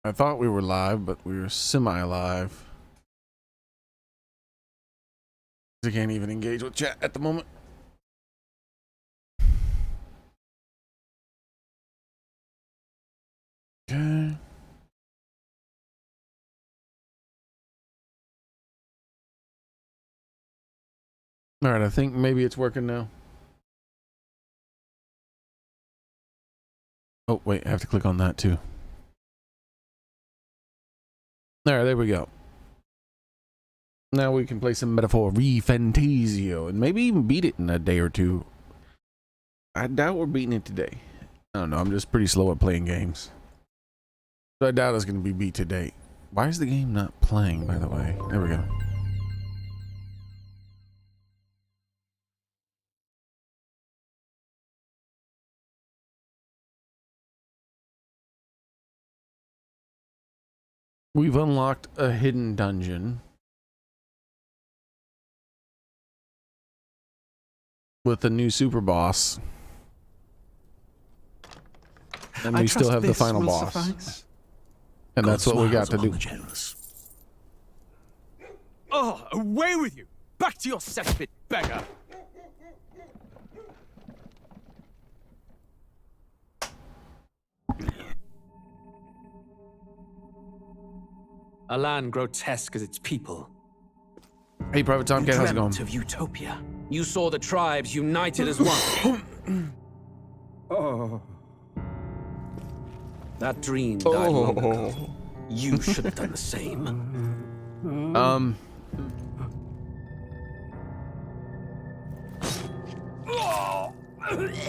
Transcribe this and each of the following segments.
I thought we were live, but we were semi-live. I can't even engage with chat at the moment. Okay. All right, I think maybe it's working now. Oh, wait, I have to click on that too. All right, there we go. Now we can play some Metaphor ReFantazio and maybe even beat it in a day or two. I doubt we're beating it today. I don't know, I'm just pretty slow at playing games. So I doubt it's going to be beat today. Why is the game not playing, by the way? There we go. We've unlocked a hidden dungeon with a new super boss. And we still have the final boss. Suffice. And that's what we got to do. Oh, away with you! Back to your cesspit, beggar! A land grotesque as its people. Hey, Private Tomcat, how's it going? Of utopia. You saw the tribes united as one. Oh. That dream died long ago. You should have done the same.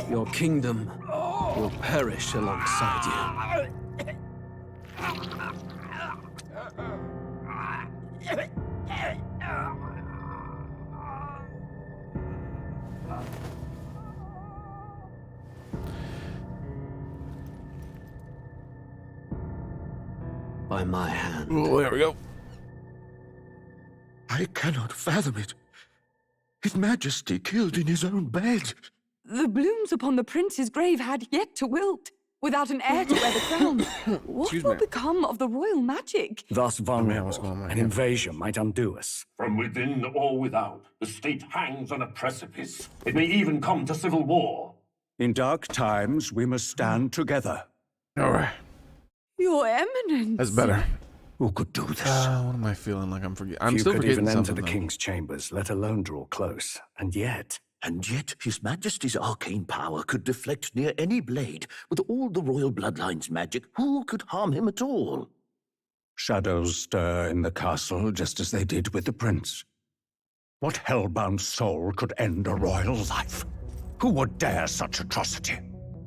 Your kingdom will perish alongside you. By my hand. Oh, there we go. I cannot fathom it. His Majesty killed in his own bed. The blooms upon the prince's grave had yet to wilt, without an heir to wear the crown. What will become of the royal magic? Thus vulnerable, an invasion might undo us. From within or without, the state hangs on a precipice. It may even come to civil war. In dark times, we must stand together. All right. Your Eminence. That's better. Who could do this? What am I feeling like I'm forgetting? I'm Few still could forgetting even enter something. the king's chambers, let alone draw close. And yet, His Majesty's arcane power could deflect near any blade. With all the royal bloodline's magic, who could harm him at all? shadows stir in the castle just as they did with the prince. What hellbound soul could end a royal life? Who would dare such atrocity?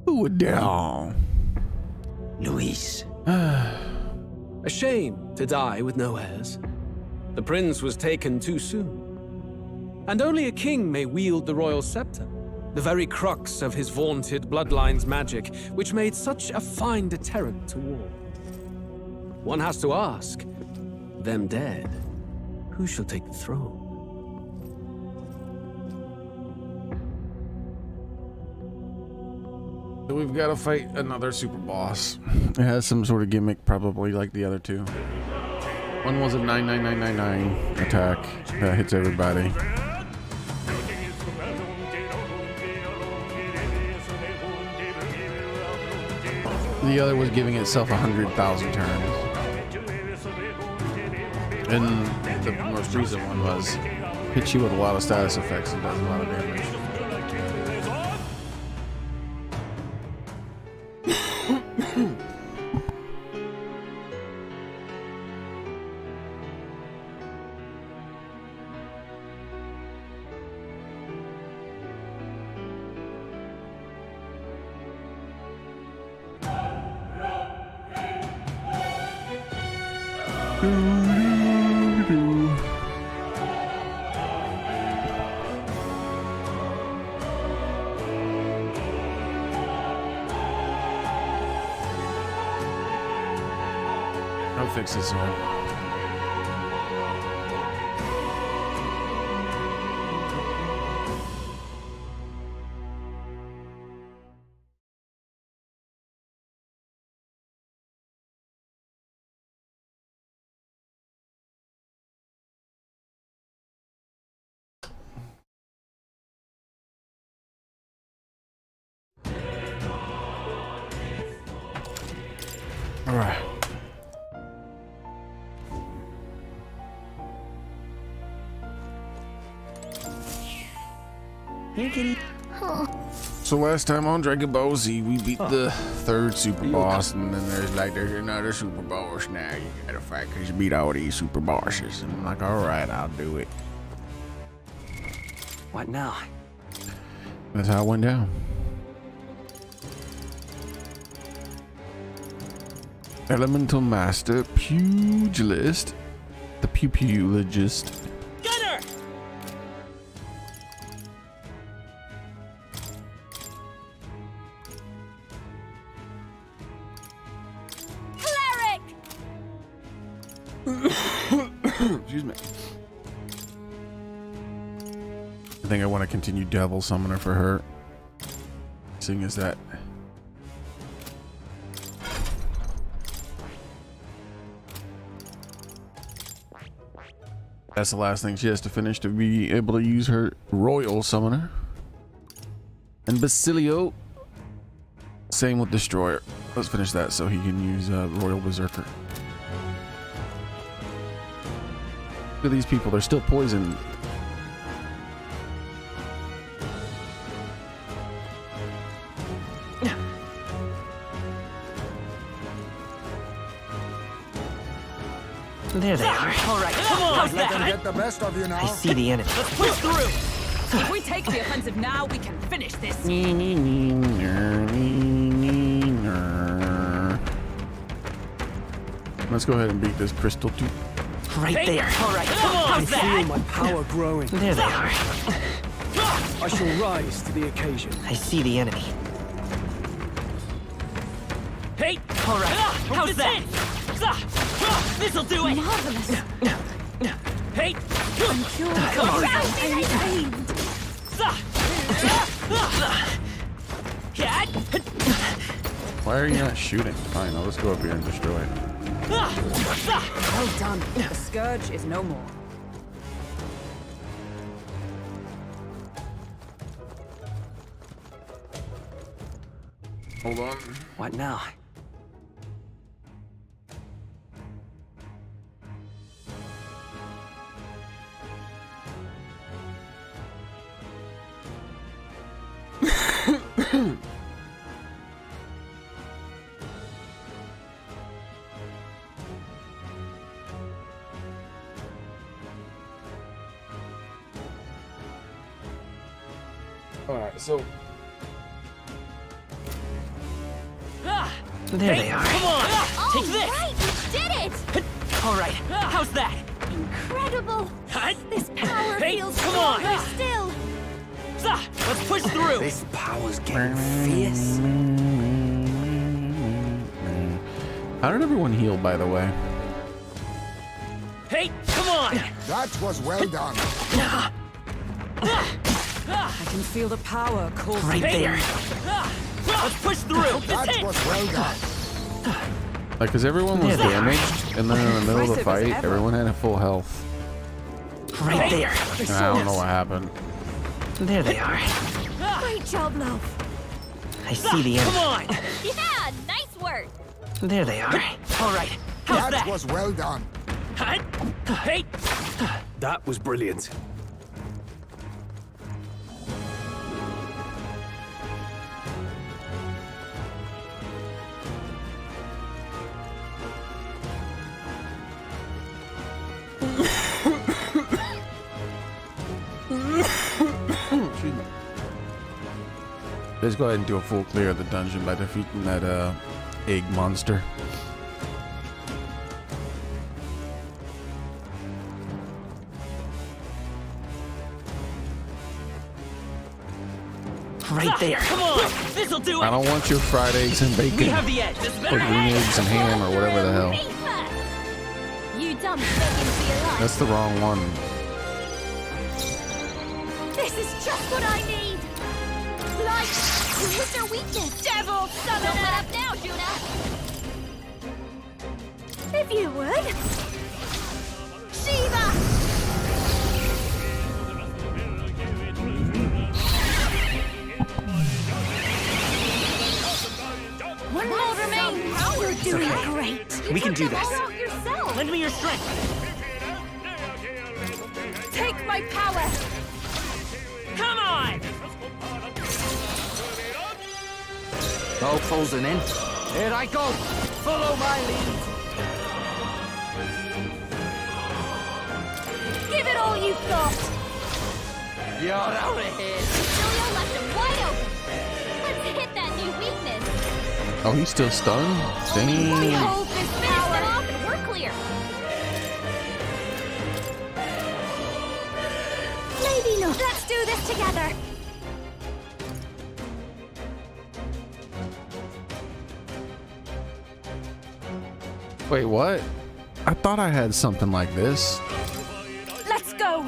Who would dare? Oh. Luis. A shame to die with no heirs. The prince was taken too soon. And only a king may wield the royal scepter, the very crux of his vaunted bloodline's magic, which made such a fine deterrent to war. One has to ask, them dead, who shall take the throne? So we've got to fight another super boss. It has some sort of gimmick, probably like the other two. One was a 99999 attack that hits everybody. The other was giving itself 100,000 turns. And the most recent one was hits you with a lot of status effects and does a lot of damage. I'll fix this one. All right. Here, kitty. So last time on Dragon Ball Z, we beat the third super boss, and then there's another super boss now. You gotta fight because you beat all these super bosses. And I'm like, all right, I'll do it. What now? That's how it went down. Elemental Master, Pugilist, the Pupilogist. Gunner! Cleric! Excuse me. I think I want to continue Devil Summoner for her. Seeing as that. That's the last thing she has to finish to be able to use her Royal Summoner. And Basilio, same with Destroyer. Let's finish that so he can use Royal Berserker. Look at these people, they're still poisoned. There they are. All right, come on. How's Let them that? get the best of you now. I see the enemy. Let's push through! If we take the offensive now, we can finish this. Let's go ahead and beat this crystal too. Right there. All right, come on. How's Feel that? my power growing. There they are. I shall rise to the occasion. I see the enemy. Hey! All right. How's that? This'll do it! Marvelous. Hey! Come on. Why are you not shooting? Fine, I'll just go up here and destroy it. Well done. The scourge is no more. Hold on. What now? Alright, so There they are. Come on! Take this! Right, we did it! All right. How's that? Incredible! This power Hey, feels come on! stronger still! Let's push through! This power's getting fierce. how did everyone heal, by the way? Hey, come on! That was well done. I can feel the power coursing. Right there. Let's push through! That was well done. Like, cause everyone was There they are. damaged, and then in the middle of the Impressive as fight, ever. everyone had a full health. Right there. And I don't know what happened. There they are. Great job, love. I see the Come enemy. on! Yeah, nice work! There they are. All right, how's That that? was well done. Hey! That was brilliant. Excuse me. Let's go ahead and do a full clear of the dungeon by defeating that egg monster. Right there. Come on! This'll do I it! don't want your fried eggs and bacon. We have the edge! This Or better green eggs and ham or whatever the hell. You dumped bacon for your life. That's the wrong one. This is just what I need! Light! You hit their weakness! Devil Summoner! Don't let up now, Juna! If you would! Shiva! One more remains! You're doing great! We can do took them this. all out yourself. Lend me your strength. Take my power. Come on! All closing in. Here I go. Follow my lead. Give it all you've got. You're out of here. Julio left him wide open. Let's hit that new weakness. Oh, he's still stunned? We Dang. hold this power off and we're clear. Maybe not. Let's do this together. Wait, what? I thought I had something like this. Let's go.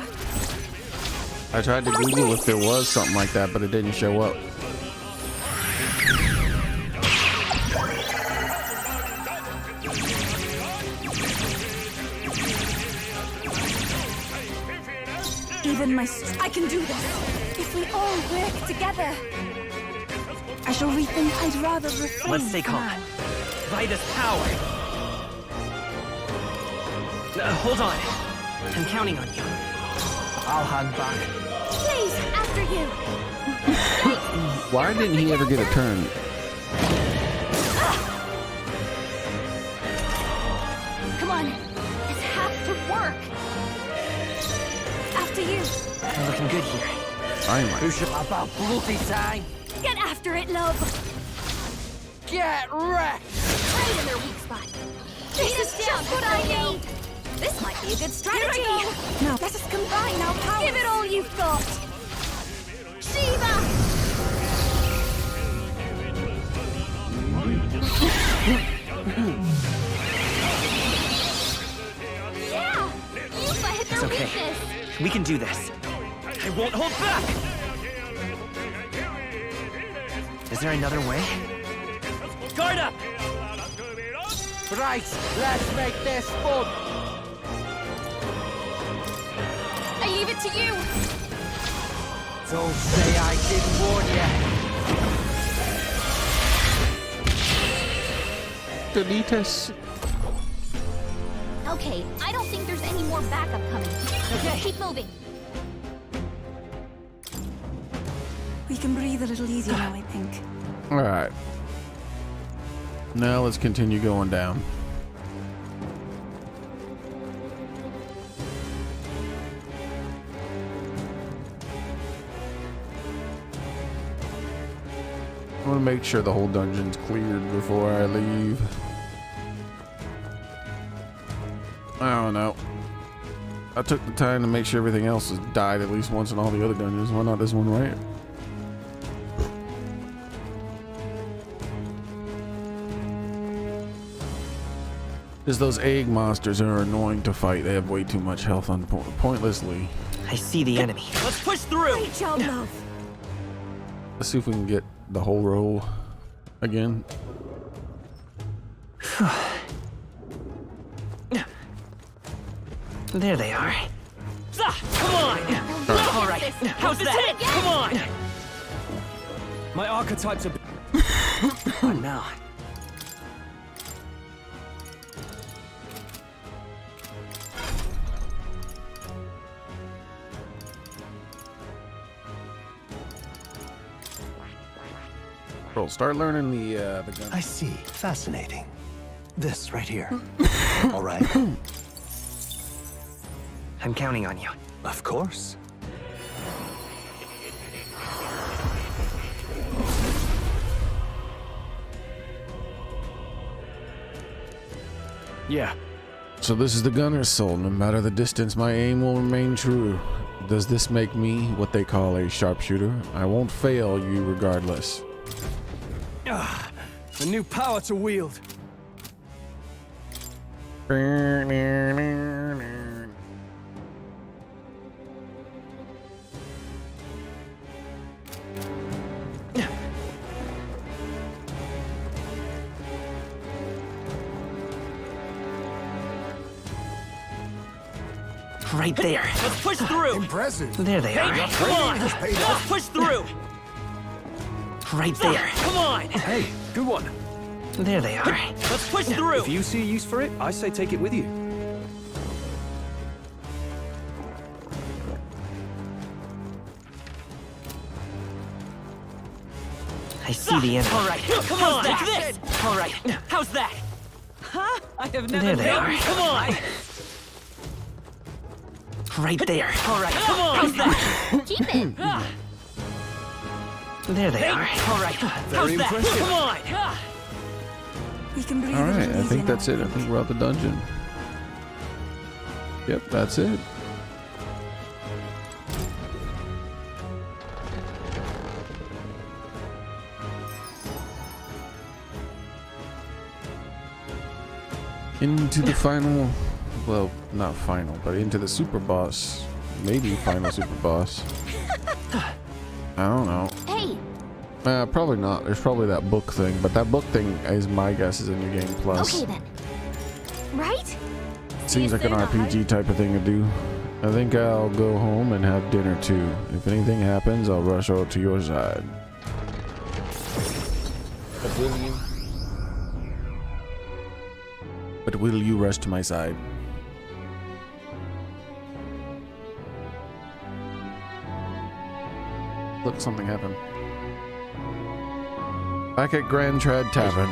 I tried to Google if there was something like that, but it didn't show up. Even I can do this. If we all work together. I shall rethink. I'd rather refrain. Let's stay for calm. now. By this power. Hold on. I'm counting on you. I'll hang back. Please, after you. Why didn't he ever get a turn? Come on. This has to work. After you. We're looking good here. Finally. Who should about bloody time? Get after it, love. Get wrecked! Right in their weak spot. This is just what I need. This might be a good strategy. Now, let us combine our powers. Give it all you've got. Shiva! Yeah! Yufa hit their It's okay. weakness. We can do this. I won't hold back! Is there another way? Guard up! Right, let's make this fun. I leave it to you. Don't say I didn't warn you. Delete us. Okay, I don't think there's any more backup coming. Okay, keep moving. We can breathe a little easier now, I think. All right. Now let's continue going down. I want to make sure the whole dungeon's cleared before I leave. I don't know. I took the time to make sure everything else has died at least once in all the other dungeons. Why not this one, right? Because those egg monsters are annoying to fight. They have way too much health pointlessly. I see the enemy. Let's push through! Great job, love. Let's see if we can get the whole roll again. There they are. Come on! All right, how's that? Come on! My archetypes are... Oh no. Bro, start learning the gun. I see. Fascinating. This right here. All right. I'm counting on you. Of course. Yeah. So this is the gunner's soul. No matter the distance, my aim will remain true. Does this make me what they call a sharpshooter? I won't fail you regardless. A new power to wield. Right there. Let's push through! Impressive. There they are. Come on! Paid Let's push through! Right there. Come on! Hey, good one. There they are. Let's push through. If you see a use for it, I say take it with you. I see the enemy. All right, come on, take this. All right, how's that? Huh? I have never There they known. are. Come on. Right there. All right, come on. How's that? Keep it. There they are. All right, how's that? Come on. We can breathe. All a right, little I think easier that's now. it. I think we're out the dungeon. Yep, that's it. Into the final, well, not final, but into the super boss. Maybe final super boss. I don't know. Hey, Probably not. There's probably that book thing, but that book thing is my guess is in New Game Plus. okay then. Right? Seems like an RPG type of thing to do. I think I'll go home and have dinner too. If anything happens, I'll rush over to your side. But will you? But will you rush to my side? Look, something happened. Back at Grand Trad Tavern.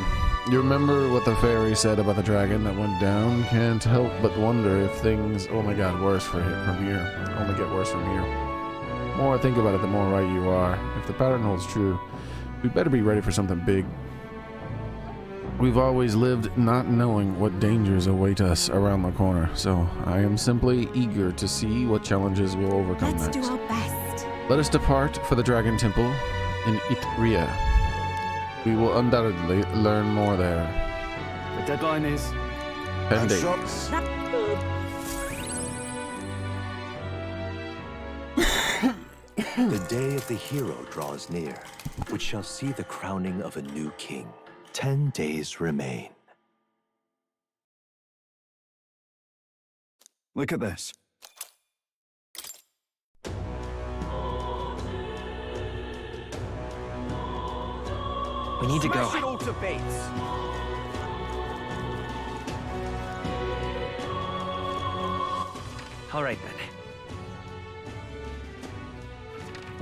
You remember what the fairy said about the dragon that went down? Can't help but wonder if things only got worse from here. Only get worse from here. The more I think about it, the more right you are. If the pattern holds true, we better be ready for something big. We've always lived not knowing what dangers await us around the corner, so I am simply eager to see what challenges we'll overcome Let's next. do our best. Let us depart for the Dragon Temple in Itria. We will undoubtedly learn more there. The deadline is 10 days. The day of the hero draws near, which shall see the crowning of a new king. 10 days remain. Look at this. We need to go. Smash it all to bits. All right then.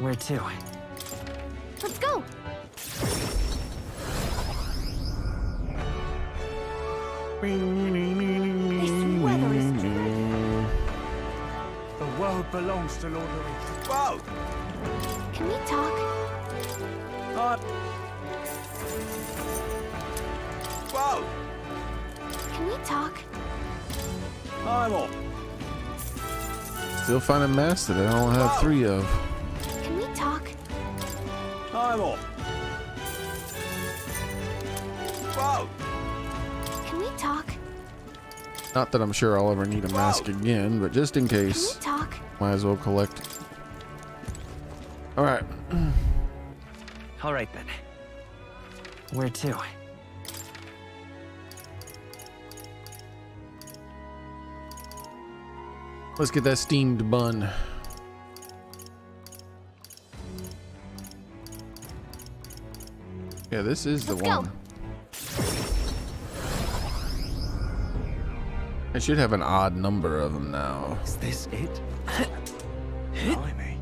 Where to? Let's go. This weather is dreadful. The world belongs to Lord of the... Whoa! Can we talk? Whoa! Can we talk? I'm off. Still finding masks that I don't have 3 of. Can we talk? I'm off. Whoa! Can we talk? Not that I'm sure I'll ever need a mask again, but just in Can we case, talk? might as well collect. All right. All right then. Where to? Let's get that steamed bun. Yeah, this is the Let's go. one. I should have an odd number of them now. Is this it? Blimey.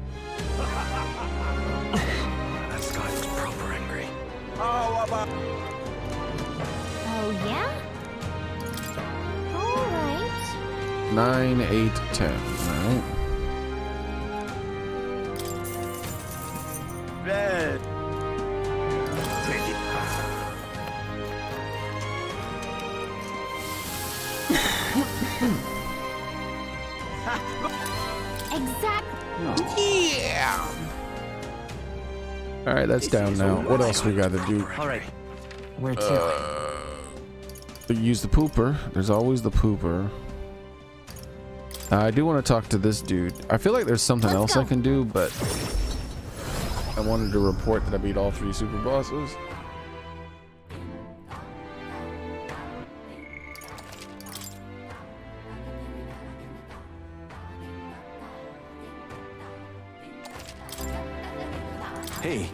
That guy was proper angry. Oh, yeah? All right. 9, 8, 10. All right. Red. Exactly. Yeah. All right, that's down now. What else we got to do? All right. Where to? Use the pooper. There's always the pooper. I do want to talk to this dude. I feel like there's something Let's else go. I can do, but I wanted to report that I beat all 3 super bosses. Hey,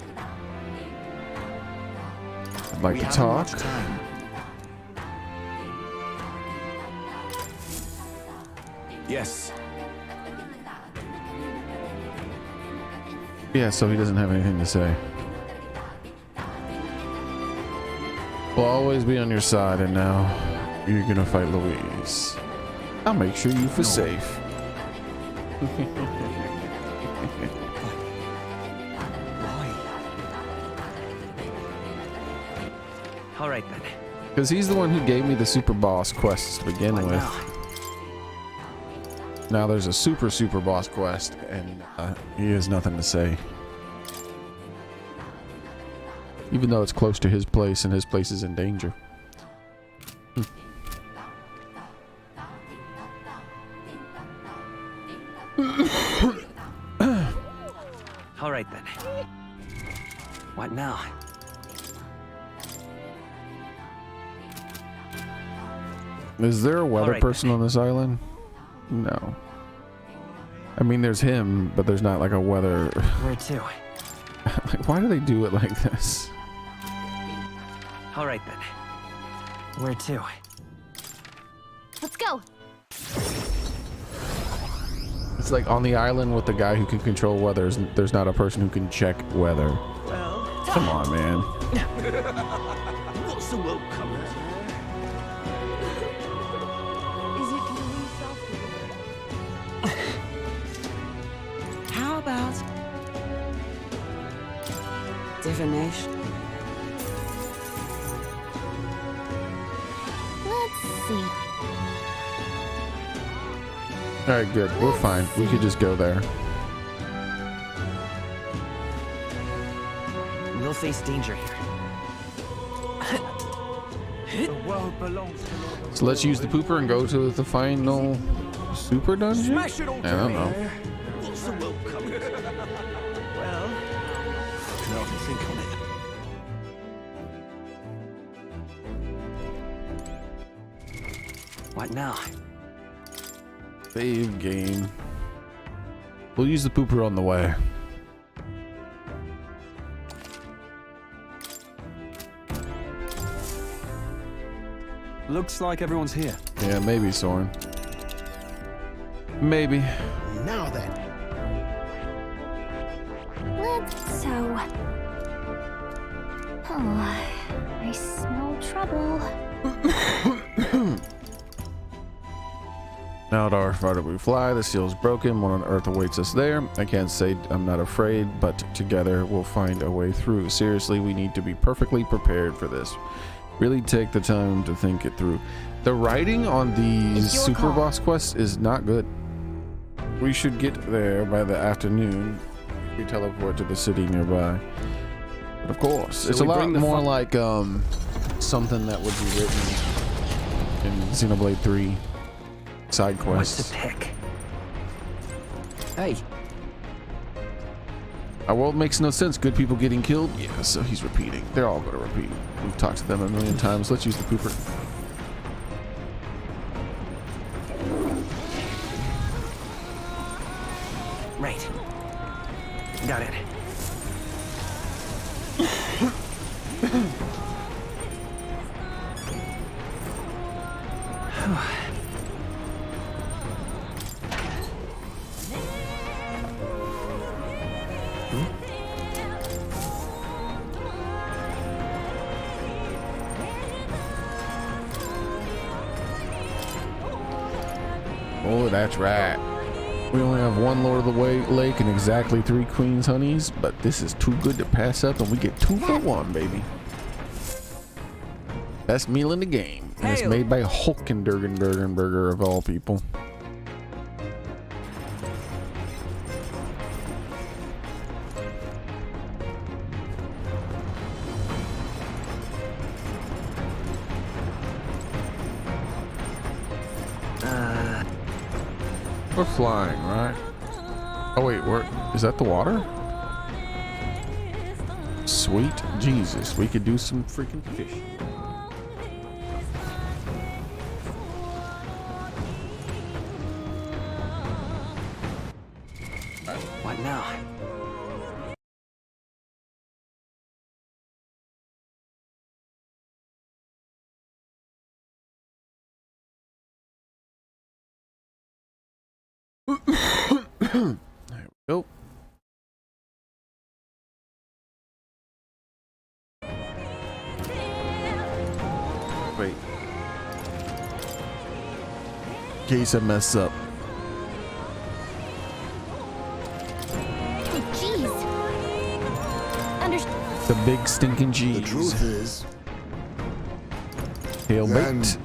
I'd like to talk. much time. Yes. Yeah, so he doesn't have anything to say. We'll always be on your side, and now you're gonna fight Louise. I'll make sure you feel safe. All right then. Because he's the one who gave me the super boss quests to begin with. Now there's a super boss quest, and he has nothing to say. Even though it's close to his place, and his place is in danger. All right then. What now? Is there a weather right, person on this island? No. I mean, there's him, but there's not like a weather. Where to? Like, why do they do it like this? All right then. Where to? Let's go. It's like on the island with the guy who can control weather. There's not a person who can check weather. Well, come on, man. What's the world coming? Is it Louis Southwood? How about divination? Let's see. All right, good. We're fine. We could just go there. we'll face danger here. The world belongs to Lord. So let's use the pooper and go to the final super dungeon? Smash it all I don't know. What's the world coming? Well, I can hardly think on it. What now? Save game. We'll use the pooper on the way. Looks like everyone's here. Yeah, maybe, Soren. Maybe. Now then. Let's so. Oh, I smell trouble. Now at our farther we fly, the seal's broken. One on Earth awaits us there. I can't say I'm not afraid, but together we'll find a way through. Seriously, we need to be perfectly prepared for this. Really take the time to think it through. The writing on these super boss quests is not good. We should get there by the afternoon. We teleport to the city nearby. But of course, So it's a we lot bring the more like something that would be written in Xenoblade 3 side quests. What's the pick? Hey. Well, it makes no sense. Good people getting killed? Yeah, so he's repeating. They're all going to repeat. We've talked to them a million times. Let's use the pooper. Right. Got it. Oh, that's right. We only have one Lord of the Lake and exactly 3 Queen's Honeys, but this is too good to pass up, and we get 2 for 1, baby. Best meal in the game. And it's made by Hulkenbergenberger of all people. We're flying, right? Oh wait, is that the water? Sweet Jesus, we could do some freaking fishing. What now? There we go. Wait. In case I mess up. Oh, jeez. The big stinking cheese. The truth is, Tail then- baked.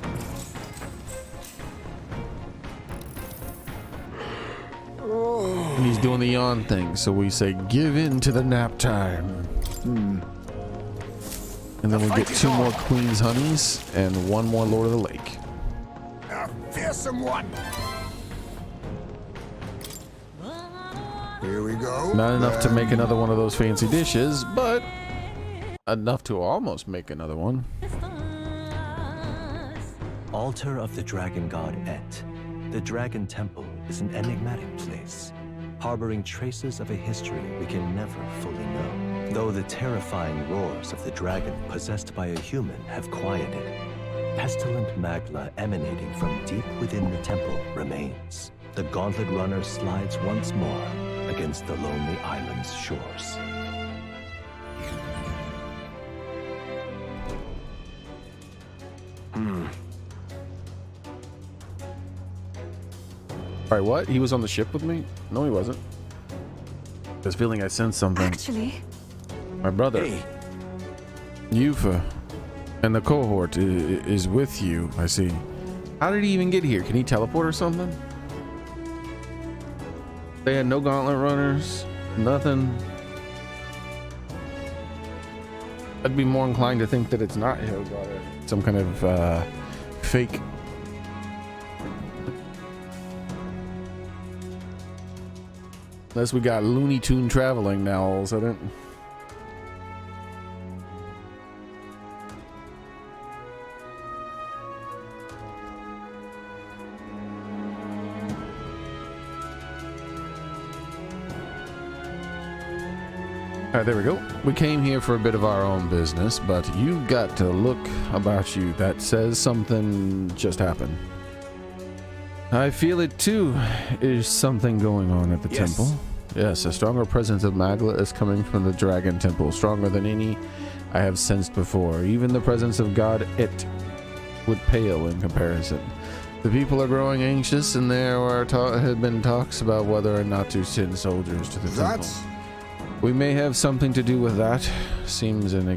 And he's doing the yawn thing, so we say, give in to the nap time. And then we get 2 more Queen's Honeys and 1 more Lord of the Lake. a fearsome one. Here we go. Not enough to make another one of those fancy dishes, but enough to almost make another one. Altar of the dragon god Et. The Dragon Temple is an enigmatic place, harboring traces of a history we can never fully know. Though the terrifying roars of the dragon possessed by a human have quieted, pestilent magma emanating from deep within the temple remains. The gauntlet runner slides once more against the lonely island's shores. Alright, what? He was on the ship with me? No, he wasn't. This feeling I sensed something. Actually, My brother, Yufa, and the cohort is with you, I see. How did he even get here? Can he teleport or something? They had no gauntlet runners, nothing. I'd be more inclined to think that it's not him, some kind of fake. Unless we got Looney Tune traveling now all of a sudden. Alright, there we go. We came here for a bit of our own business, but you've got to look about you that says something just happened. I feel it too. Is something going on at the temple? Yes, a stronger presence of Magla is coming from the Dragon Temple, stronger than any I have sensed before. Even the presence of God It would pale in comparison. The people are growing anxious, and there had been talks about whether or not to send soldiers to the temple. We may have something to do with that. Seems an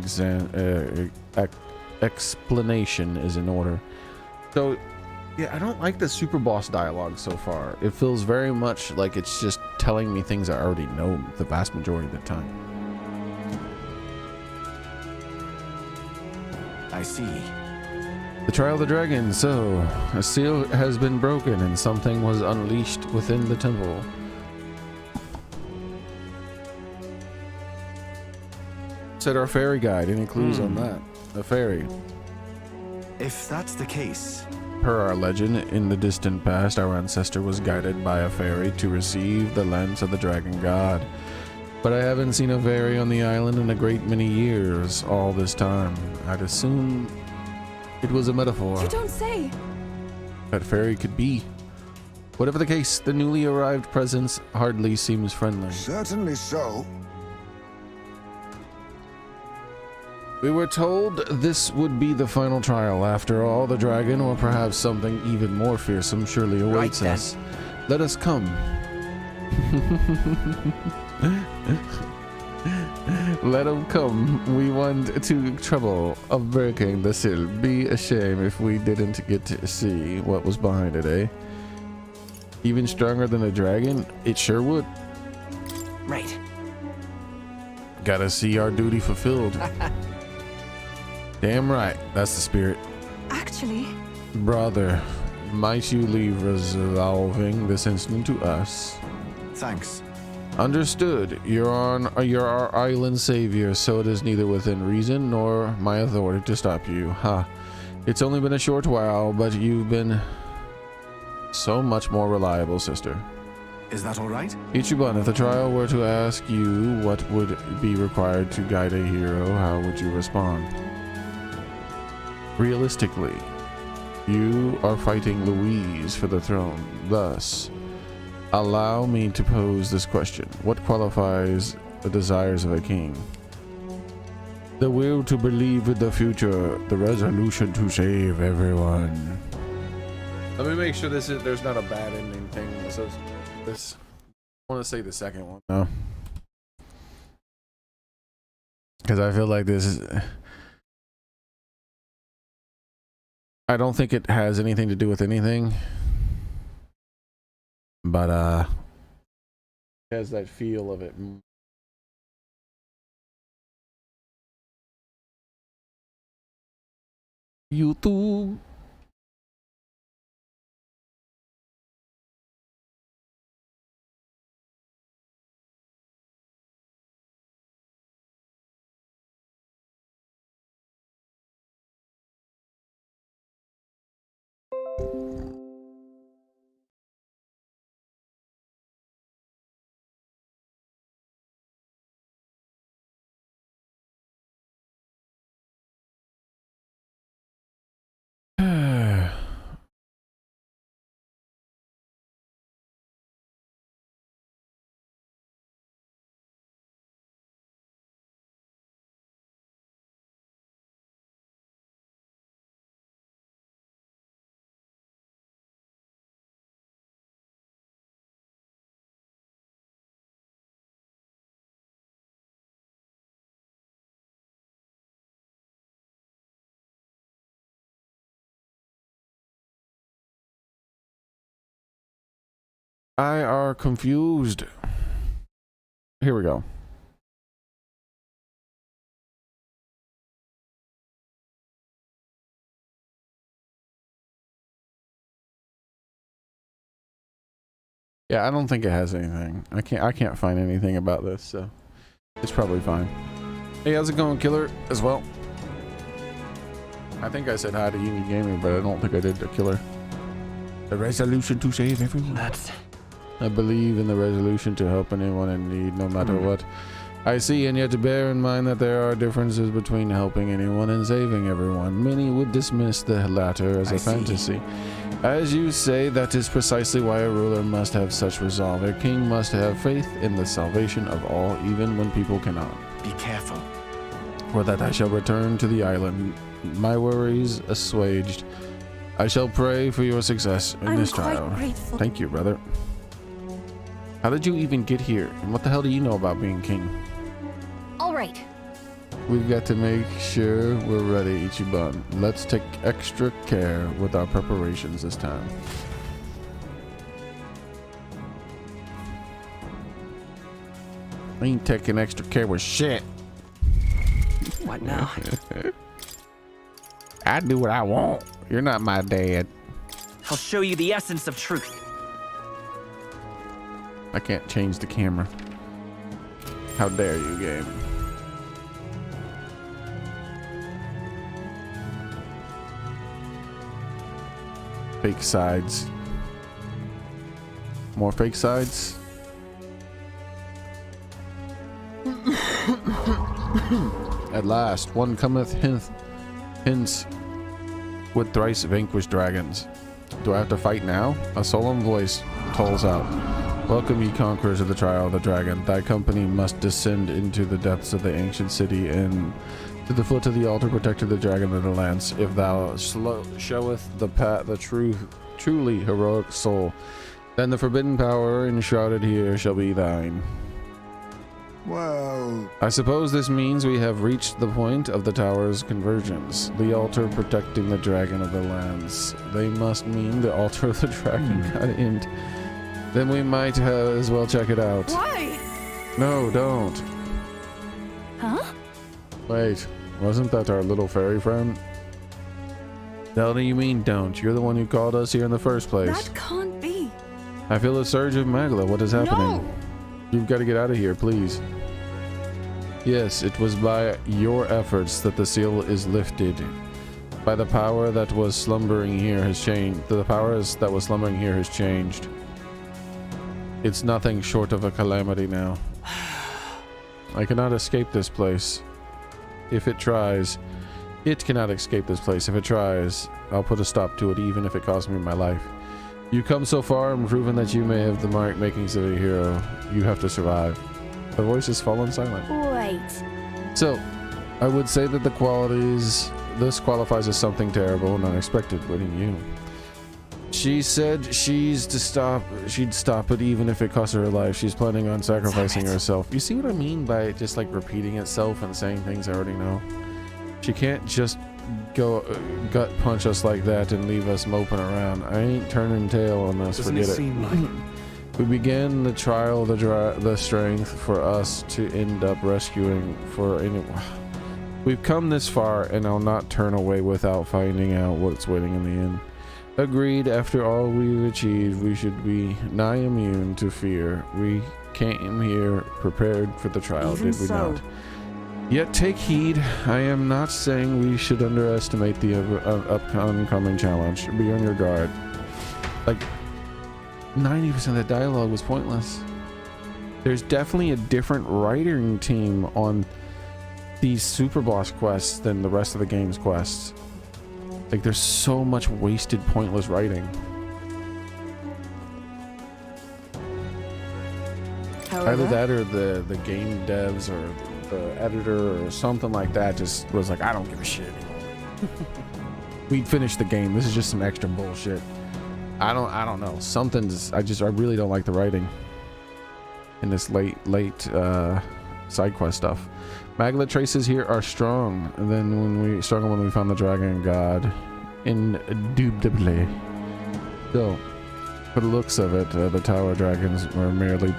explanation is in order. So, yeah, I don't like the super boss dialogue so far. It feels very much like it's just telling me things I already know the vast majority of the time. I see. The trial of the dragon. So, a seal has been broken and something was unleashed within the temple. Said our fairy guide. Any clues on that? A fairy. If that's the case. Per our legend, in the distant past, our ancestor was guided by a fairy to receive the lance of the dragon god. But I haven't seen a fairy on the island in a great many years. All this time, I'd assume it was a metaphor. You don't say. That fairy could be. Whatever the case, the newly arrived presence hardly seems friendly. Certainly so. We were told this would be the final trial. After all, the dragon, or perhaps something even more fearsome, surely awaits us. Let us come. Let him come. We want to trouble of breaking the seal. Be a shame if we didn't get to see what was behind it, eh? Even stronger than a dragon? It sure would. Right. Gotta see our duty fulfilled. Damn right. That's the spirit. Actually, Brother, might you leave resolving this incident to us? Thanks. Understood. You're our island savior, so it is neither within reason nor my authority to stop you. Ha. It's only been a short while, but you've been so much more reliable, sister. Is that all right? Ichiban, if the trial were to ask you what would be required to guide a hero, how would you respond? Realistically, you are fighting Louise for the throne. Thus, Allow me to pose this question. What qualifies the desires of a king? The will to believe in the future, the resolution to save everyone. Let me make sure there's not a bad ending thing. So this, I want to say the second one. No. Because I feel like this is, I don't think it has anything to do with anything. But it has that feel of it. YouTube. I are confused. Here we go. Yeah, I don't think it has anything. I can't find anything about this, so it's probably fine. Hey, how's it going, Killer? As well. I think I said hi to Union Gaming, but I don't think I did to Killer. The resolution to save everyone. I believe in the resolution to help anyone in need, no matter what. I see, and yet to bear in mind that there are differences between helping anyone and saving everyone. Many would dismiss the latter as a fantasy. As you say, that is precisely why a ruler must have such resolve. A king must have faith in the salvation of all, even when people cannot. Be careful. For that I shall return to the island, my worries assuaged. I shall pray for your success in this trial. Grateful. Thank you, brother. How did you even get here? And what the hell do you know about being king? All right. We've got to make sure we're ready, Ichiban. Let's take extra care with our preparations this time. I ain't taking extra care with shit. What now? I do what I want. You're not my dad. I'll show you the essence of truth. I can't change the camera. How dare you, game? Fake sides. More fake sides. At last, one cometh hence with thrice vanquished dragons. Do I have to fight now? A solemn voice tolls out. Welcome, ye conquerors of the trial of the dragon. Thy company must descend into the depths of the ancient city and to the foot of the altar protect the dragon of the lance. If thou showeth the truly heroic soul, then the forbidden power enshrouded here shall be thine. Well, I suppose this means we have reached the point of the tower's convergence. The altar protecting the dragon of the lands. They must mean the altar of the dragon got in. Then we might as well check it out. Why? No, don't. Huh? Wait, wasn't that our little fairy friend? The hell do you mean don't? You're the one who called us here in the first place. That can't be. I feel a surge of magla. What is happening? No. You've got to get out of here, please. Yes, it was by your efforts that the seal is lifted. By the power that was slumbering here has changed. The powers that was slumbering here has changed. It's nothing short of a calamity now. I cannot escape this place. If it tries, it cannot escape this place. If it tries, I'll put a stop to it, even if it costs me my life. You come so far and proven that you may have the mark makings of a hero. You have to survive. The voice has fallen silent. Wait. So, I would say that the qualities... This qualifies as something terrible and unexpected, winning you. She said she'd stop it even if it cost her life. She's planning on sacrificing herself. You see what I mean by it just like repeating itself and saying things I already know? She can't just go gut punch us like that and leave us moping around. I ain't turning tail on this. Doesn't Forget it seem like... We began the trial, the strength for us to end up rescuing for anyone. We've come this far, and I'll not turn away without finding out what's waiting in the end. Agreed, after all we've achieved, we should be nigh immune to fear. We came here prepared for the trial, Even did we so. not? Yet take heed, I am not saying we should underestimate the upcoming challenge. Be on your guard. Like, 90% of the dialogue was pointless. There's definitely a different writing team on these super boss quests than the rest of the game's quests. Like, there's so much wasted, pointless writing. Either that or the game devs or the editor or something like that just was like, I don't give a shit anymore. We'd finished the game. This is just some extra bullshit. I don't know. Something's I really don't like the writing in this late side quest stuff. Magla traces here are strong. And then stronger when we found the dragon god. Indubitably. So, for the looks of it, the tower dragons were merely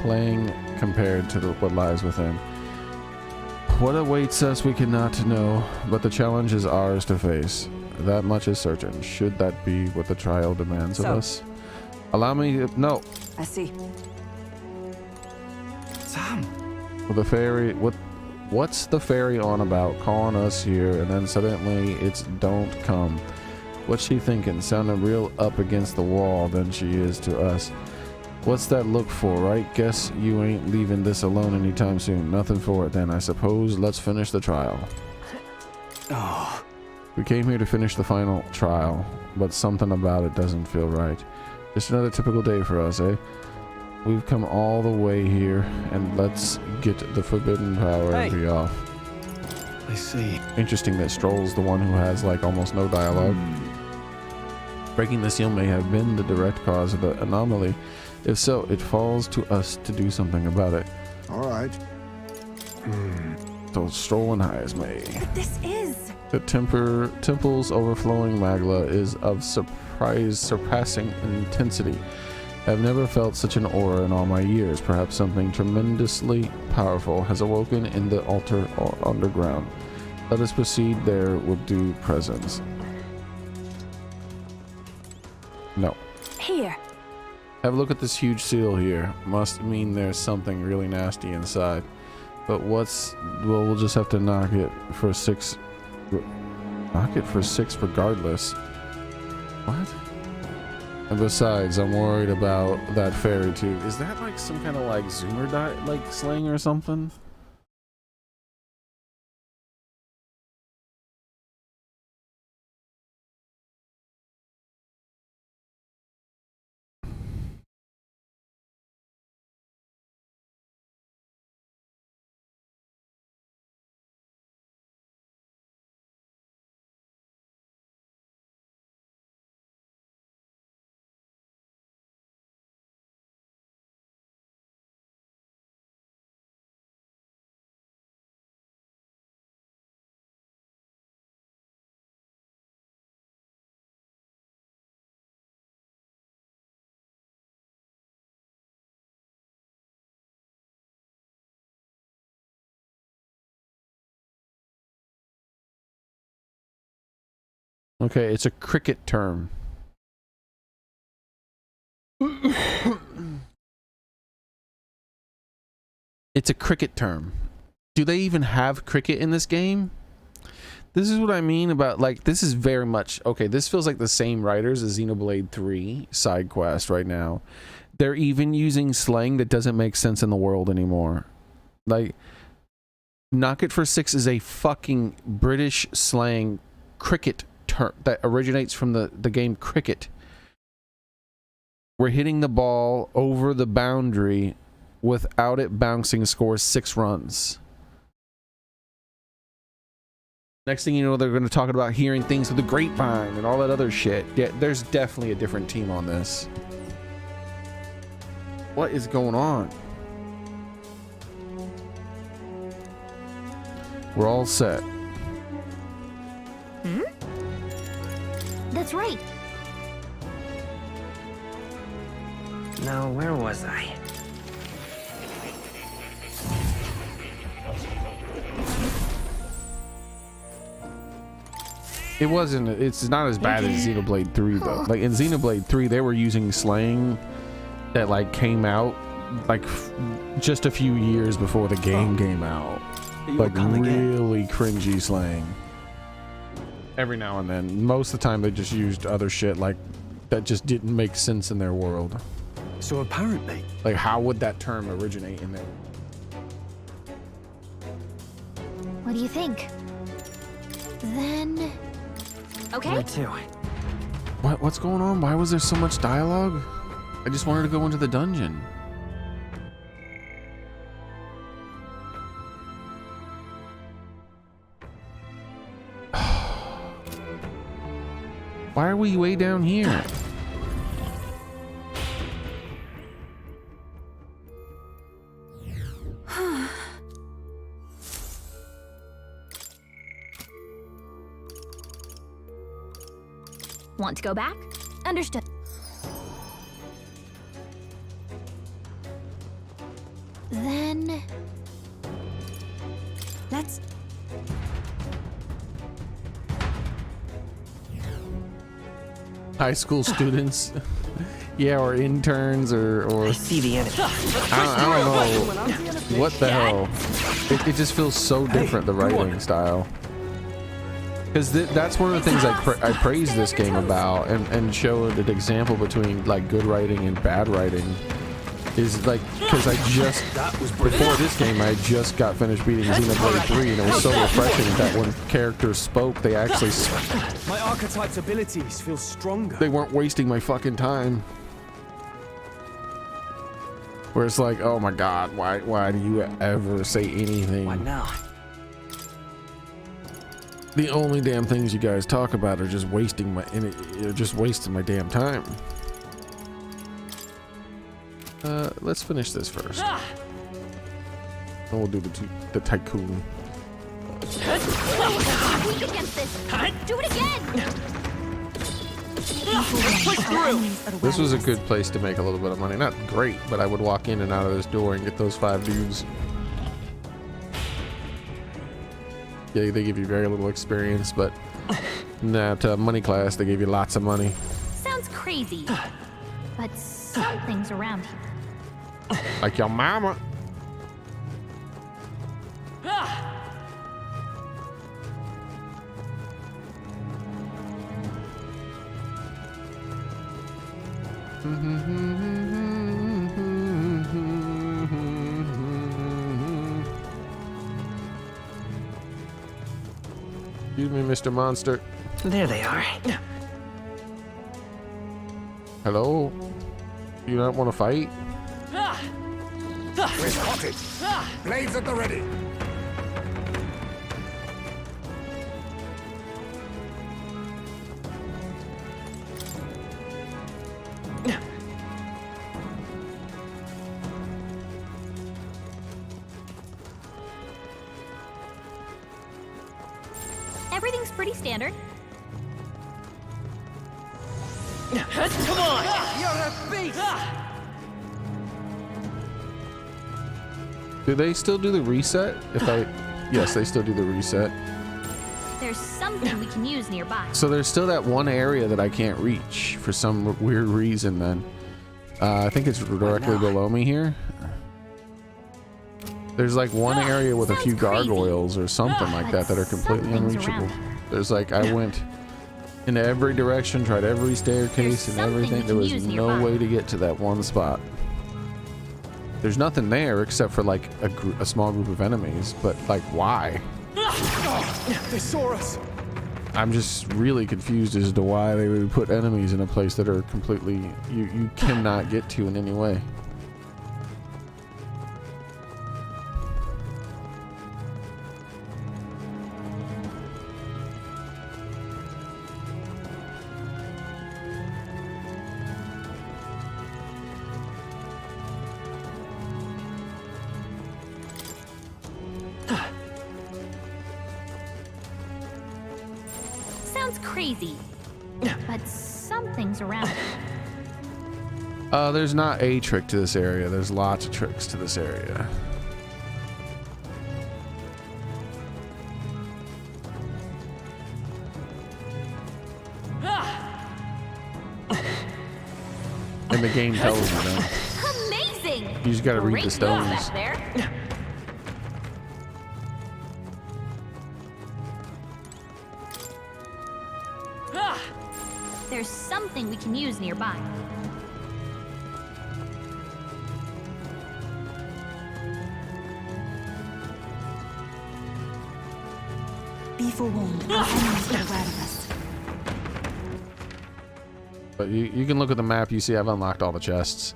playing compared to what lies within. What awaits us we cannot know, but the challenge is ours to face. That much is certain. Should that be what the trial demands of us? Allow me to... No. I see. Sam. Well, the fairy... What's the fairy on about calling us here and then suddenly it's don't come? What's she thinking? Sounding real up against the wall than she is to us. What's that look for, right? Guess you ain't leaving this alone anytime soon. Nothing for it then, I suppose. Let's finish the trial. Oh. We came here to finish the final trial, but something about it doesn't feel right. Just another typical day for us, eh? We've come all the way here, and let's get the forbidden power and be off. I see. Interesting that Stroll's the one who has like almost no dialogue. Breaking the seal may have been the direct cause of the anomaly. If so, it falls to us to do something about it. All right. So Stroll and high as may. But this is... The temple's overflowing magla is of surpassing intensity. I've never felt such an aura in all my years. Perhaps something tremendously powerful has awoken in the altar underground. Let us proceed there with due presence. No. Here. Have a look at this huge seal here. Must mean there's something really nasty inside. But well, we'll just have to knock it for 6 regardless. What? And besides, I'm worried about that fairy too. Is that like some kind of like Zoomer like slang or something? Okay, it's a cricket term. It's a cricket term. Do they even have cricket in this game? This is what I mean about, like, this is very much... Okay, this feels like the same writers as Xenoblade 3 side quest right now. They're even using slang that doesn't make sense in the world anymore. Like, knock it for 6 is a fucking British slang cricket term that originates from the game cricket. where hitting the ball over the boundary without it bouncing scores 6 runs. Next thing you know, they're going to talk about hearing things with the grapevine and all that other shit. Yeah, there's definitely a different team on this. What is going on? We're all set. Hmm? That's right. Now, where was I? It's not as bad as Xenoblade 3 though. Like in Xenoblade 3, they were using slang that like came out like just a few years before the game came out. Like really cringy slang. Every now and then. Most of the time they just used other shit like that just didn't make sense in their world. So apparently, like how would that term originate in there? What do you think? Then... Okay. Where to? What's going on? Why was there so much dialogue? I just wanted to go into the dungeon. Why are we way down here? Want to go back? Understood. Then... Let's... High school students. Yeah, or interns or I see the enemy. I don't know. What the hell? It just feels so different, the writing style. Because that's one of the things I praise this game about and showed an example between like good writing and bad writing is like, because before this game I just got finished beating Xenoblade 3 and it was so refreshing that when characters spoke they actually my archetype's abilities feel stronger. They weren't wasting my fucking time. Where it's like, oh my god, why do you ever say anything? What now? The only damn things you guys talk about are just wasting my damn time. Let's finish this first. And we'll do the tycoon. Weak against this. Do it again. This was a good place to make a little bit of money. Not great, but I would walk in and out of this door and get those 5 dudes. Yeah, they give you very little experience, but in that money class, they give you lots of money. Sounds crazy, but something's around here. Like your mama. Excuse me, Mr. Monster. There they are. Hello? Do you not want to fight? We're spotted. Blades at the ready. Everything's pretty standard. Come on! You're a beast! Do they still do the reset? Yes, they still do the reset. There's something we can use nearby. So there's still that one area that I can't reach for some weird reason then. I think it's directly below me here. There's like one area with a few gargoyles or something like that are completely unreachable. There's like, I went in every direction, tried every staircase and everything. There was no way to get to that one spot. There's nothing there except for like a small group of enemies, but like why? They saw us. I'm just really confused as to why they would put enemies in a place that are completely you cannot get to in any way. Crazy, but something's around. There's not a trick to this area. There's lots of tricks to this area. And the game tells you that. Amazing! You just gotta read the stones. Back there. There's something we can use nearby. Be forewarned, our enemies are aware of us. But you can look at the map. You see I've unlocked all the chests.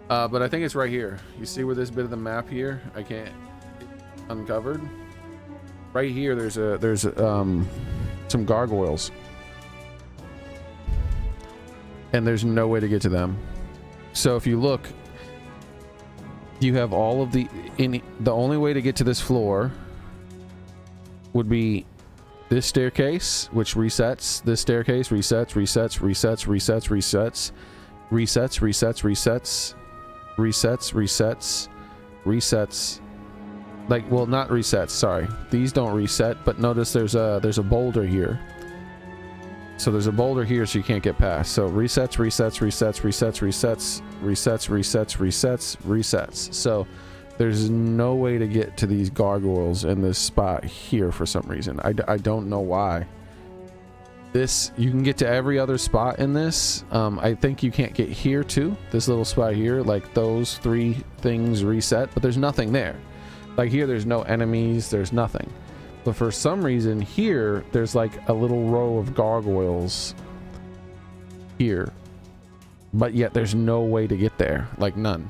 But I think it's right here. You see where this bit of the map here? I can't uncovered. Right here, there's some gargoyles. And there's no way to get to them. So if you look, you have all of the only way to get to this floor would be this staircase, which resets. This staircase resets, resets, resets, resets, resets, resets, resets, resets, resets, resets, resets. Like, well, not resets, sorry. These don't reset, but notice there's a boulder here. So there's a boulder here, so you can't get past. So resets, resets, resets, resets, resets, resets, resets, resets, resets. So there's no way to get to these gargoyles in this spot here for some reason. I don't know why. This, you can get to every other spot in this. I think you can't get here too. This little spot here, like those three things reset, but there's nothing there. Like here, there's no enemies, there's nothing. But for some reason here, there's like a little row of gargoyles here. But yet there's no way to get there. Like none.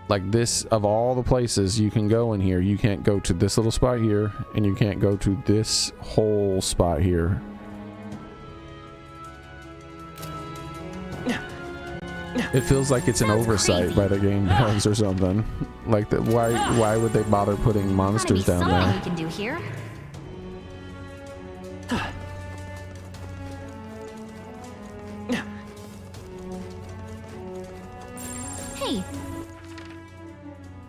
Like this, of all the places you can go in here, you can't go to this little spot here, and you can't go to this whole spot here. It feels like it's an oversight by the game devs or something. Like that, why would they bother putting monsters down there? We can do here. Hey.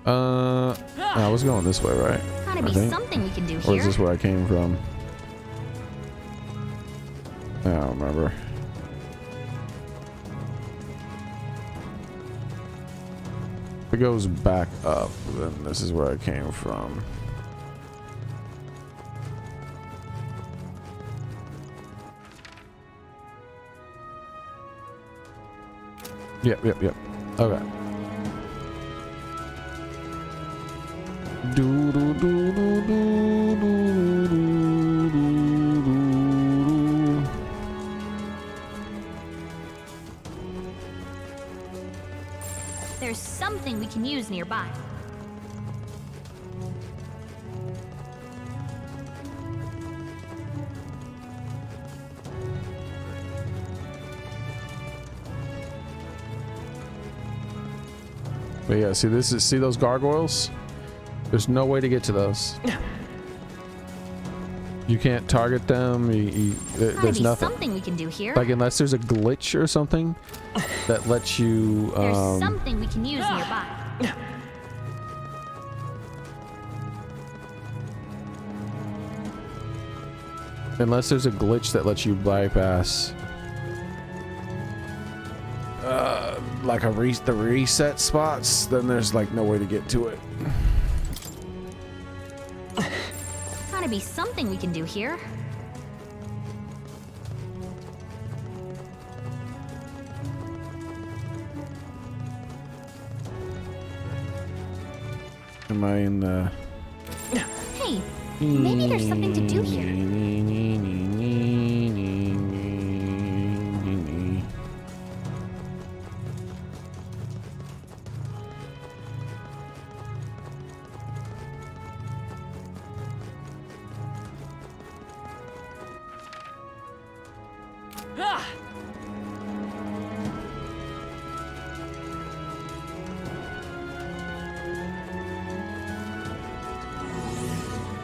I was going this way, right? Gotta be something we can do here. Or is this where I came from? I don't remember. If it goes back up, then this is where I came from. Yep. Okay. Do do do do do do do do. There's something we can use nearby. But yeah, see those gargoyles? There's no way to get to those. You can't target them. There's nothing. Something we can do here. Like unless there's a glitch or something that lets you. There's something we can use nearby. Unless there's a glitch that lets you bypass. Like the reset spots, then there's like no way to get to it. Gotta be something we can do here. Am I in the... Hey, Maybe there's something to do here.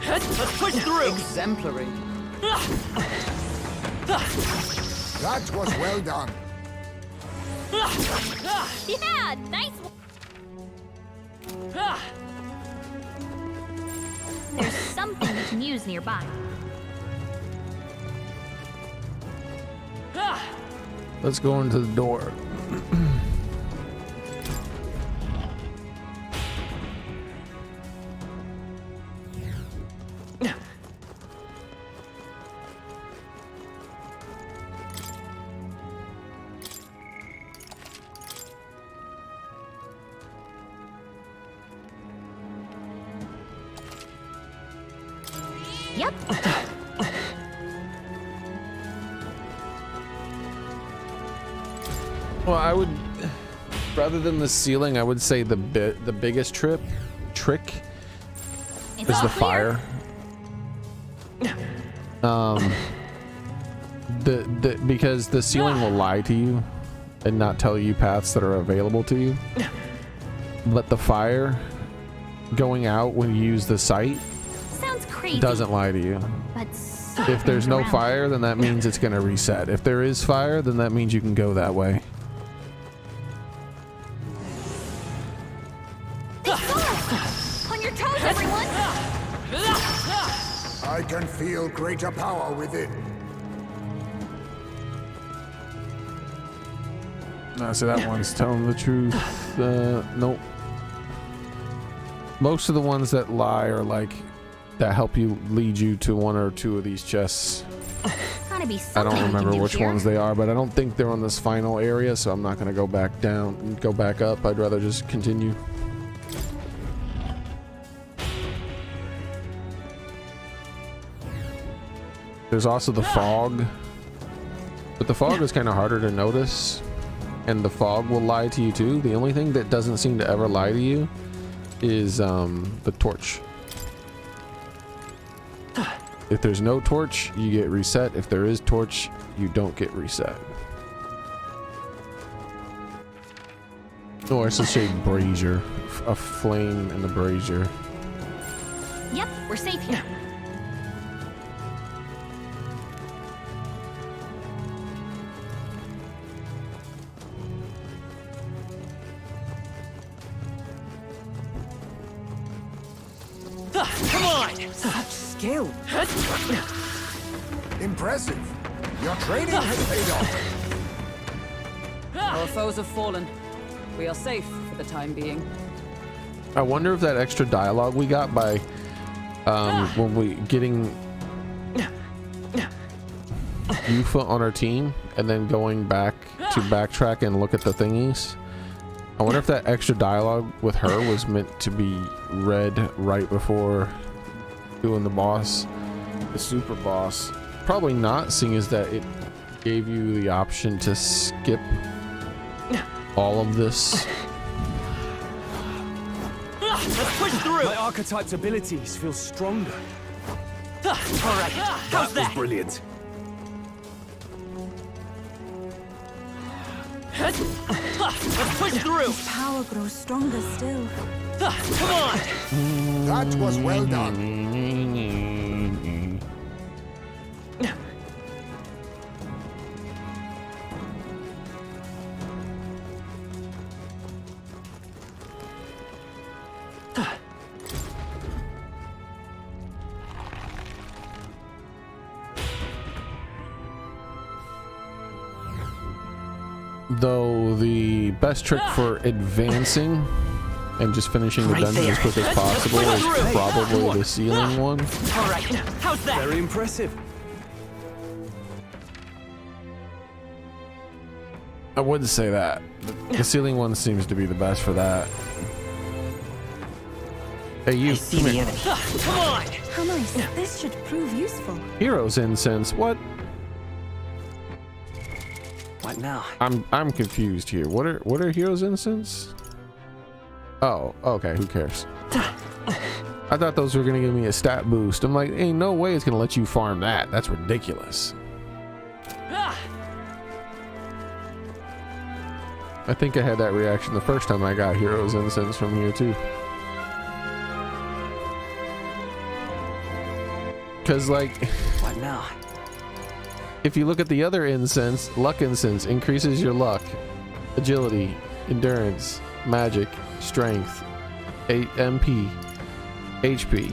Let's push through. Exemplary. That was well done. Yeah, nice. There's something we can use nearby. Let's go into the door. Yep. Well, I would, rather than the ceiling, I would say the biggest trick It's is all the clear. fire. Because the ceiling will lie to you and not tell you paths that are available to you. But the fire going out when you use the sight Sounds crazy. doesn't lie to you. But If there's no around. fire, then that means it's gonna reset. If there is fire, then that means you can go that way. On your toes, everyone! I can feel greater power within. No, so that one's telling the truth. Nope. Most of the ones that lie are like that help you lead you to one or two of these chests. Gotta be I something don't we can remember do which here. ones they are, but I don't think they're on this final area, so I'm not gonna go back down, go back up. I'd rather just continue. There's also the fog, but the fog is kind of harder to notice, and the fog will lie to you too. The only thing that doesn't seem to ever lie to you is the torch. If there's no torch, you get reset. If there is torch, you don't get reset. Or it's a shade brazier, a flame in the brazier. Yep, we're safe here. Come on. Such skill. Impressive. Your training has paid off. Our foes have fallen. We are safe for the time being. I wonder if that extra dialogue we got by when we getting Yufa on our team and then going back to backtrack and look at the thingies. I wonder if that extra dialogue with her was meant to be read right before doing the boss, the super boss. Probably not, seeing as that it gave you the option to skip all of this. Let's push through. My archetype's abilities feel stronger. All right. How's Was that? brilliant. Let's push through. Power grows stronger still. Come on. That was well done. Though the best trick for advancing and just finishing the dungeon as quick as possible is probably the ceiling one. All right. How's that? Very impressive. I wouldn't say that. The ceiling one seems to be the best for that. Hey, you. I see the enemy. Come on! How nice. This should prove useful. Heroes incense. What? What now? I'm confused here. What are heroes incense? Oh, okay. Who cares? I thought those were gonna give me a stat boost. I'm like, ain't no way it's gonna let you farm that. That's ridiculous. I think I had that reaction the first time I got heroes incense from here too. Cause like, What now? if you look at the other incense, luck incense increases your luck, agility, endurance, magic, strength, MP, HP.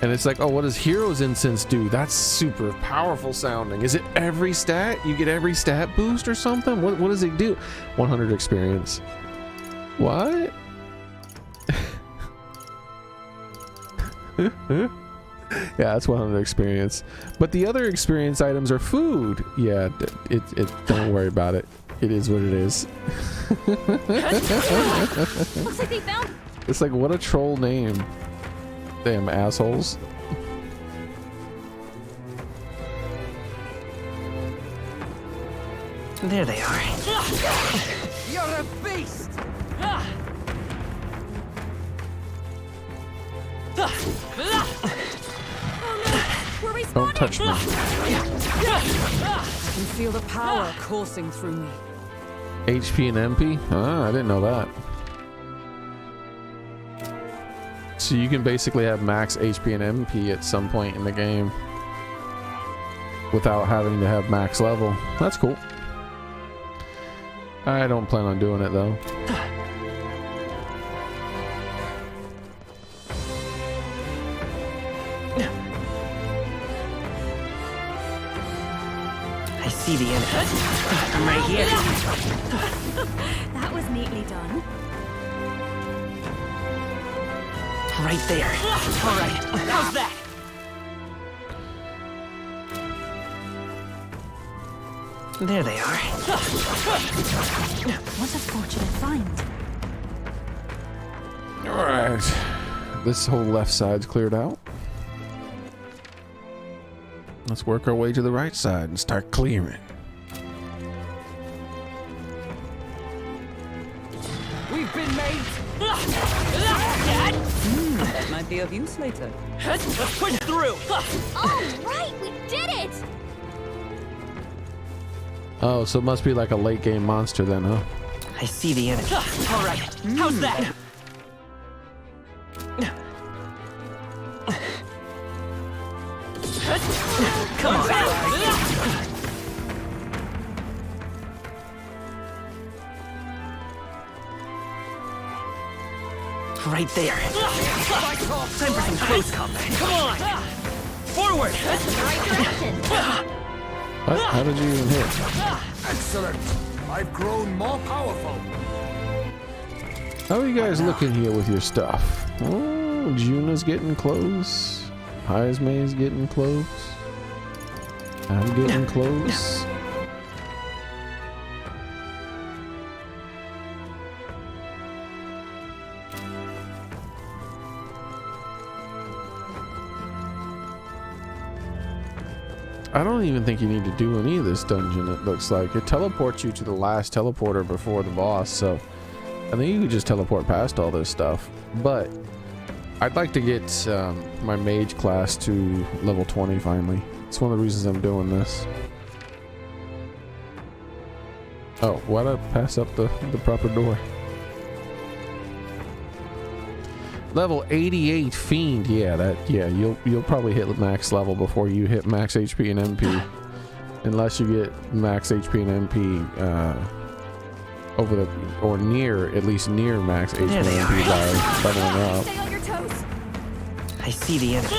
And it's like, oh, what does heroes incense do? That's super powerful sounding. Is it every stat? You get every stat boost or something? What does it do? 100 experience. What? Yeah, that's 100 experience. But the other experience items are food. Yeah, it don't worry about it. It is what it is. Looks like they found. It's like, what a troll name. Damn assholes. There they are. You're a beast! Don't touch me. I can feel the power coursing through me. HP and MP? Ah, I didn't know that. So you can basically have max HP and MP at some point in the game without having to have max level. That's cool. I don't plan on doing it though. I see the enemy. I'm right here. That was neatly done. Right there. All right. How's that? There they are. What a fortunate find. All right. This whole left side's cleared out. Let's work our way to the right side and start clearing. We've been made. That might be of use later. Let's push through. Oh, right, we did it! Oh, so it must be like a late game monster then, huh? I see the enemy. All right. How's that? Come on. Right there. Time for some close combat. Come on. Forward. Right direction. What? How did you even hit? Excellent. I've grown more powerful. How are you guys looking here with your stuff? Oh, Juna's getting close. Heismay's getting close. I'm getting close. I don't even think you need to do any of this dungeon, it looks like. It teleports you to the last teleporter before the boss, so I think you could just teleport past all this stuff. But I'd like to get my mage class to level 20 finally. It's one of the reasons I'm doing this. Oh, why'd I pass up the proper door? Level 88 Fiend. Yeah, you'll probably hit max level before you hit max HP and MP. Unless you get max HP and MP over the, or near, at least near max HP and MP by leveling up. Stay on your toes. I see the enemy.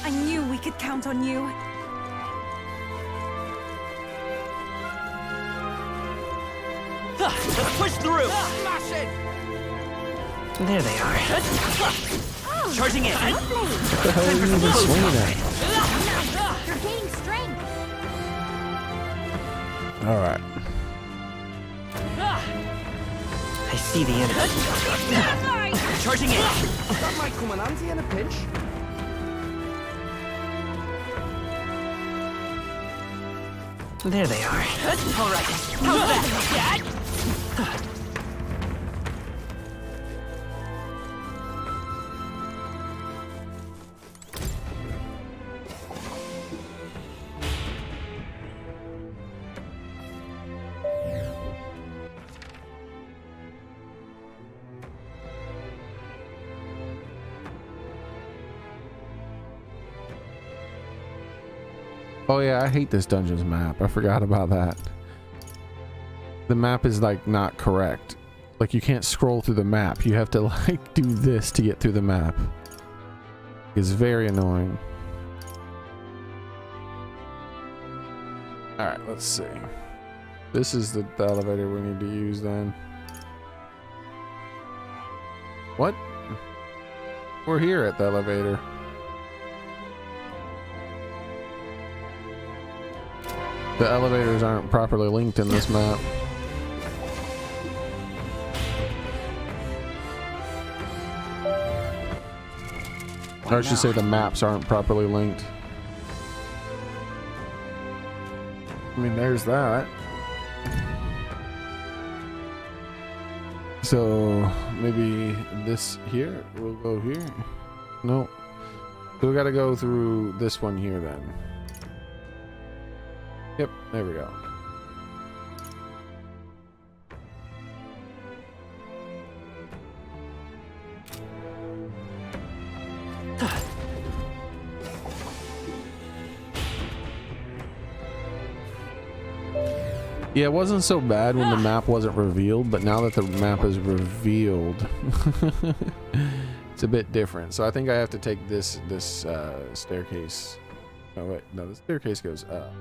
I knew we could count on you. Let's push through. Smash it. There they are. Oh, Charging in. What the hell are you even swinging at? you're gaining strength. Alright. I see the enemy. Sorry. Charging in. That might come in handy in a pinch. There they are. All right. How's that? Oh yeah, I hate this dungeons map. I forgot about that. The map is like not correct. Like you can't scroll through the map. You have to like do this to get through the map. It's very annoying. All right, let's see. This is the elevator we need to use then. What? We're here at the elevator. The elevators aren't properly linked in this map. Or I should say the maps aren't properly linked. I mean, there's that. So maybe this here, we'll go here. No. So we gotta go through this one here then. Yep, there we go. Yeah, it wasn't so bad when the map wasn't revealed, but now that the map is revealed, it's a bit different. So I think I have to take this staircase. Oh wait, no, the staircase goes up.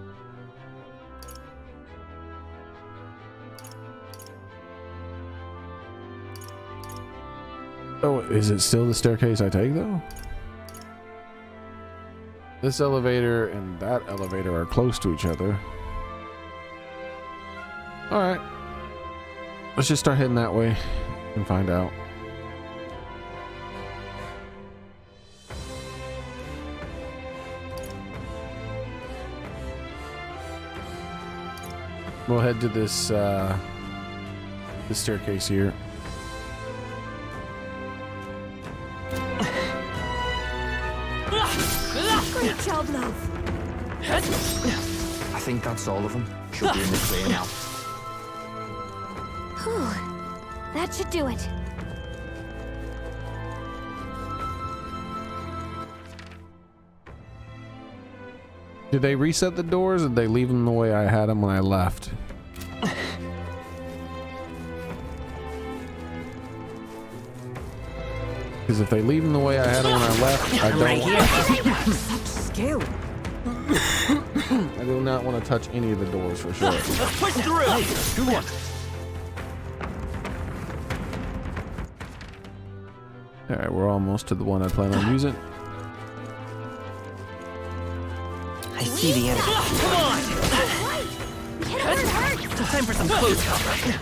Oh, is it still the staircase I take though? This elevator and that elevator are close to each other. All right, let's just start heading that way and find out. We'll head to this staircase here. Great job, love. I think that's all of them. Should be in the clear now. Whew. That should do it. Did they reset the doors or did they leave them the way I had them when I left? Because if they leave them the way I had them when I left, I don't. Right here. Such skill. I do not want to touch any of the doors for sure. Let's push through. Good one. All right, we're almost to the one I plan on using. I see the enemy. Come on. Time for some close combat.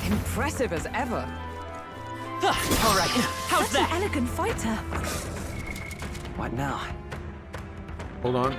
Impressive as ever. All right. How's Such that? an elegant fighter. What now? Hold on.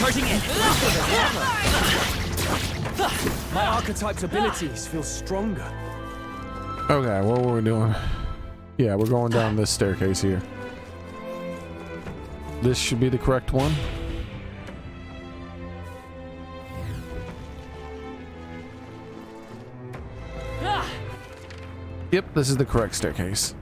Charging in. My archetype's abilities feel stronger. Okay, what were we doing? Yeah, we're going down this staircase here. This should be the correct one. Yep, this is the correct staircase.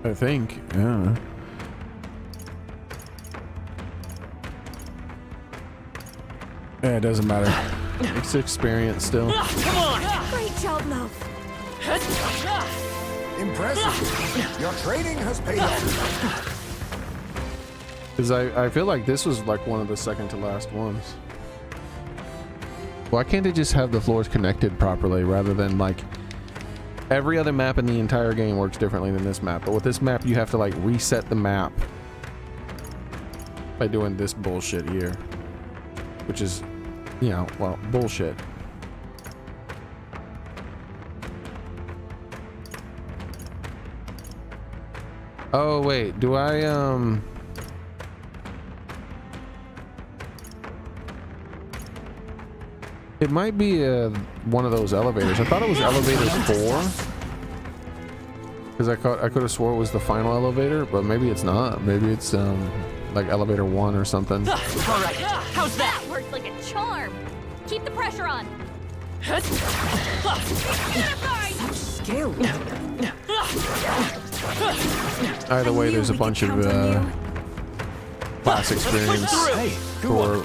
I think, yeah. Yeah, it doesn't matter. It's experience still. Come on! Great job, love. Impressive. Your training has paid off. Because I feel like this was like one of the second to last ones. Why can't they just have the floors connected properly rather than like every other map in the entire game works differently than this map, but with this map you have to like reset the map by doing this bullshit here, which is, you know, well, bullshit. Oh wait, do I it might be one of those elevators. I thought it was elevator 4. Because I could have swore it was the final elevator, but maybe it's not. Maybe it's like elevator 1 or something. All right, how's that? Worked like a charm. Keep the pressure on. Either way, there's a bunch of class experience for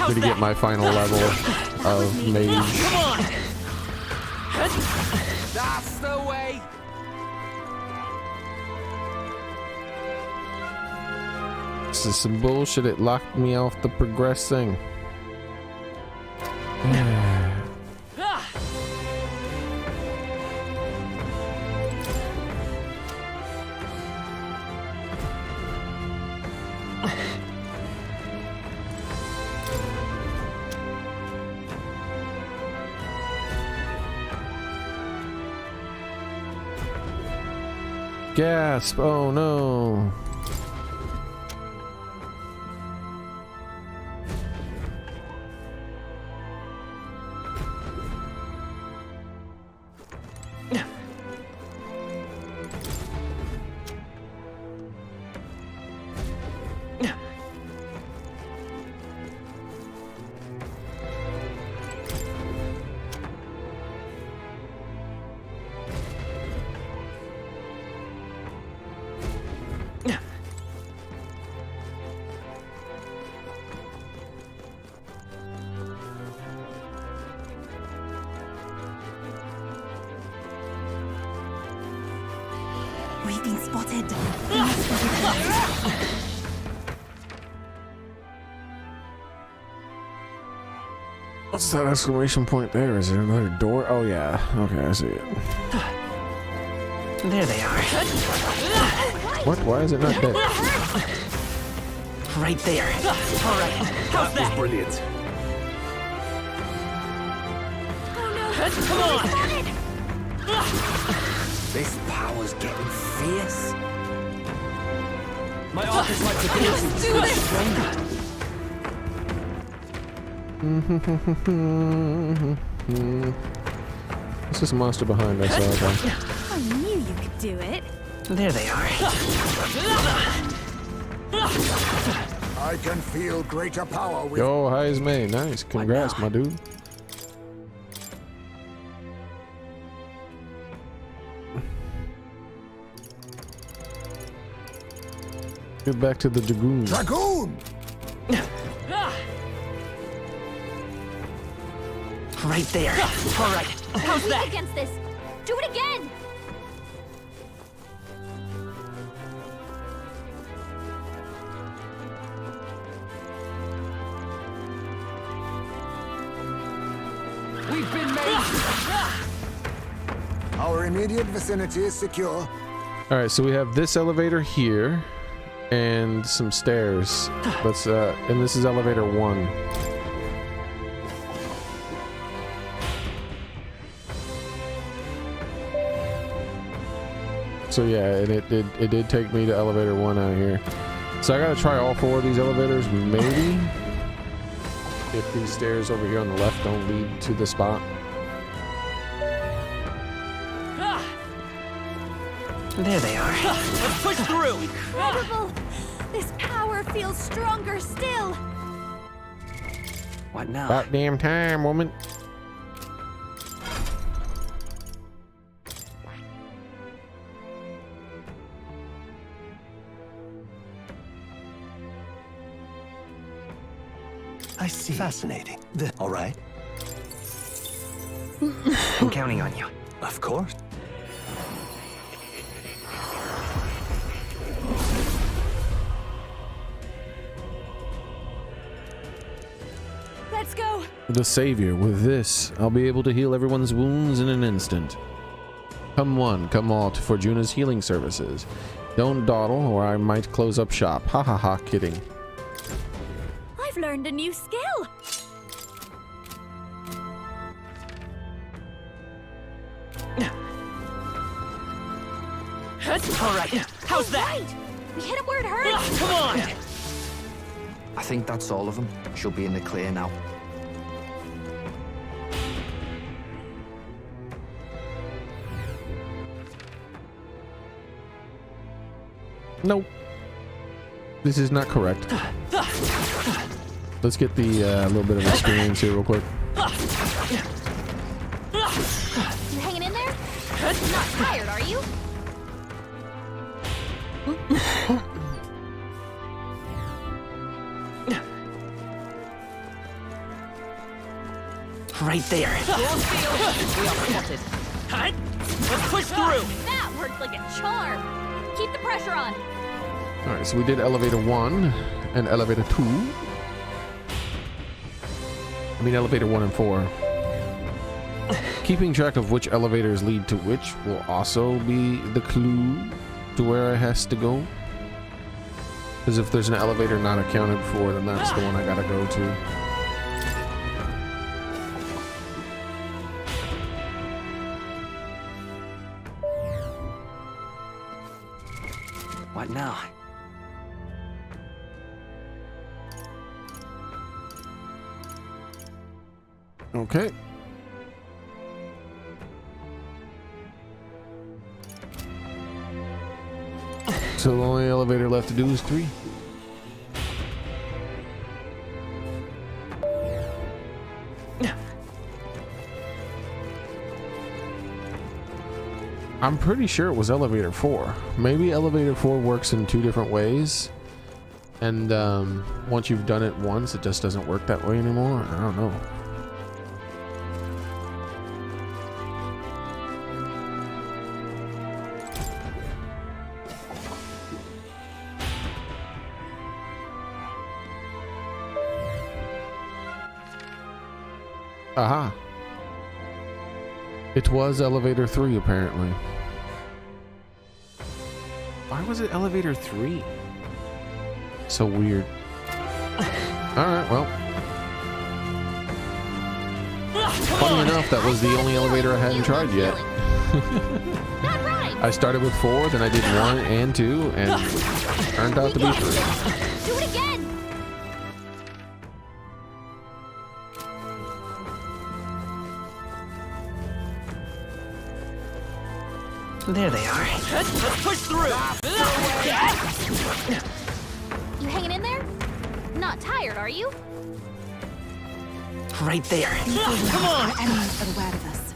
me to get my final level of mage. That's the way. This is some bullshit. It locked me off the progressing. Gasp! Oh no! We've been spotted. What's that exclamation point there? Is there another door? Oh yeah. Okay, I see it. There they are. What? Why is it not dead? Right there. All right. How's that? Brilliant. Come on. This power's getting fierce. My archetype's abilities feel stronger. What's this monster behind us? Okay. I knew you could do it. There they are. I can feel greater power with... Yo, hi is May. Nice. Congrats, my dude. Get back to the Dragoon. Dragoon! Right there. All right. How's that? Against this. Do it again. We've been made. Our immediate vicinity is secure. All right, so we have this elevator here and some stairs. Let's and this is elevator 1. So yeah, and it did take me to elevator 1 out here. So I gotta try all 4 of these elevators, maybe. If these stairs over here on the left don't lead to the spot. There they are. Let's push through. Incredible! This power feels stronger still. What now? About damn time, woman. I see. Fascinating. All right. I'm counting on you. Of course. Let's go. The savior. With this, I'll be able to heal everyone's wounds in an instant. Come one, come all to Fortuna's healing services. Don't dawdle, or I might close up shop. Ha ha ha, kidding. I've learned a new skill. All right. How's that? Right. We hit him where it hurts. Come on. I think that's all of them. She'll be in the clear now. Nope. This is not correct. Let's get the little bit of experience here real quick. You hanging in there? Not tired, are you? Right there. We are protected. Let's push through. That worked like a charm. Keep the pressure on. All right, so we did elevator 1 and elevator 2. I mean elevator 1 and 4. Keeping track of which elevators lead to which will also be the clue to where it has to go. Because if there's an elevator not accounted for, then that's the one I gotta go to. What now? Okay. So the only elevator left to do is 3. I'm pretty sure it was elevator 4. Maybe elevator 4 works in 2 different ways. And once you've done it once, it just doesn't work that way anymore. I don't know. Aha. It was elevator 3, apparently. Why was it elevator 3? So weird. Alright, well. Funny enough, that was the only elevator I hadn't tried yet. I started with 4, then I did 1 and 2, and turned out to be 3. Do it again. There they are. Let's push through. You hanging in there? Not tired, are you? Right there. Come on. Our enemies are aware of us.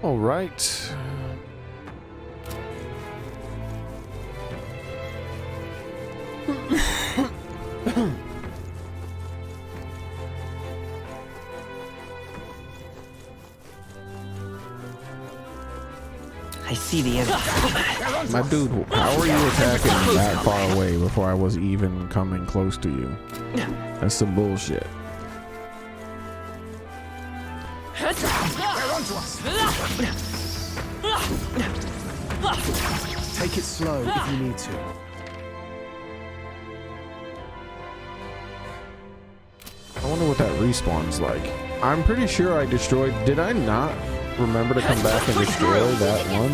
All right. I see the enemy. My dude, how are you attacking that far away before I was even coming close to you? That's some bullshit. They're onto us. Take it slow if you need to. I wonder what that respawn's like. I'm pretty sure I destroyed... Did I not remember to come back and destroy that one?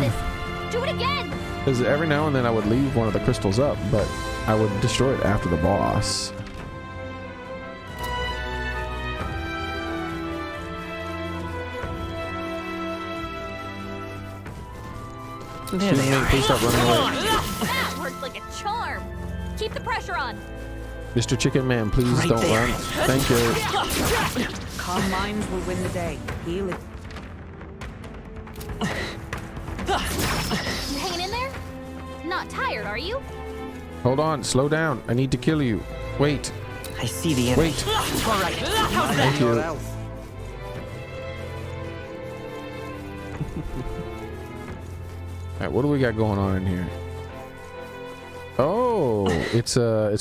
Do it again! Because every now and then I would leave one of the crystals up, but I would destroy it after the boss. There they are. Please stop running away. That worked like a charm. Keep the pressure on. Mr. Chicken Man, please Right don't there. run. Thank you. Calm minds will win the day. Heal it. You hanging in there? Not tired, are you? Hold on, slow down. I need to kill you. Wait. I see the enemy. Wait. All right. How's Thank you. Alright, what do we got going on in here? Oh, it's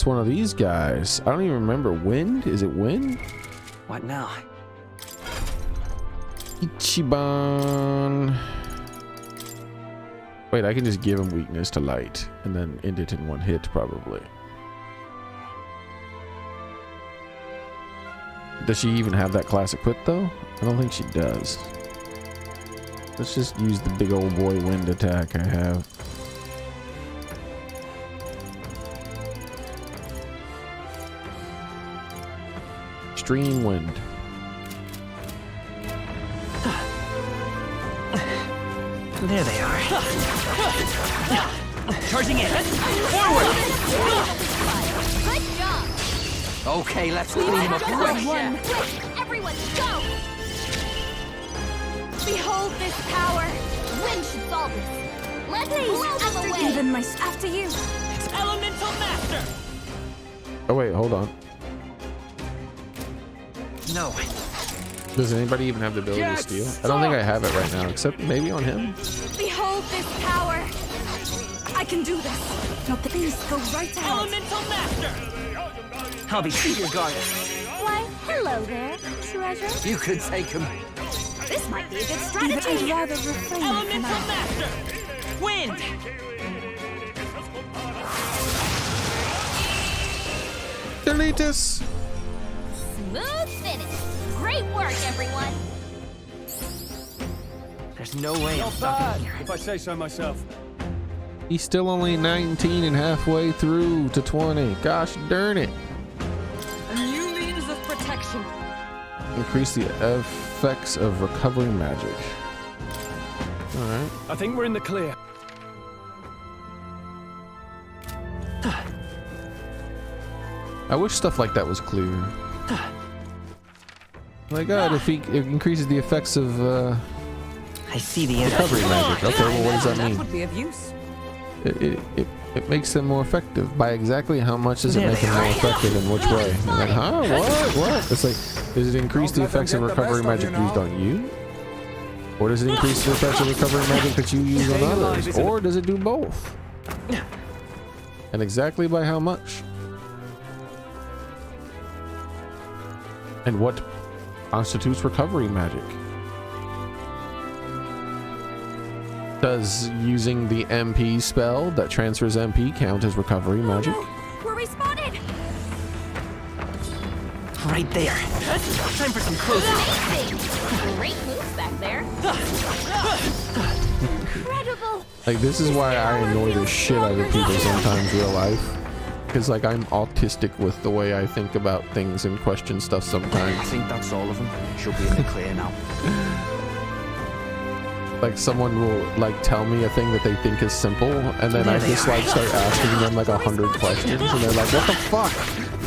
one of these guys. I don't even remember. Wind? Is it Wind? What now? Ichiban. Wait, I can just give him weakness to light and then end it in one hit, probably. Does she even have that class equipped, though? I don't think she does. Let's just use the big old boy wind attack I have. Extreme wind. There they are. Charging in. Forward! Good job. Okay, let's clean them up. Quick, everyone, go! Behold this power. Wind should solve this. Let's blow them away. Even my after you. Elemental Master! Oh wait, hold on. No. Does anybody even have the ability to steal? I don't think I have it right now, except maybe on him. Behold this power. I can do this. No, please go right ahead. Elemental Master! I'll be your guard. Why, hello there, treasure. You could take him. This might be a good I'd strategy. rather refrain from Elemental that. Master! Wind! Deletus! Smooth finish. Great work, everyone. There's no way I'm stopping here. If I say so myself. He's still only 19 and halfway through to 20. Gosh darn it. A new means of protection. Increase the effects of recovery magic. Alright. I think we're in the clear. I wish stuff like that was clear. My god, if it increases the effects of I see the enemy. recovery magic. Okay, well what does that That mean? would be of use. It makes them more effective. By exactly how much does it There make they them more are. effective and which way? I'm like, huh? What? It's like, does it increase the effects of recovery magic used on you? Or does it increase the effects of recovery magic that you use on others? Or does it do both? And exactly by how much? And what constitutes recovery magic? Does using the MP spell that transfers MP count as recovery magic? We're respawted. Right there. Time for some close up. Amazing. Great moves back there. Incredible. Like, this is why I annoy the shit out of people sometimes in real life. Because, like, I'm autistic with the way I think about things and question stuff I sometimes. think that's all of them. She'll be in the clear now. Like, someone will, like, tell me a thing that they think is simple, and then I There they just, are. like, start asking them, like, 100 questions, and they're like, what the fuck?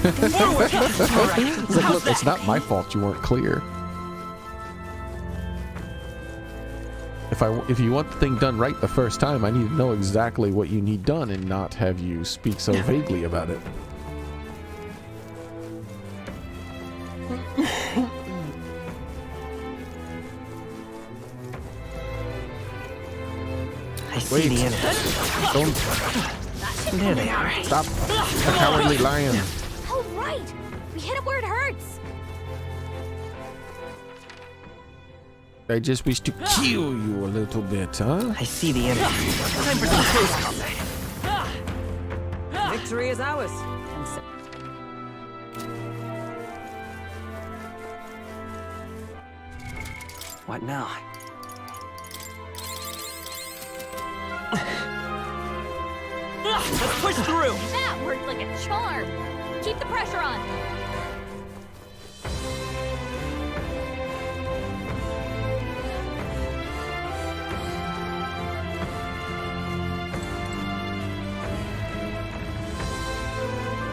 It's like, look, it's not my fault you weren't clear. If you want the thing done right the first time, I need to know exactly what you need done and not have you speak so vaguely about it. I see the enemy. Don't There they are. stop the cowardly lion. Oh, right. We hit it where it hurts. I just wish to kill you a little bit, huh? I see the enemy. Time for some close combat. Victory is ours. What now? Let's push through! That worked like a charm. Keep the pressure on.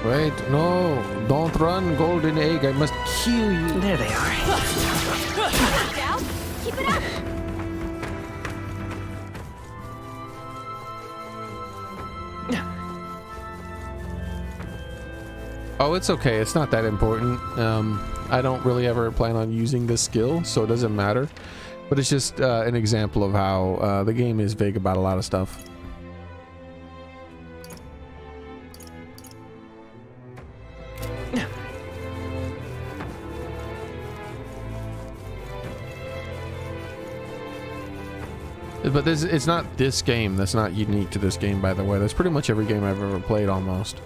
Wait, no, don't run, golden egg. I must kill you. There they are. Down. Keep it up. Oh, it's okay. It's not that important. I don't really ever plan on using this skill, so it doesn't matter. But it's just an example of how the game is vague about a lot of stuff. But it's not this game. That's not unique to this game, by the way. That's pretty much every game I've ever played, almost.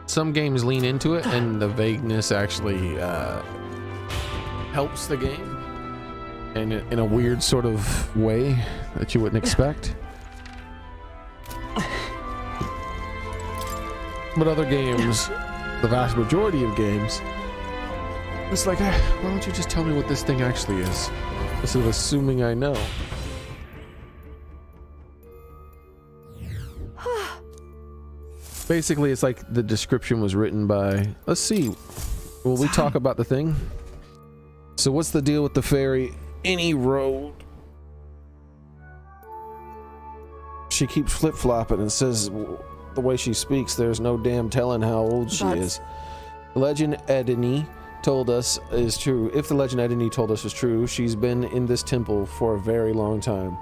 Some games lean into it, and the vagueness actually helps the game, and in a weird sort of way that you wouldn't expect. But other games, the vast majority of games, it's like, why don't you just tell me what this thing actually is, instead of assuming I know. Basically, it's like the description was written by, let's see, will we talk about the thing? So what's the deal with the fairy? Any road? She keeps flip-flopping and says the way she speaks, there's no damn telling how old she is. Legend Edeni told us is true. If the legend Edeni told us is true, she's been in this temple for a very long time.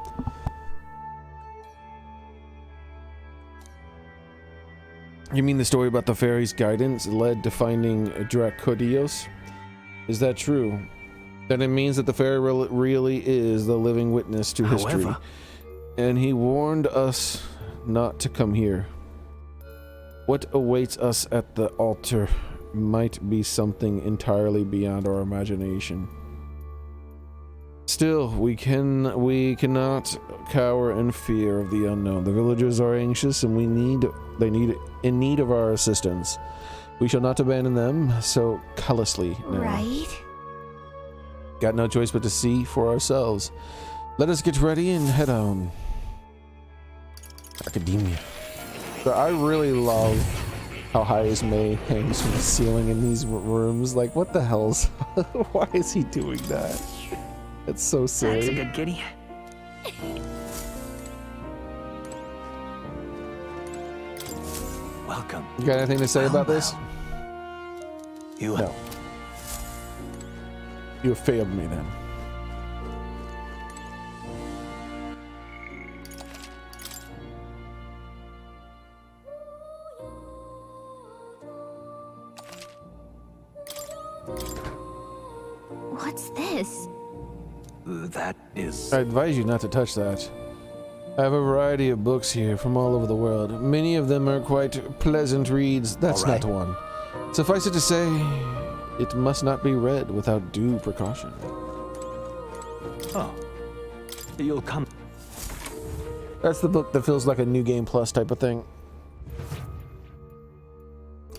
You mean the story about the fairy's guidance led to finding Dracodios? Is that true? Then it means that the fairy really is the living witness to history. And he warned us not to come here. What awaits us at the altar might be something entirely beyond our imagination. Still, we cannot cower in fear of the unknown. The villagers are anxious, and they need in need of our assistance. We shall not abandon them so callously now. Right. Got no choice but to see for ourselves. Let us get ready and head on. Academia. So I really love how high as May hangs from the ceiling in these rooms. Like, what the hell's... Why is he doing that? It's so silly. That's a good kitty. Welcome. You got anything to say about this? No. You have failed me then. What's this? That is... I advise you not to touch that. I have a variety of books here from all over the world. Many of them are quite pleasant reads. That's not one. Suffice it to say, it must not be read without due precaution. Oh. You'll come... That's the book that feels like a New Game Plus type of thing.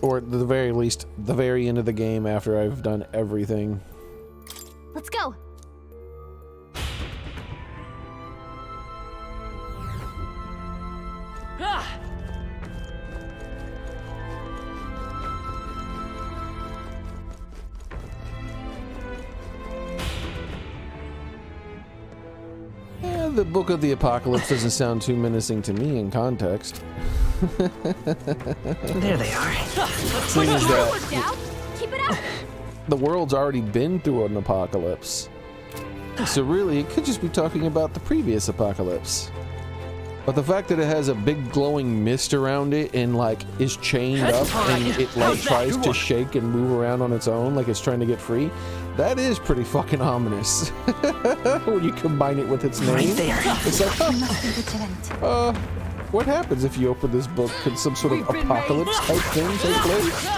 Or at the very least, the very end of the game after I've done everything. Let's go. The Book of the Apocalypse doesn't sound too menacing to me in context. There they are. Thing is that Keep it up. the world's already been through an apocalypse. So really, it could just be talking about the previous apocalypse. But the fact that it has a big glowing mist around it and like is chained up and it like tries to shake and move around on its own like it's trying to get free, that is pretty fucking ominous. When you combine it with its name, it's like, what happens if you open this book? Could some sort of apocalypse type thing take place?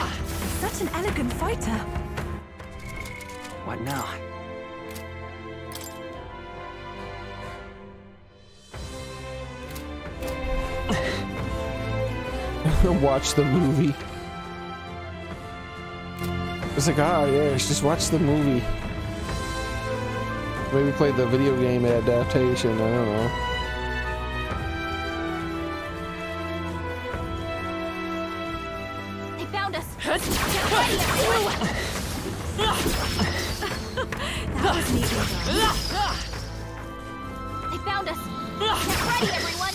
Such an elegant fighter. What now? Watch the movie. It's like, yes, just watch the movie. Maybe play the video game adaptation, I don't know. They found us. That was neatly done. They found us. Get ready, everyone.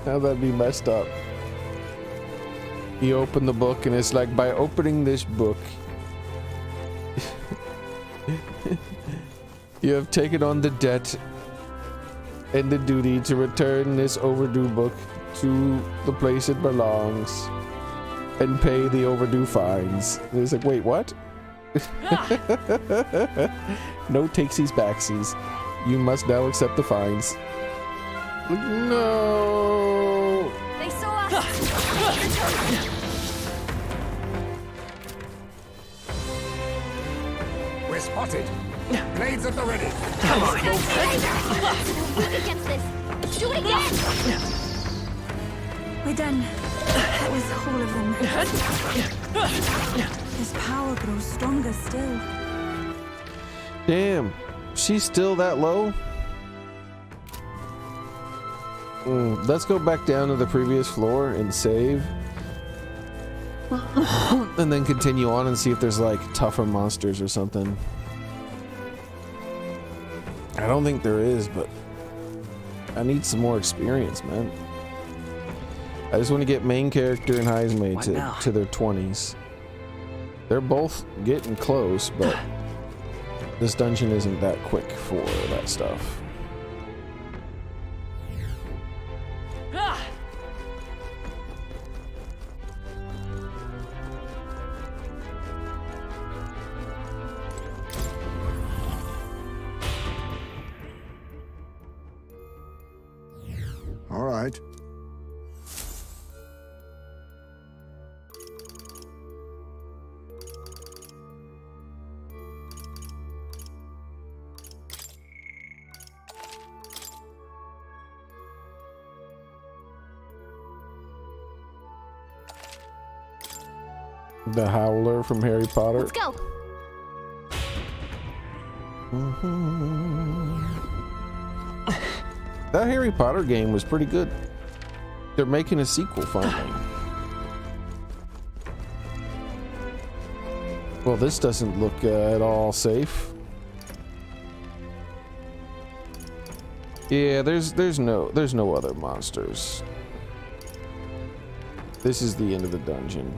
That'd be messed up. You open the book and it's like, by opening this book, you have taken on the debt and the duty to return this overdue book to the place it belongs and pay the overdue fines. And it's like, wait, what? No takesies backsies. You must now accept the fines. No. They saw us. We're spotted. Blades at the ready. Come on. Weak against this. Do it again. We're done. That was all of them. His power grows stronger still. Damn. She's still that low? Let's go back down to the previous floor and save. And then continue on and see if there's like tougher monsters or something. I don't think there is, but I need some more experience, man. I just want to get main character and Heismay to their 20s. They're both getting close, but this dungeon isn't that quick for that stuff. All right. The Howler from Harry Potter. Let's go. That Harry Potter game was pretty good. They're making a sequel finally. Well, this doesn't look at all safe. Yeah, there's no other monsters. This is the end of the dungeon.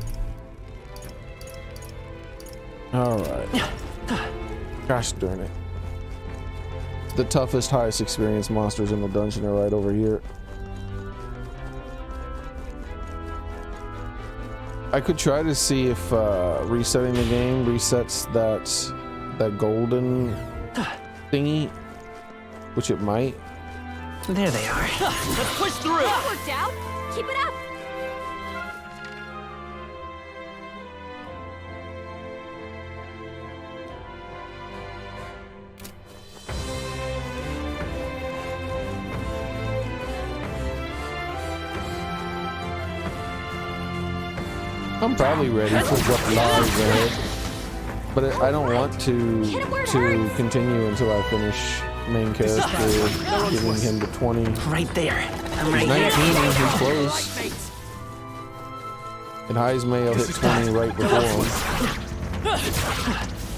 All right. Gosh darn it. The toughest, highest experience monsters in the dungeon are right over here. I could try to see if resetting the game resets that golden thingy, which it might. There they are. Let's push through. That worked out. Keep it up. I'm probably ready for what lies ahead, but I don't want to continue until I finish main character, giving him the 20. Right there. I'm He's right 19, here. he's close. And Heismay will hit 20 right before him.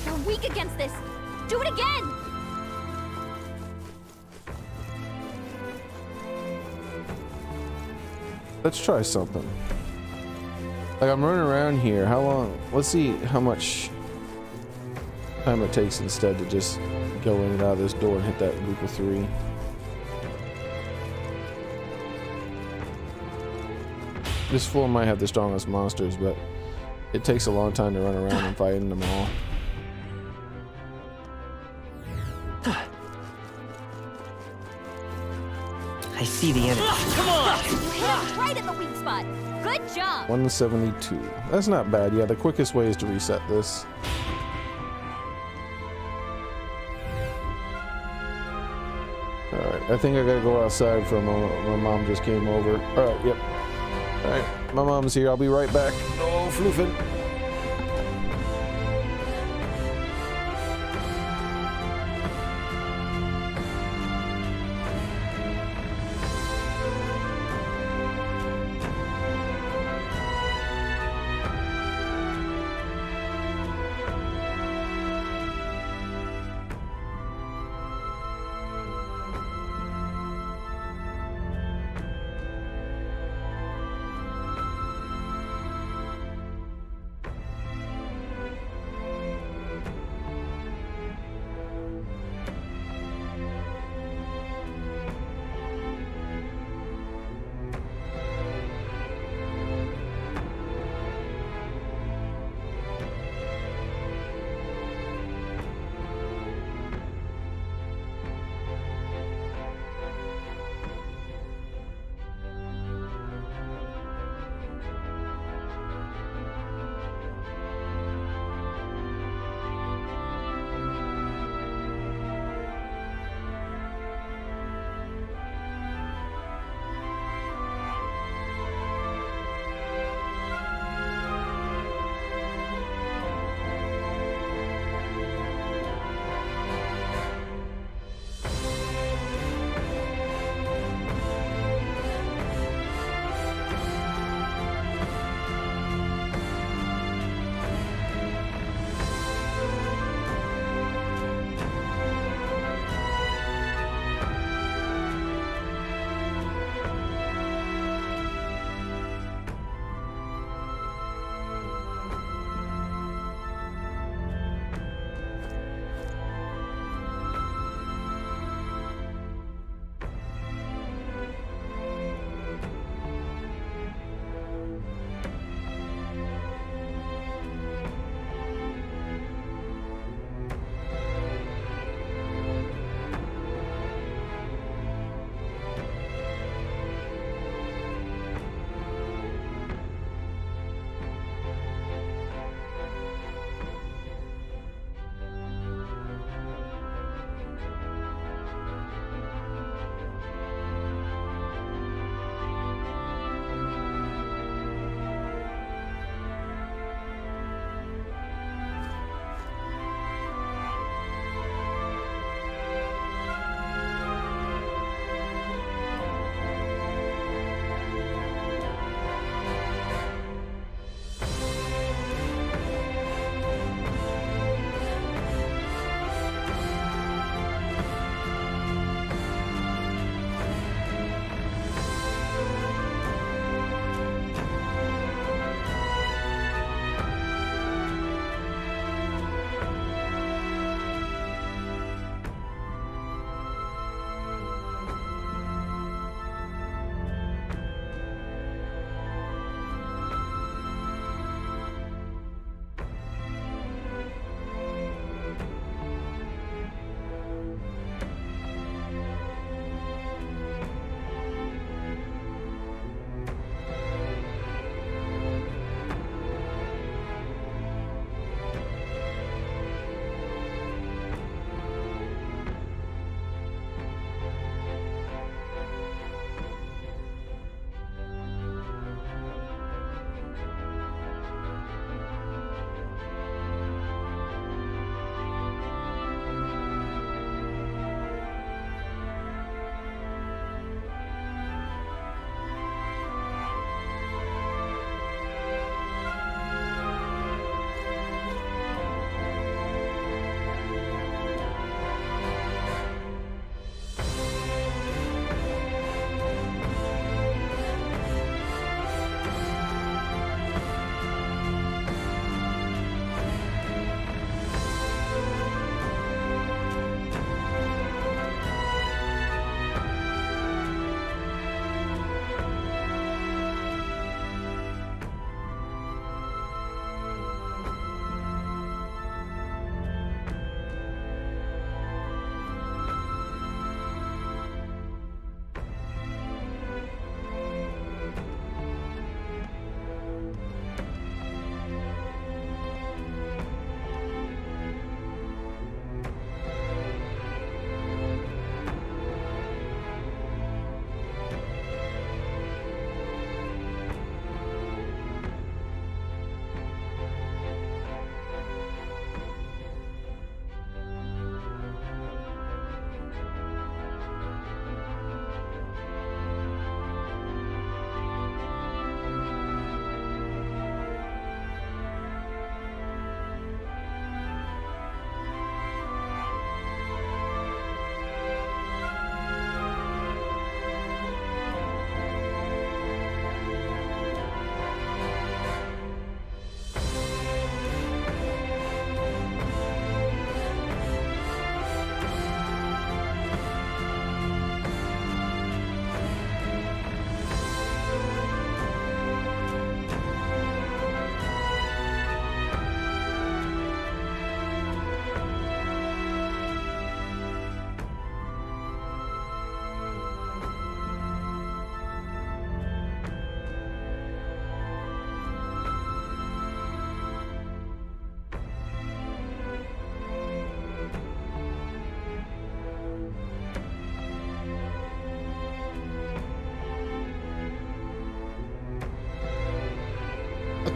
You're weak against this. Do it again. Let's try something. Like, I'm running around here. How long? Let's see how much time it takes instead to just go in and out of this door and hit that group of 3. This floor might have the strongest monsters, but it takes a long time to run around and fighting them all. I see the enemy. Come on! You hit him right in the weak spot. Good job. 172. That's not bad. Yeah, the quickest way is to reset this. Alright, I think I gotta go outside for a moment. My mom just came over. Alright, yep. Alright, my mom's here. I'll be right back. Oh, floofing.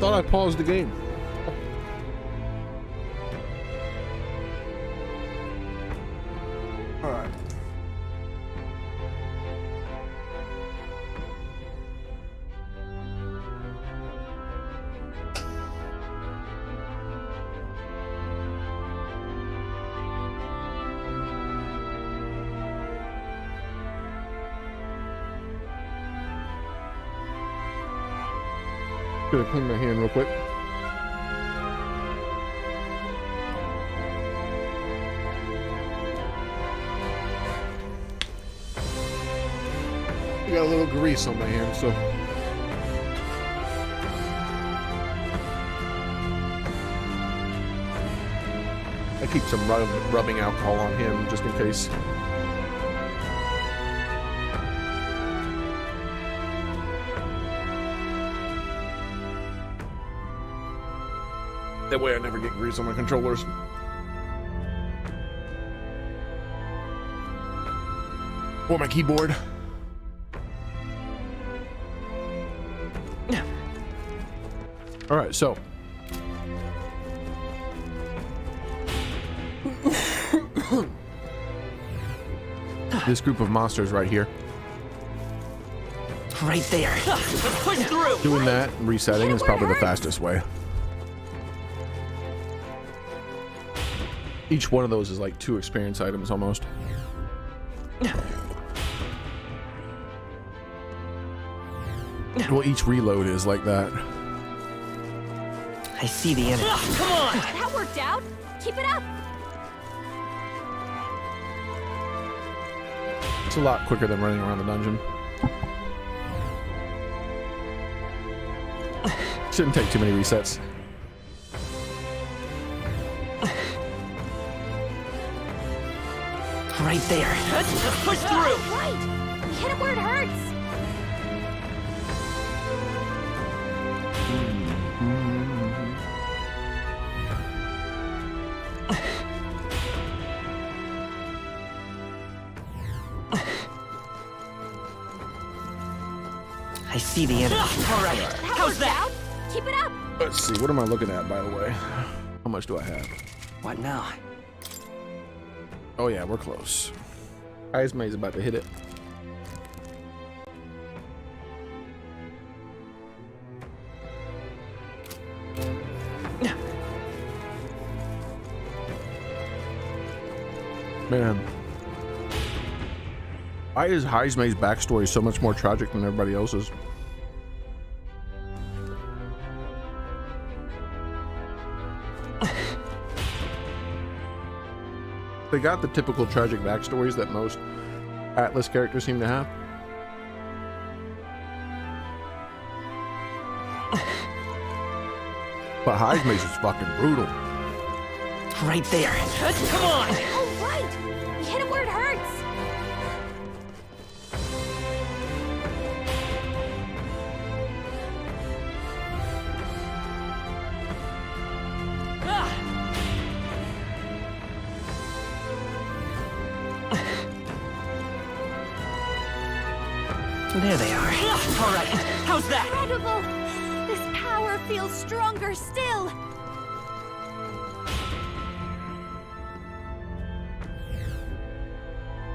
thought I paused the game. All right. Gonna clean my hand real quick. I got a little grease on my hand, so. I keep some rubbing alcohol on him just in case. That way I never get grease on my controllers. Or my keyboard. All right, so. This group of monsters right here. Right there. Let's push through. Doing that, resetting is probably the fastest way. Each one of those is like 2 experience items almost. Well, each reload is like that. I see the enemy. Come on! That worked out. Keep it up. It's a lot quicker than running around the dungeon. Shouldn't take too many resets. Right there. Let's push through. Right. We hit it where it hurts. I see the enemy. All right. How's that? Keep it up. Let's see. What am I looking at, by the way? How much do I have? What now? Oh yeah, we're close. Ismay's about to hit it. Man. Why is Ismay's backstory so much more tragic than everybody else's? They got the typical tragic backstories that most Atlus characters seem to have. But Ismay's is fucking brutal. Right there. Come on. Oh, right. We hit it where it hurts. There they are. All right. How's that? Incredible. This power feels stronger still.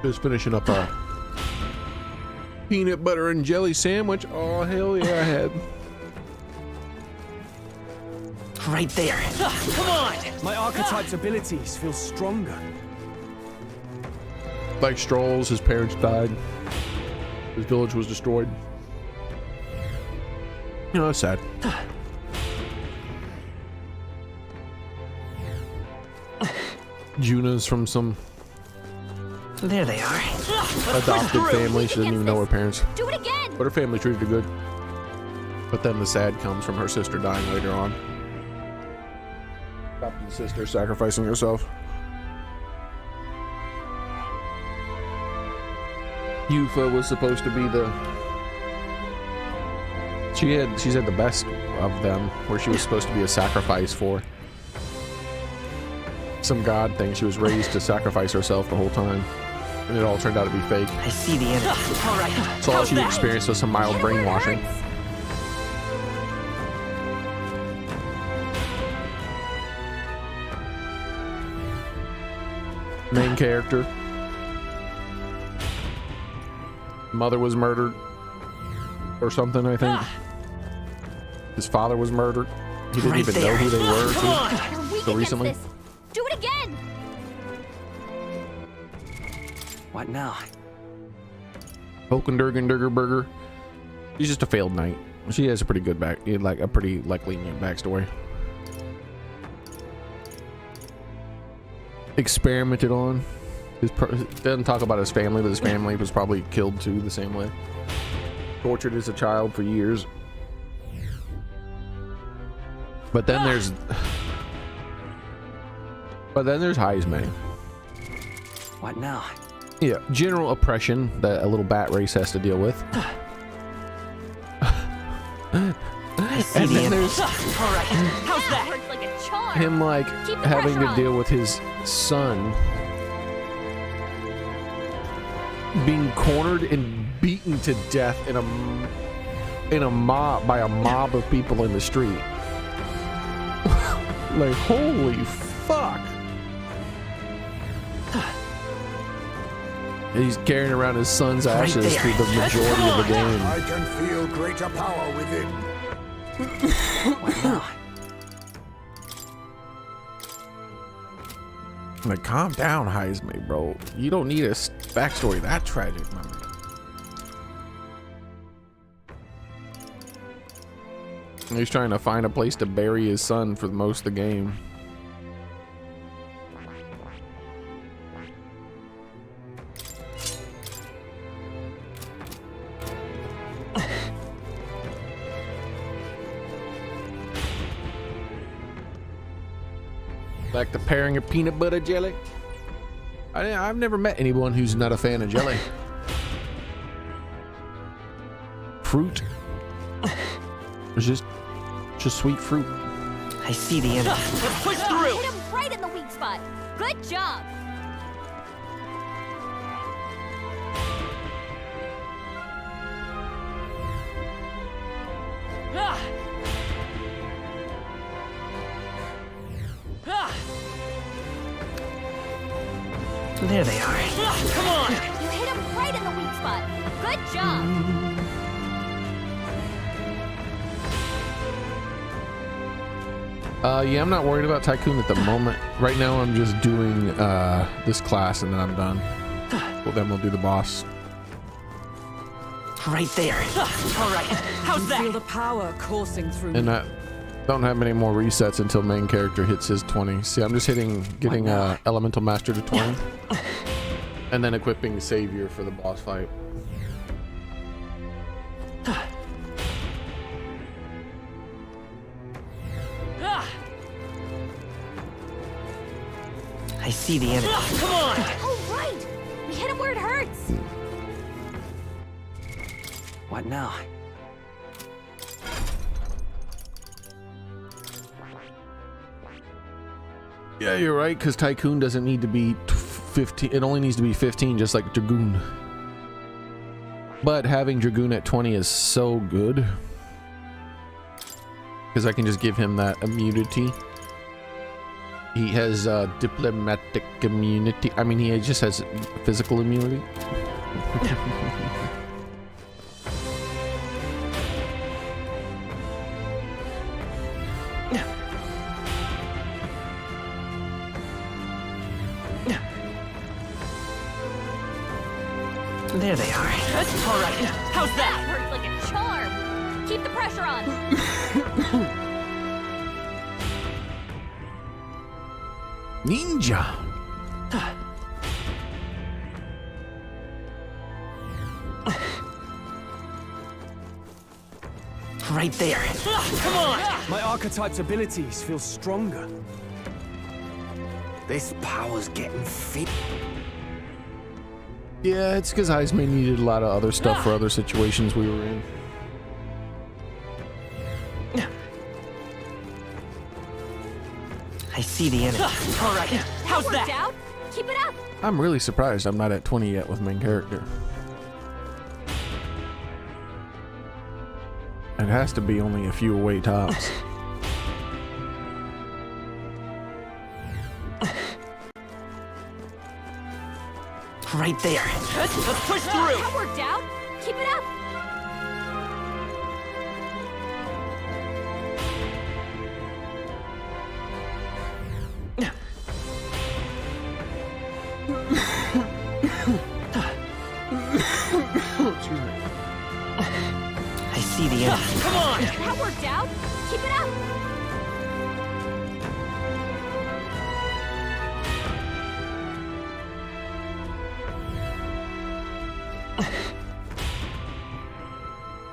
Just finishing up a peanut butter and jelly sandwich. Oh, hell yeah, I had. Right there. Come on. My archetype's abilities feel stronger. Like Strolls, his parents died. His village was destroyed. You know, that's sad. Juna's from some There they are. adopted family. She didn't even know her parents. Do it again. But her family treated her good. But then the sad comes from her sister dying later on. Adopted sister sacrificing herself. Yufa was supposed to be the... She's had the best of them, where she was supposed to be a sacrifice for some god thing. She was raised to sacrifice herself the whole time, and it all turned out to be fake. I see the enemy. All right. So all she experienced was some mild brainwashing. main character. Mother was murdered or something, I think. His father was murdered. He didn't even know who they were so recently. Do it again. What now? Burger. She's just a failed knight. She has a pretty good a pretty lenient backstory. Experimented on. Doesn't talk about his family, but his family was probably killed too the same way. Tortured as a child for years. But then there's Heisman. What now? Yeah, general oppression that a little bat race has to deal with. I see and the then there's Alright, how's that? Works like a charm. him like Keep the having pressure to on. deal with his son being cornered and beaten to death in a mob by a mob of people in the street. Like, holy fuck. He's carrying around his son's ashes through the majority of the game. I can feel greater power within. What now? Like, calm down, Heisman, bro. You don't need a backstory that tragic, man. He's trying to find a place to bury his son for most of the game. Like the pairing of peanut butter jelly. I've never met anyone who's not a fan of jelly. Fruit. It's just sweet fruit. I see the enemy. Let's push through. Hit him right in the weak spot. Good job. There they are. Come on! You hit him right in the weak spot. Good job. Yeah, I'm not worried about Tycoon at the moment. Right now, I'm just doing this class and then I'm done. Well, then we'll do the boss. Right there. All right. How's that? Feel the power coursing through. And I don't have any more resets until main character hits his 20. See, I'm just getting Elemental Master to 20. And then equipping Savior for the boss fight. I see the enemy. Come on! Oh, right. We hit him where it hurts. What now? Yeah, you're right, because Tycoon doesn't need to be 15. It only needs to be 15, just like Dragoon. But having Dragoon at 20 is so good. Because I can just give him that immunity. He has diplomatic immunity. I mean, he just has physical immunity. There they are. All right. How's that? Works like a charm. Keep the pressure on. Ninja. Right there. Come on! My archetype's abilities feel stronger. This power's getting fit. Yeah, it's because Heisman needed a lot of other stuff for other situations we were in. I see the enemy. All right. How's Worked that? out. Keep it up. I'm really surprised I'm not at 20 yet with main character. It has to be only a few away tops. Right there. Let's push through. That worked out. Keep it up. I see the enemy. Come on! That worked out. Keep it up.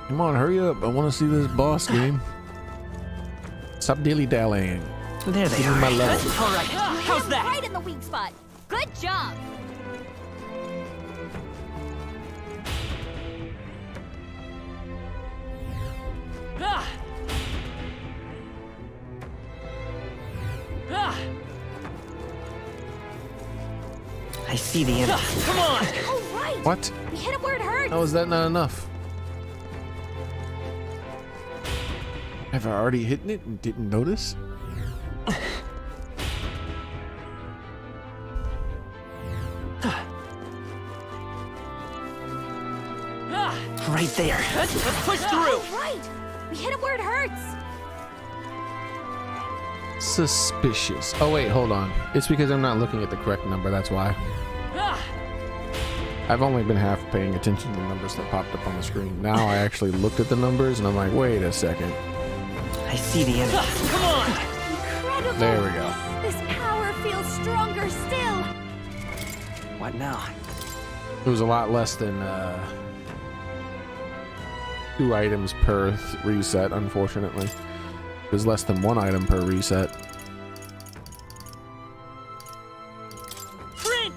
Come on, hurry up. I want to see this boss game. Stop dilly-dallying. There they Give me are. my level. All right. How's Hit him that? right in the weak spot. Good job. Ah! Ah! I see the enemy. Come on! All right. What? We hit him where it hurts. How is that not enough? Have I already hit it and didn't notice? Right there. Let's push through. All right. We hit him where it hurts. Suspicious. Oh wait, hold on. It's because I'm not looking at the correct number, that's why. I've only been half paying attention to the numbers that popped up on the screen. Now I actually looked at the numbers and I'm like, wait a second. I see the enemy. Come on! Incredible. There we go. This power feels stronger still. What now? It was a lot less than 2 items per reset, unfortunately. It was less than 1 item per reset. Prince!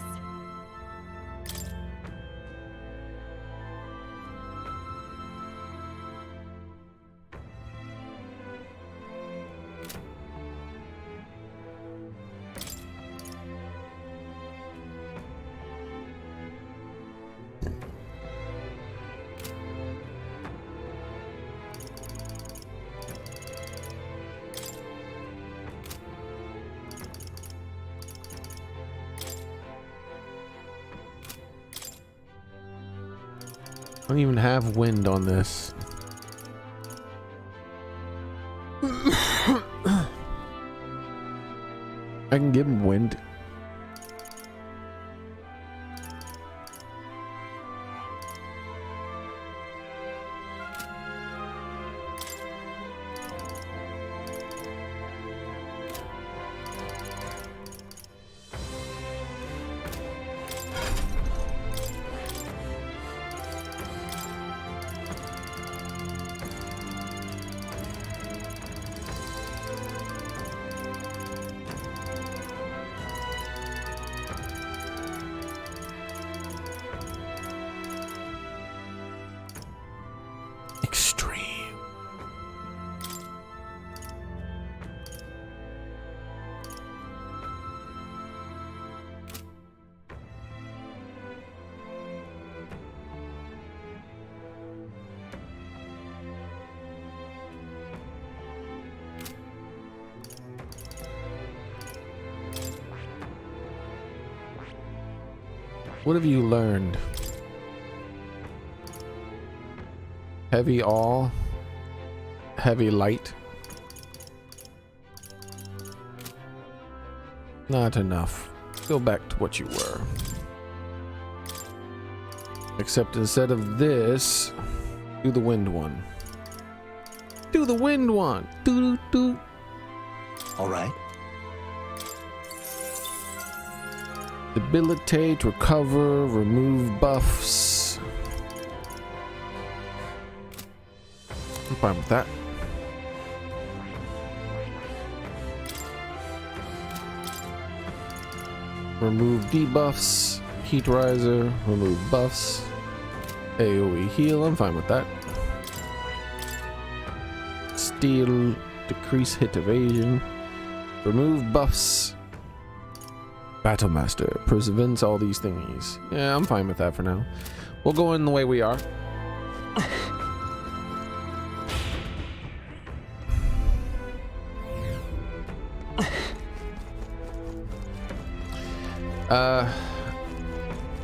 I don't even have wind on this. I can give him wind. Extreme. What have you learned? Heavy all, heavy light. Not enough. Go back to what you were. Except instead of this, do the wind one. Do the wind one. Do do do. All right. Debilitate, recover, remove buffs. I'm fine with that. Remove debuffs, heat riser, remove buffs, AoE heal, I'm fine with that. Steal, decrease hit evasion, remove buffs, Battlemaster, prevents all these thingies. Yeah, I'm fine with that for now. We'll go in the way we are.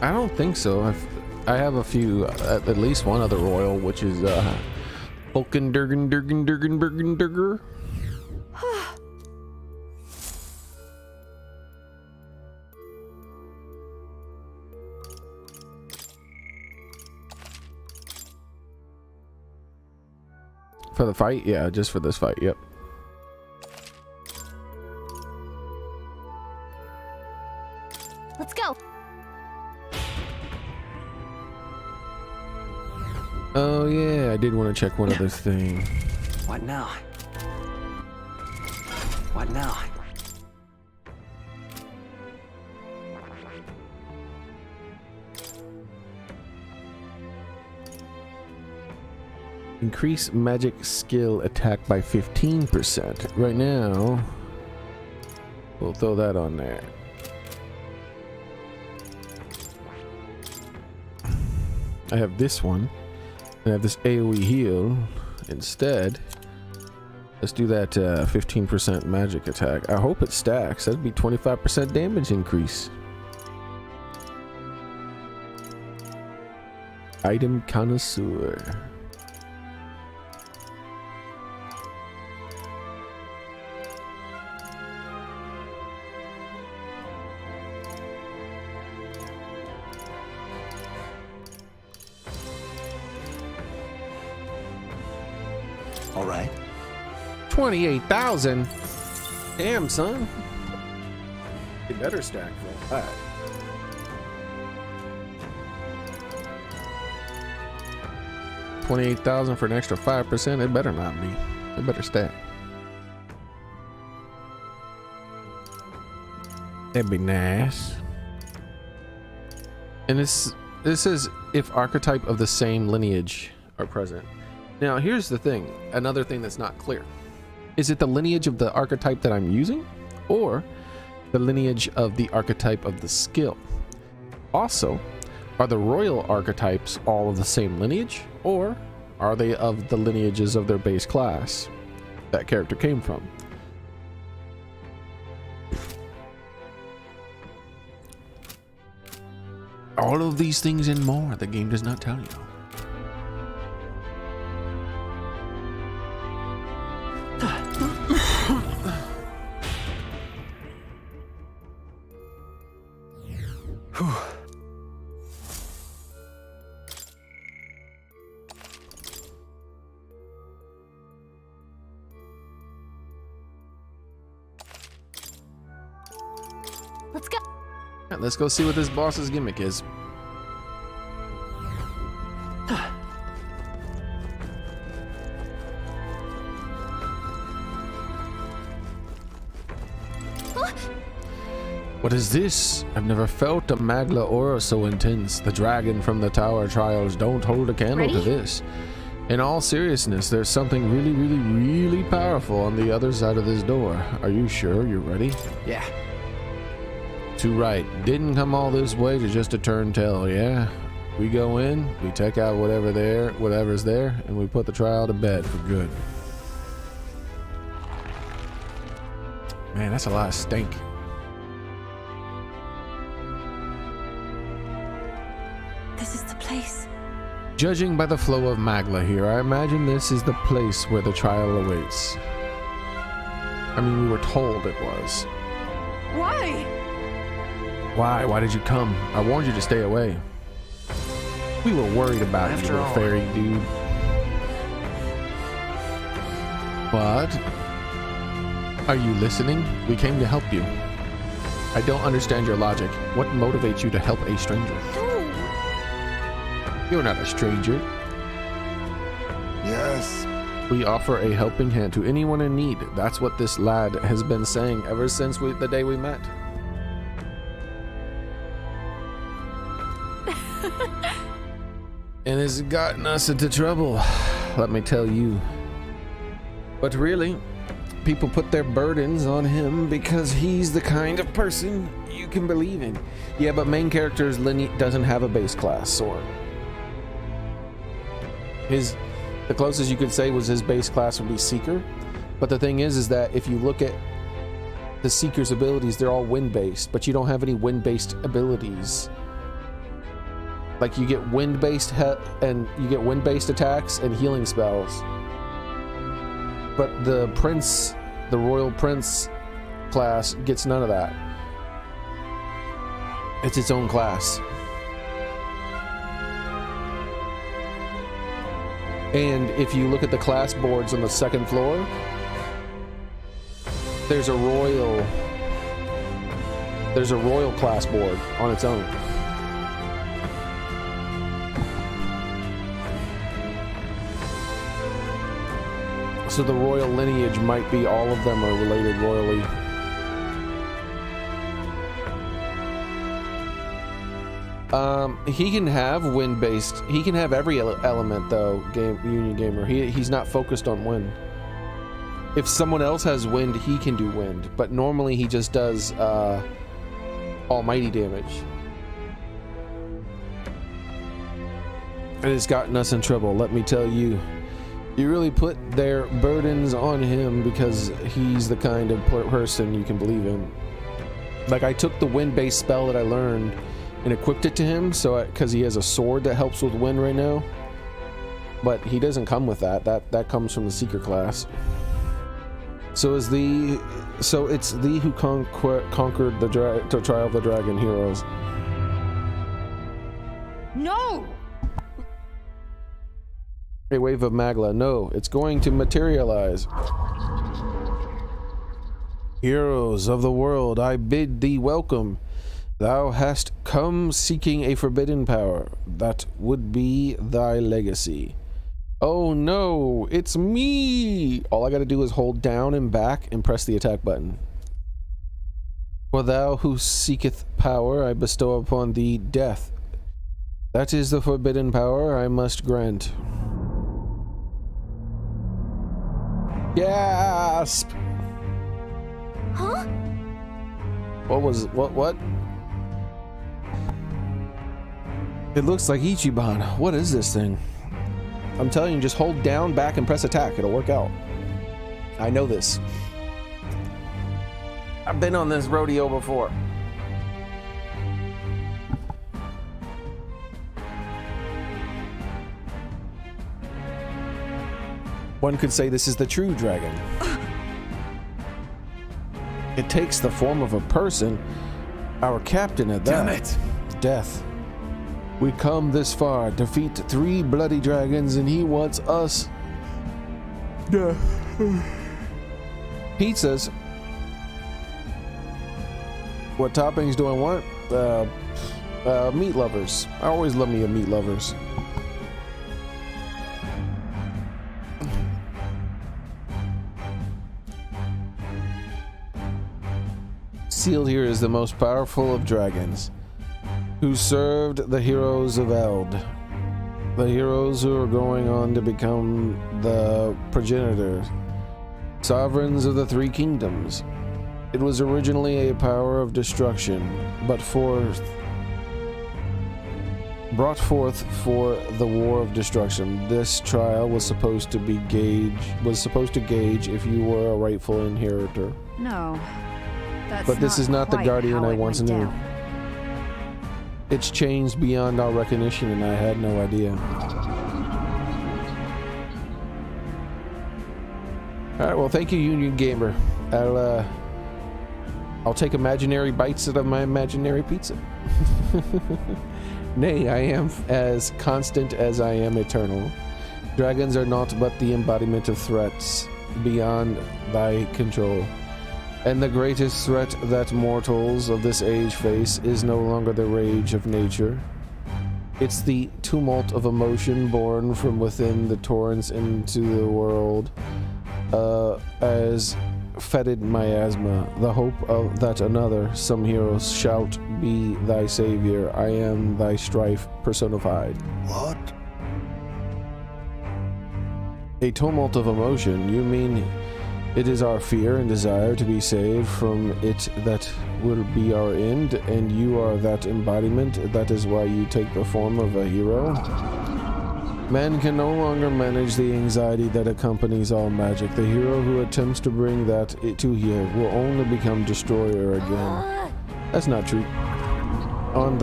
I don't think so. I have a few, at least one other royal, which is Durger. For the fight? Yeah, just for this fight, yep. Let's go. Oh yeah, I did want to check one other thing. What now? What now? Increase magic skill attack by 15%. Right now, we'll throw that on there. I have this one. I have this AoE heal. Instead, let's do that 15% magic attack. I hope it stacks. That'd be 25% damage increase. Item connoisseur. All right. 28,000. Damn, son. You better stack for that. 28,000 for an extra 5%. It better not be. It better stack. That'd be nice. And this is if archetype of the same lineage are present. Now, here's the thing. Another thing that's not clear. Is it the lineage of the archetype that I'm using, or the lineage of the archetype of the skill? Also, are the royal archetypes all of the same lineage, or are they of the lineages of their base class that character came from? All of these things and more the game does not tell you. Let's go. Right, let's go see what this boss's gimmick is. What is this? I've never felt a Magla aura so intense. The dragon from the Tower Trials don't hold a candle to this. In all seriousness, there's something really, really, really powerful on the other side of this door. Are you sure you're ready? Yeah. Too right. Didn't come all this way to just to turn tail, yeah? We go in, we take out whatever's there, and we put the trial to bed for good. Man, that's a lot of stink. This is the place. Judging by the flow of Magla here, I imagine this is the place where the trial awaits. I mean, we were told it was. Why? Why? Why did you come? I warned you to stay away. We were worried about you, little fairy dude. What? Are you listening? We came to help you. I don't understand your logic. What motivates you to help a stranger? You're not a stranger. Yes. We offer a helping hand to anyone in need. That's what this lad has been saying ever since the day we met. And it's gotten us into trouble, let me tell you. But really, people put their burdens on him because he's the kind of person you can believe in. Yeah, but main character's doesn't have a base class sword. The closest you could say was his base class would be Seeker. But the thing is that if you look at the Seeker's abilities, they're all wind-based, but you don't have any wind-based abilities Like you get wind-based attacks and healing spells. But the prince, the royal prince class gets none of that. It's its own class. And if you look at the class boards on the second floor, there's a royal class board on its own. So the royal lineage might be all of them are related royally. He can have wind-based. He can have every element though. Union Gamer. He's not focused on wind. If someone else has wind, he can do wind. But normally he just does almighty damage. It has gotten us in trouble. Let me tell you. You really put their burdens on him because he's the kind of person you can believe in. Like I took the wind-based spell that I learned and equipped it to him, so because he has a sword that helps with wind right now, but he doesn't come with that. That comes from the seeker class. So it's thee who conquered the trial of the dragon heroes. No. A wave of Magla. No, it's going to materialize. Heroes of the world, I bid thee welcome. Thou hast come seeking a forbidden power. That would be thy legacy. Oh no, it's me! All I gotta do is hold down and back and press the attack button. For thou who seeketh power, I bestow upon thee death. That is the forbidden power I must grant. Gasp! Huh? What? It looks like Ichiban. What is this thing? I'm telling you, just hold down, back, and press attack. It'll work out. I know this. I've been on this rodeo before. One could say this is the true dragon. It takes the form of a person. Our captain at that. Damn it! Death. We come this far, defeat 3 bloody dragons, and he wants us. Pizzas. What toppings do I want? Meat lovers. I always love me a meat lovers. Sealed here is the most powerful of dragons, who served the heroes of Eld, the heroes who are going on to become the progenitors, sovereigns of the 3 kingdoms. It was originally a power of destruction, but brought forth for the war of destruction. This trial was supposed to gauge if you were a rightful inheritor. No, but this is not the guardian I once knew. Down. It's changed beyond our recognition, and I had no idea. Alright, well, thank you, Union Gamer. I'll take imaginary bites out of my imaginary pizza. Nay, I am as constant as I am eternal. Dragons are naught but the embodiment of threats beyond thy control. And the greatest threat that mortals of this age face is no longer the rage of nature. It's the tumult of emotion born from within the torrents into the world, as fetid miasma, the hope of that another, some heroes shout, be thy savior. I am thy strife personified. What? A tumult of emotion? You mean it is our fear and desire to be saved from it that will be our end, and you are that embodiment. That is why you take the form of a hero. Man can no longer manage the anxiety that accompanies all magic. The hero who attempts to bring that to here will only become destroyer again. That's not true. On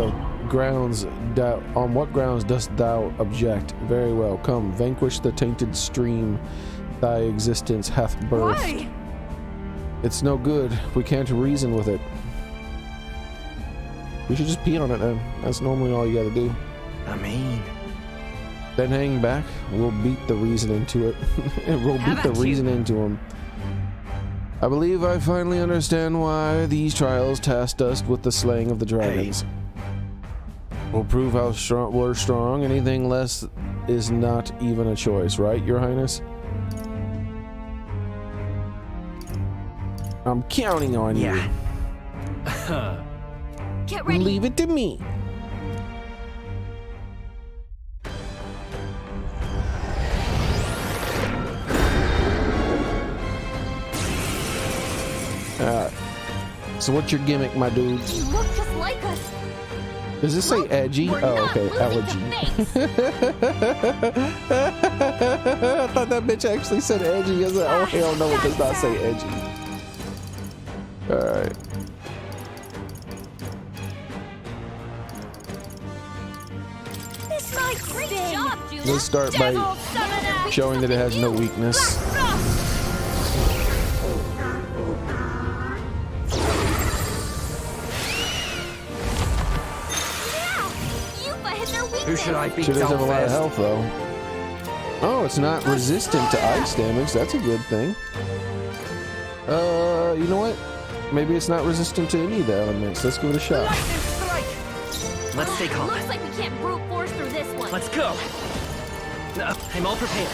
what grounds dost thou object? Very well, come, vanquish the tainted stream thy existence hath birthed. Why? It's no good. We can't reason with it. We should just pee on it then. That's normally all you gotta do. I mean... Then hang back. We'll beat the reason into it. We'll beat the reason into him. I believe I finally understand why these trials tasked us with the slaying of the dragons. We'll prove how strong we're strong. Anything less is not even a choice, right, Your Highness? I'm counting on you. Get ready. Leave it to me. Alright. So what's your gimmick, my dude? You look just like us. Does this say edgy? Oh, okay, elegy. I thought that bitch actually said edgy. I was like, oh hell no, it does not say edgy. Alright. This might great job, Judah. Let's start by showing that it has no weakness. Who should I beat? She does down have a lot of first? health though. Oh, it's not resistant to ice damage. That's a good thing. You know what? Maybe it's not resistant to any of the elements. Let's give it a shot. Let's stay calm. Looks like we can't brute force through this one. Let's go. I'm all prepared.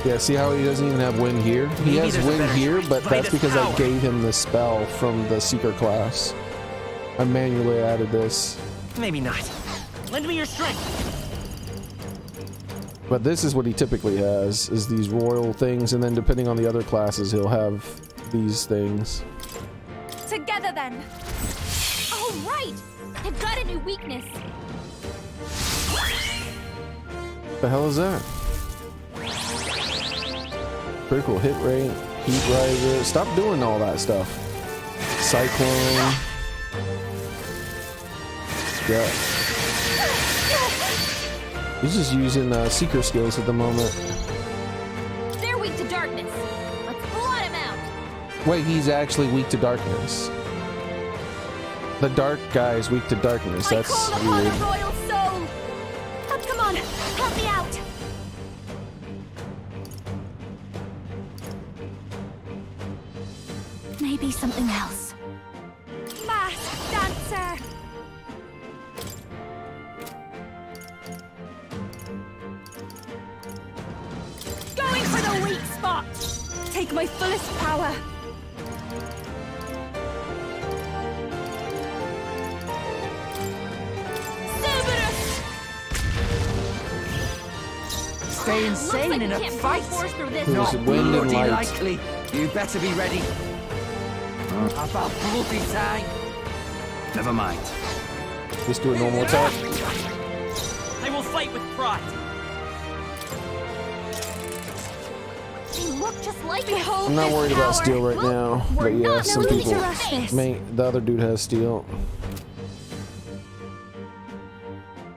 Yeah, see how he doesn't even have wind here? He has wind here, but that's because I gave him the spell from the Seeker class. I manually added this. Maybe not. Lend me your strength. But this is what he typically has, is these royal things, and then depending on the other classes, he'll have these things. Together then. Oh right, I've got a new weakness. The hell is that? Critical hit rate, heat riser. Stop doing all that stuff. Cyclone. Yeah. He's just using seeker skills at the moment. They're weak to darkness. Let's blot him out. Wait, he's actually weak to darkness. The dark guy is weak to darkness. That's I call upon weird. a royal soul. Oh, come on, help me out. Maybe something else. Masked dancer. Going for the weak spot. Take my fullest power. Stay insane in a fight. There's wind and light. Likely. You better be ready. About bloody time. Never mind. Just do a normal attack. I will fight with pride. They look just like I'm not worried about steel right now, but yeah, some people may. The other dude has steel.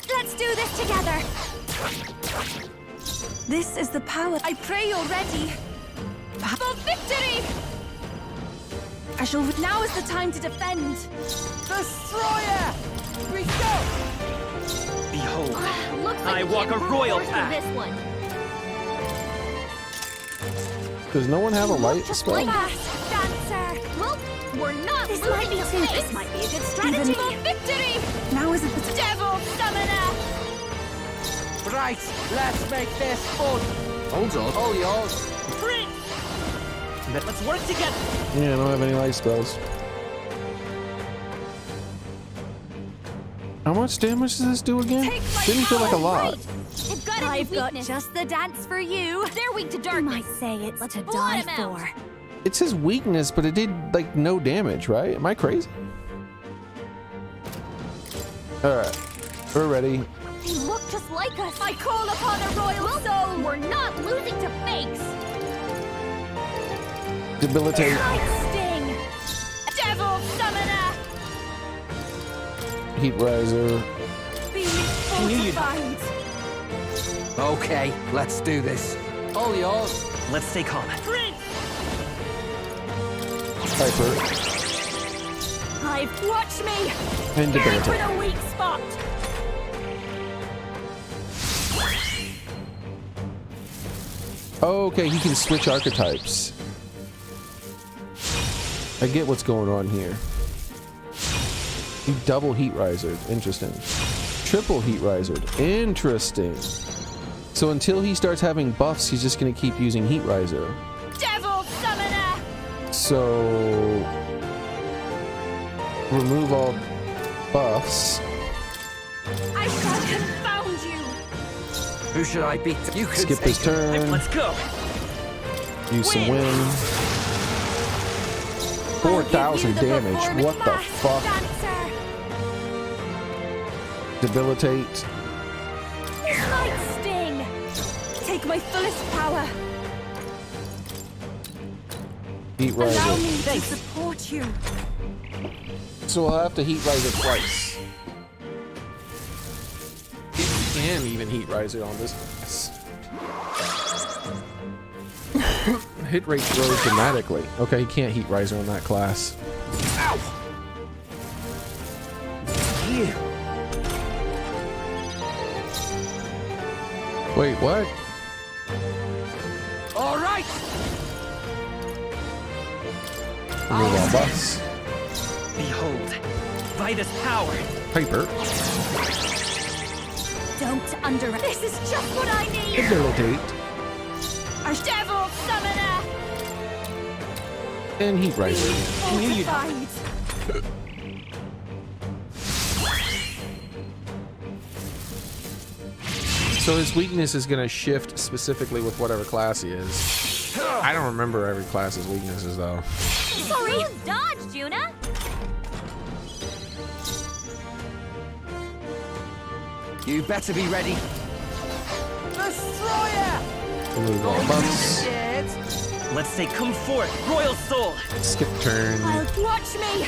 Let's do this together. This is the power. I pray you're ready. For victory! I shall. Now is the time to defend. Destroyer! We go! Behold, Looks like I we walk can't a brute royal force through path. this one. Does no one have a light Just spell? like us, dancer. Well, we're not This losing might be to too- face. this might be a good Strategy strategy. for victory! Now is it the Devil summoner! Right, let's make this fun. Hold on. All yours. Prince! Let's work together. Yeah, I don't have any light spells. How much damage does this do again? Didn't feel like a lot. They've got I've got weakness. just the dance for you. They're weak to You darkness. might say it's Let's to blot die him out. for. It's his weakness, but it did like no damage, right? Am I crazy? Alright, we're ready. They look just like us. I call upon a royal soul. We're not losing to fakes. Debilitate. Light sting. Devil summoner. heat riser. Be fortified. Okay, let's do this. All yours. Let's stay calm. Piper. Watch me. And For debilitate. the weak spot. Okay, he can switch archetypes. I get what's going on here. He double heat risered. Interesting. Triple heat risered. Interesting. So until he starts having buffs, he's just going to keep using heat riser. Devil summoner. So remove all buffs. I shall confound you. Who should I beat? You can Skip his turn. Let's go. Use some wind. 4,000 damage. What the fuck? Dancer. Debilitate. Light sting. Take my fullest power. Heat Allow riser. me to support you. So I'll have to heat riser twice. He can even heat riser on this class. Hit rate grows dramatically. Okay, he can't heat riser on that class. Ow! Yeah. Wait, what? All right. Remove all buffs. Behold, by this power. Piper. Don't underestimate. This is just what I need. Debilitate. Our devil summoner. And heat riser. Fortified. So his weakness is gonna shift specifically with whatever class he is. I don't remember every class's weaknesses though. Sorry. Dodge, Juna. You better be ready. Destroyer! Remove all buffs. Let's say come forth, Royal Soul. Skip turn. Watch me.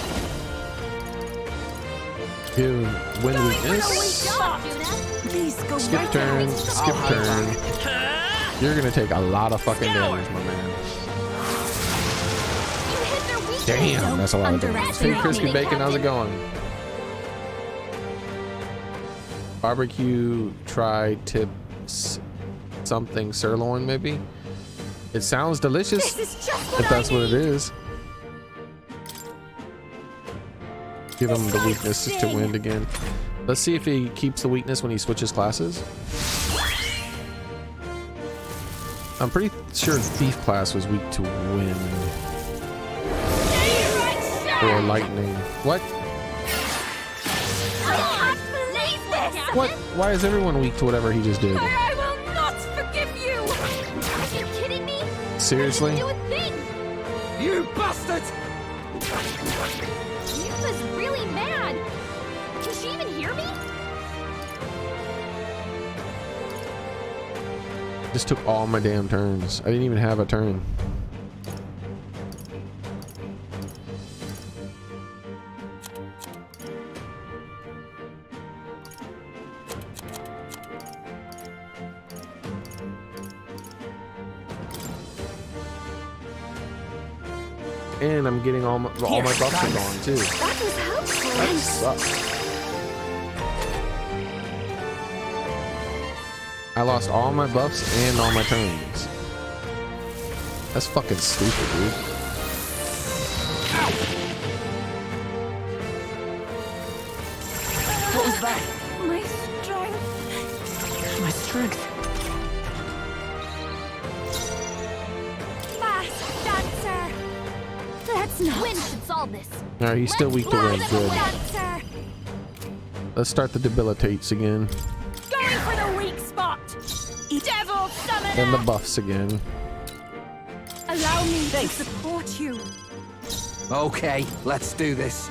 Give wind weakness. Stop, Juna. Please go Skip right turn. ahead. Skip turn. You're gonna take a lot of fucking damage, my man. You hit their weakness. Damn, that's a lot of damage. Hey, underestimate Crispy me, Bacon, how's it Captain. going? Barbecue tri-tip something sirloin, maybe? It sounds delicious, This is just what if that's I what it need. is. Give him the weakness to wind again. Let's see if he keeps the weakness when he switches classes. I'm pretty sure Thief class was weak to wind or lightning. What? I can't believe this. What? Why is everyone weak to whatever he just did? I will not forgive you. Are you kidding me? Seriously? I didn't do a thing. You bastard! Yuka's really mad. Can she even hear me? Just took all my damn turns. I didn't even have a turn. And I'm getting all my buffs are gone too. That was helpful. That sucks. I lost all my buffs and all my turns. That's fucking stupid, dude. What was that? My strength. My strength. Fast dancer. Let's not. Wind should solve this. Alright, he's still weak to wind. Good. Dancer. Let's start the debilitates again. Going for the weak spot. Devil summoner. And the buffs again. Allow me to support you. Okay, let's do this.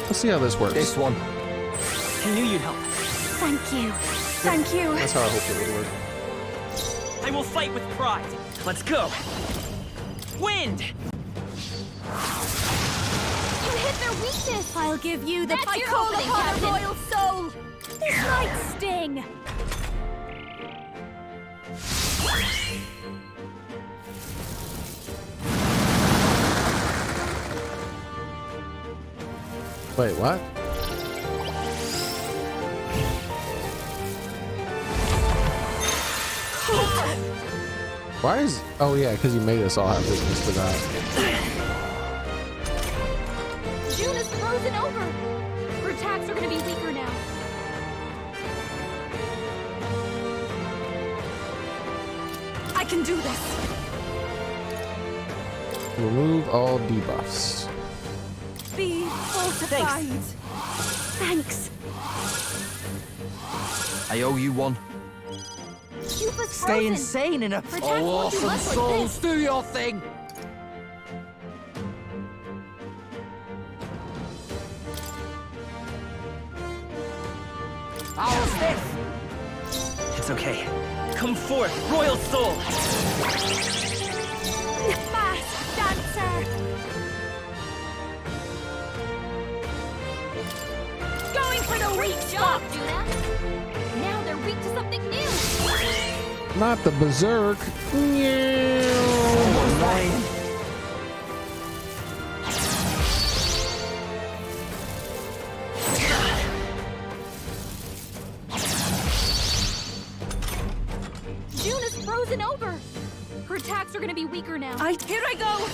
Let's see how this works. This one. I knew you'd help. Thank you. Thank you. That's how I hoped it would work. I will fight with pride. Let's go. Wind! You hit their weakness. I'll give you the That's I your call opening, upon Captain. a royal soul. This might sting. Wait, what? Why is... Oh yeah, because you made us all have weakness to that. June is frozen over. Her attacks are going to be weaker now. I can do this. Remove all debuffs. Be fortified. Thanks. I owe you one. Cuba's Stay frozen. insane in a... Her attacks Oh, won't do awesome much like souls, this. do your thing! How's this? It's okay. Come forth, Royal Soul! Fast dancer. Going for the weak spot, Juna. Now they're weak to something new. Not the berserk. June is frozen over. Her attacks are going to be weaker now. Here I go.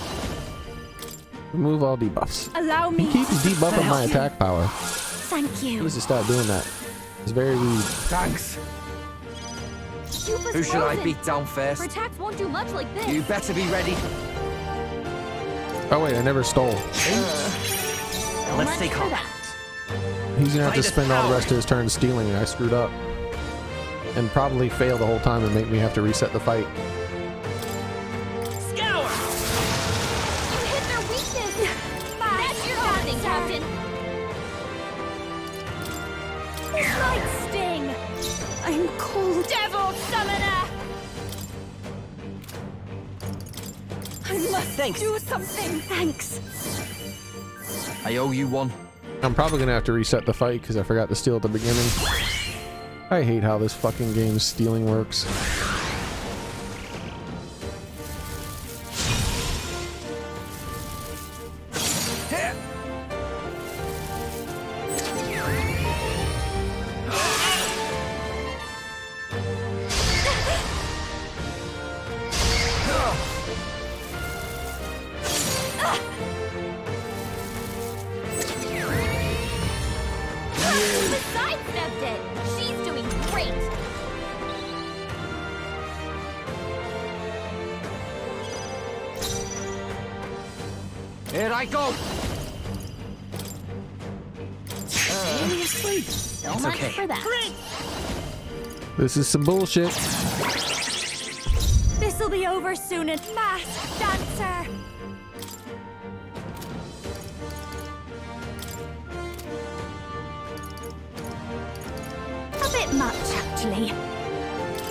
Remove all debuffs. Allow He me. keeps debuffing my attack power. Thank He you. needs to stop doing that. It's very rude. Thanks. Cuba's Who should I frozen. beat down Her first? attacks won't do much like this. You better be ready. Oh wait, I never stole. Let's Much take for hold. that. He's gonna have to Find us spend all the power. rest of his turn stealing, and I screwed up. And probably fail the whole time and make me have to reset the fight. Scour! You hit their weakness. That's your opening, Captain. This might sting. I'm cold. Devil Summoner. I must Thanks. do something. Thanks. I owe you one. I'm probably gonna have to reset the fight because I forgot to steal at the beginning. I hate how this fucking game's stealing works. Sidestepped it. She's doing great. Here I go. Seriously? So It's much okay. for that. This is some bullshit. This'll be over soon and masked dancer. A bit much, actually.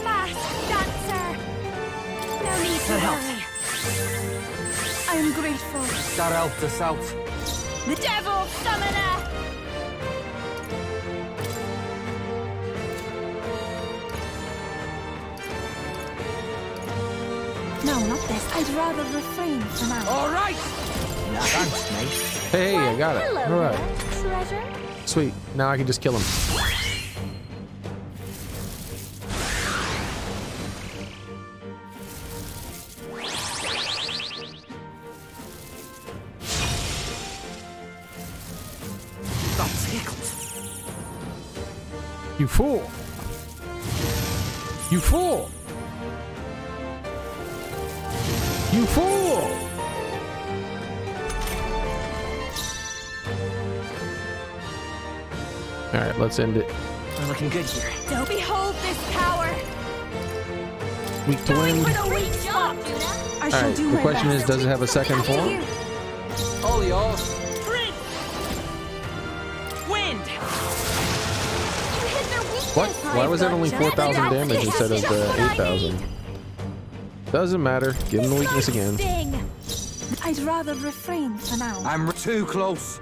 Masked dancer. No need to That helps. worry. I am grateful. That helped us out. The Devil Summoner! No, not this. I'd rather refrain for now. All right. Thanks, mate. Hey, I got it. Hello All right. there, treasure. Sweet. Now I can just kill him. That tickled. You fool! You fool! You fool! Alright, let's end it. We're looking good here. Don't behold this power. Weak to wind. For the weak job, Juna. I shall Alright, do the my question best. is, does it have a second form? All yours. What? Why was that only 4,000 damage instead of the 8,000? Doesn't matter. Give him the weakness again. I'd rather refrain for now. I'm too close.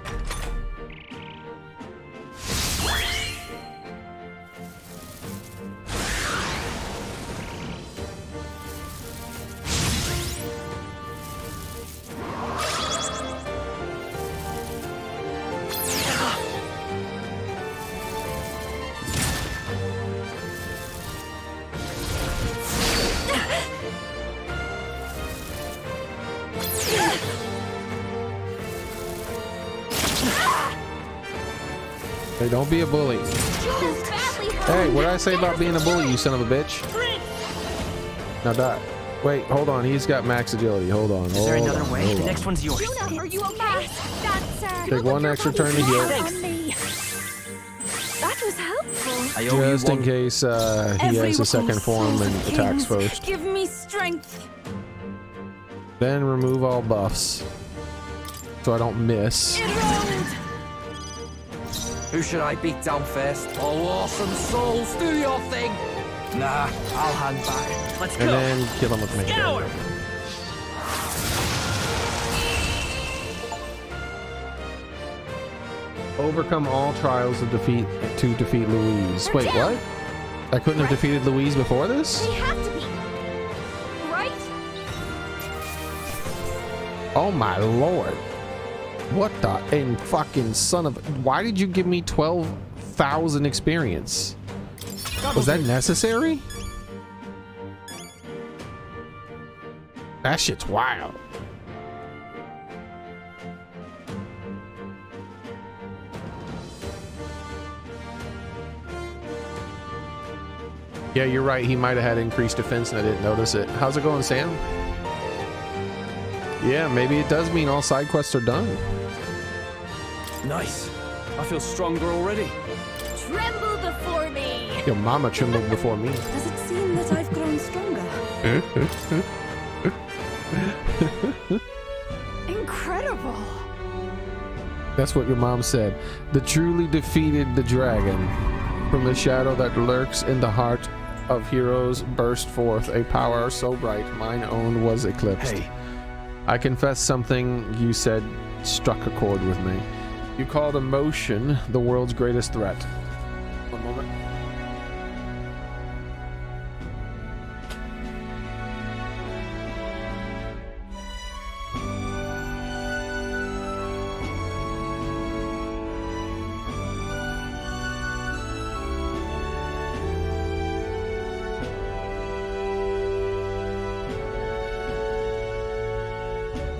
Hey, don't be a bully. Hey, what did I say about being a bully, you son of a bitch? Now die. Wait, hold on. He's got max agility. Hold on. Is there another way? The next one's yours. Juna, are you okay? Take one extra turn to heal. That was helpful. Just in case he has a second form and attacks first. Give me strength. Then remove all buffs. So I don't miss. Who should I beat down first? Oh, awesome souls, do your thing! Nah, I'll hang back. Let's go. And then kill him with Mega Scour. Overcome all trials of defeat to defeat Louise. Wait, what? I couldn't have defeated Louise before this? They have to be. Right? Oh my lord. What the in fucking son of... Why did you give me 12,000 experience? Was that necessary? That shit's wild. Yeah, you're right. He might have had increased defense and I didn't notice it. How's it going, Sam? Yeah, maybe it does mean all side quests are done. Nice. I feel stronger already. Tremble before me. Your mama trembled before me. Does it seem that I've grown stronger? Incredible. That's what your mom said. The truly defeated the dragon. From the shadow that lurks in the heart of heroes burst forth a power so bright mine own was eclipsed. Hey. I confess something you said struck a chord with me. You called emotion the world's greatest threat. One moment.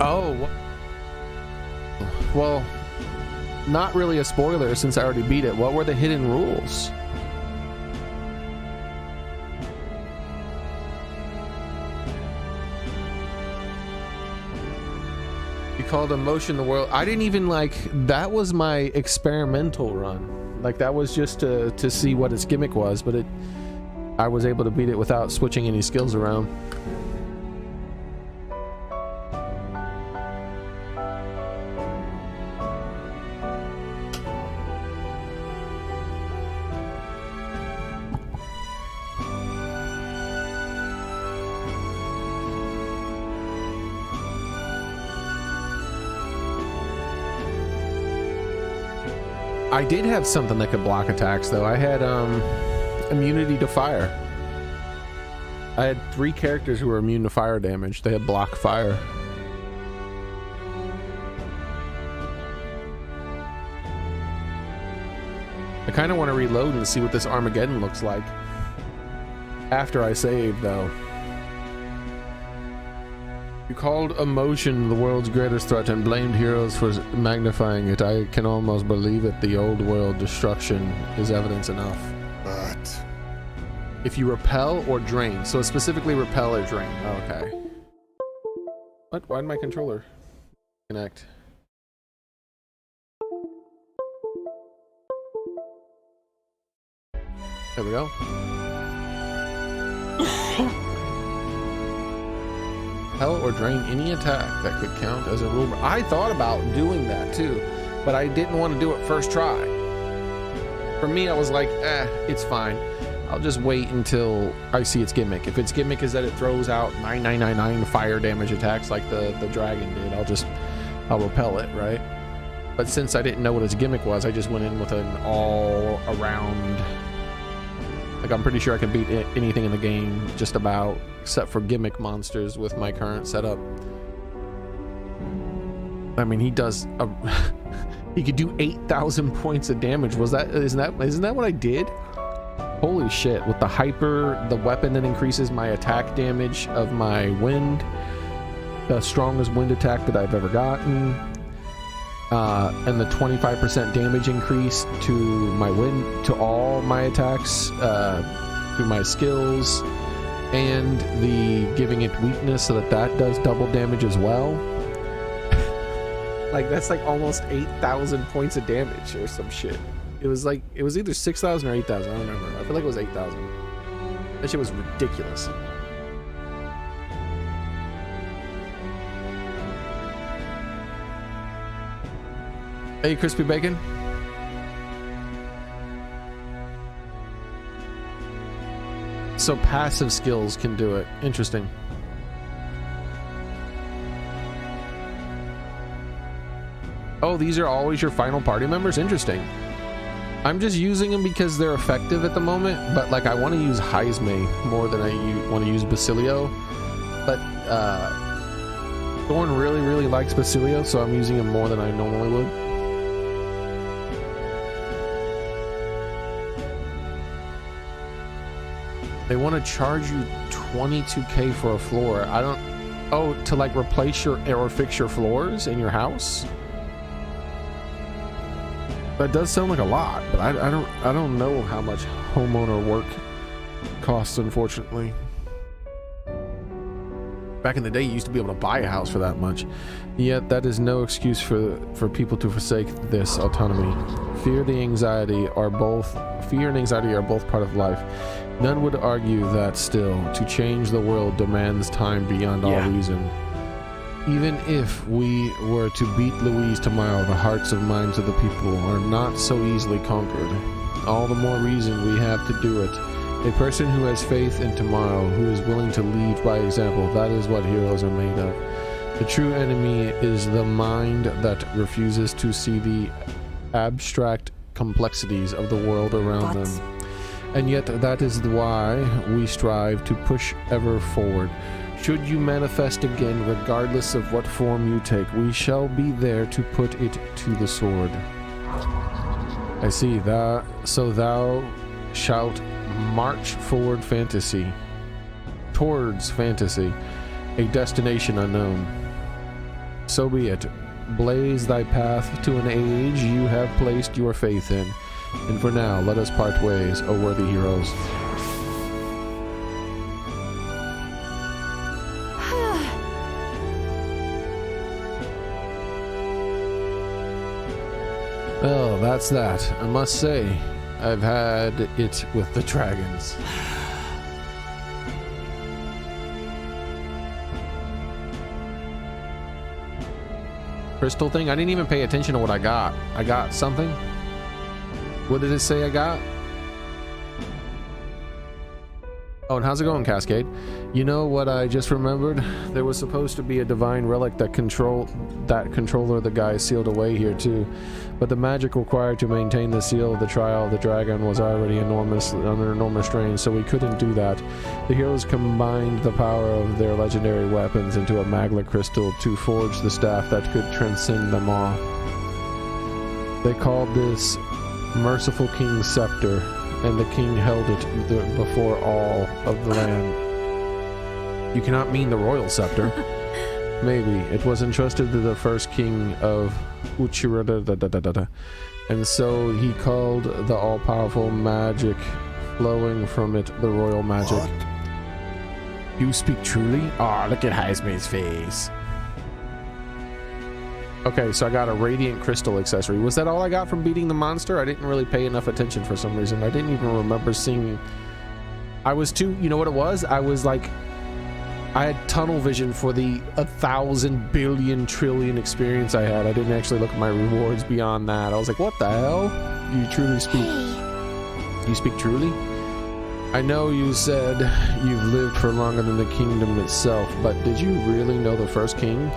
Oh, well, not really a spoiler since I already beat it. What were the hidden rules? You called emotion the world. I didn't even like, that was my experimental run. Like that was just to see what its gimmick was, but I was able to beat it without switching any skills around. I did have something that could block attacks though. I had immunity to fire. I had 3 characters who were immune to fire damage. They had block fire. I kind of want to reload and see what this Armageddon looks like after I save though. You called emotion the world's greatest threat and blamed heroes for magnifying it. I can almost believe it. The old world destruction is evidence enough. But if you repel or drain, so specifically repel or drain. Oh, okay. What? Why did my controller connect? There we go. Repel or drain any attack that could count as a rule. I thought about doing that too, but I didn't want to do it first try. For me, I was like, it's fine. I'll just wait until I see its gimmick. If its gimmick is that it throws out 9999 fire damage attacks like the dragon did, I'll repel it, right? But since I didn't know what its gimmick was, I just went in with an all around. Like, I'm pretty sure I can beat anything in the game, just about, except for gimmick monsters with my current setup. I mean, he does he could do 8,000 points of damage. Isn't that what I did? Holy shit, with the hyper, the weapon that increases my attack damage of my wind, the strongest wind attack that I've ever gotten, and the 25% damage increase to my wind, to all my attacks, through my skills, and the giving it weakness so that does double damage as well. Like, that's like almost 8,000 points of damage or some shit. It was either 6,000 or 8,000. I don't remember. I feel like it was 8,000. That shit was ridiculous. Hey, Crispy Bacon. So passive skills can do it. Interesting. Oh, these are always your final party members? Interesting. I'm just using them because they're effective at the moment, but like I want to use Heisme more than I want to use Basilio. But Thorn really likes Basilio, so I'm using him more than I normally would. They want to charge you 22k for a floor. I don't... Oh, to like replace your or fix your floors in your house? That does sound like a lot, but I don't know how much homeowner work costs, unfortunately. Back in the day, you used to be able to buy a house for that much. Yet that is no excuse for people to forsake this autonomy. Fear and anxiety are both part of life. None would argue that still, to change the world demands time beyond all reason. Even if we were to beat Louise tomorrow, the hearts and minds of the people are not so easily conquered. All the more reason we have to do it. A person who has faith in tomorrow, who is willing to lead by example, that is what heroes are made of. The true enemy is the mind that refuses to see the abstract complexities of the world around them. And yet that is why we strive to push ever forward. Should you manifest again, regardless of what form you take, we shall be there to put it to the sword. I see that. So thou shalt march forward towards fantasy, a destination unknown. So be it. Blaze thy path to an age you have placed your faith in. And for now, let us part ways, O worthy heroes. Well, that's that. I must say, I've had it with the dragons. Crystal thing? I didn't even pay attention to what I got. I got something? What did it say I got? Oh, and how's it going, Cascade? You know what I just remembered? There was supposed to be a divine relic that controller the guy sealed away here too. But the magic required to maintain the seal of the trial of the dragon was already under enormous strain, so we couldn't do that. The heroes combined the power of their legendary weapons into a magla crystal to forge the staff that could transcend them all. They called this Merciful King's Scepter, and the king held it before all of the land. You cannot mean the royal scepter. Maybe. It was entrusted to the first king of Uchira, and so he called the all-powerful magic flowing from it the royal magic. What? You speak truly? Oh, look at Heisme's face. Okay, so I got a radiant crystal accessory. Was that all I got from beating the monster? I didn't really pay enough attention for some reason. I didn't even remember seeing... I was too... You know what it was? I was like... I had tunnel vision for the 1,000 billion trillion experience I had. I didn't actually look at my rewards beyond that. I was like, what the hell? You truly speak. Hey, You speak truly? I know you said you've lived for longer than the kingdom itself, but did you really know the first king?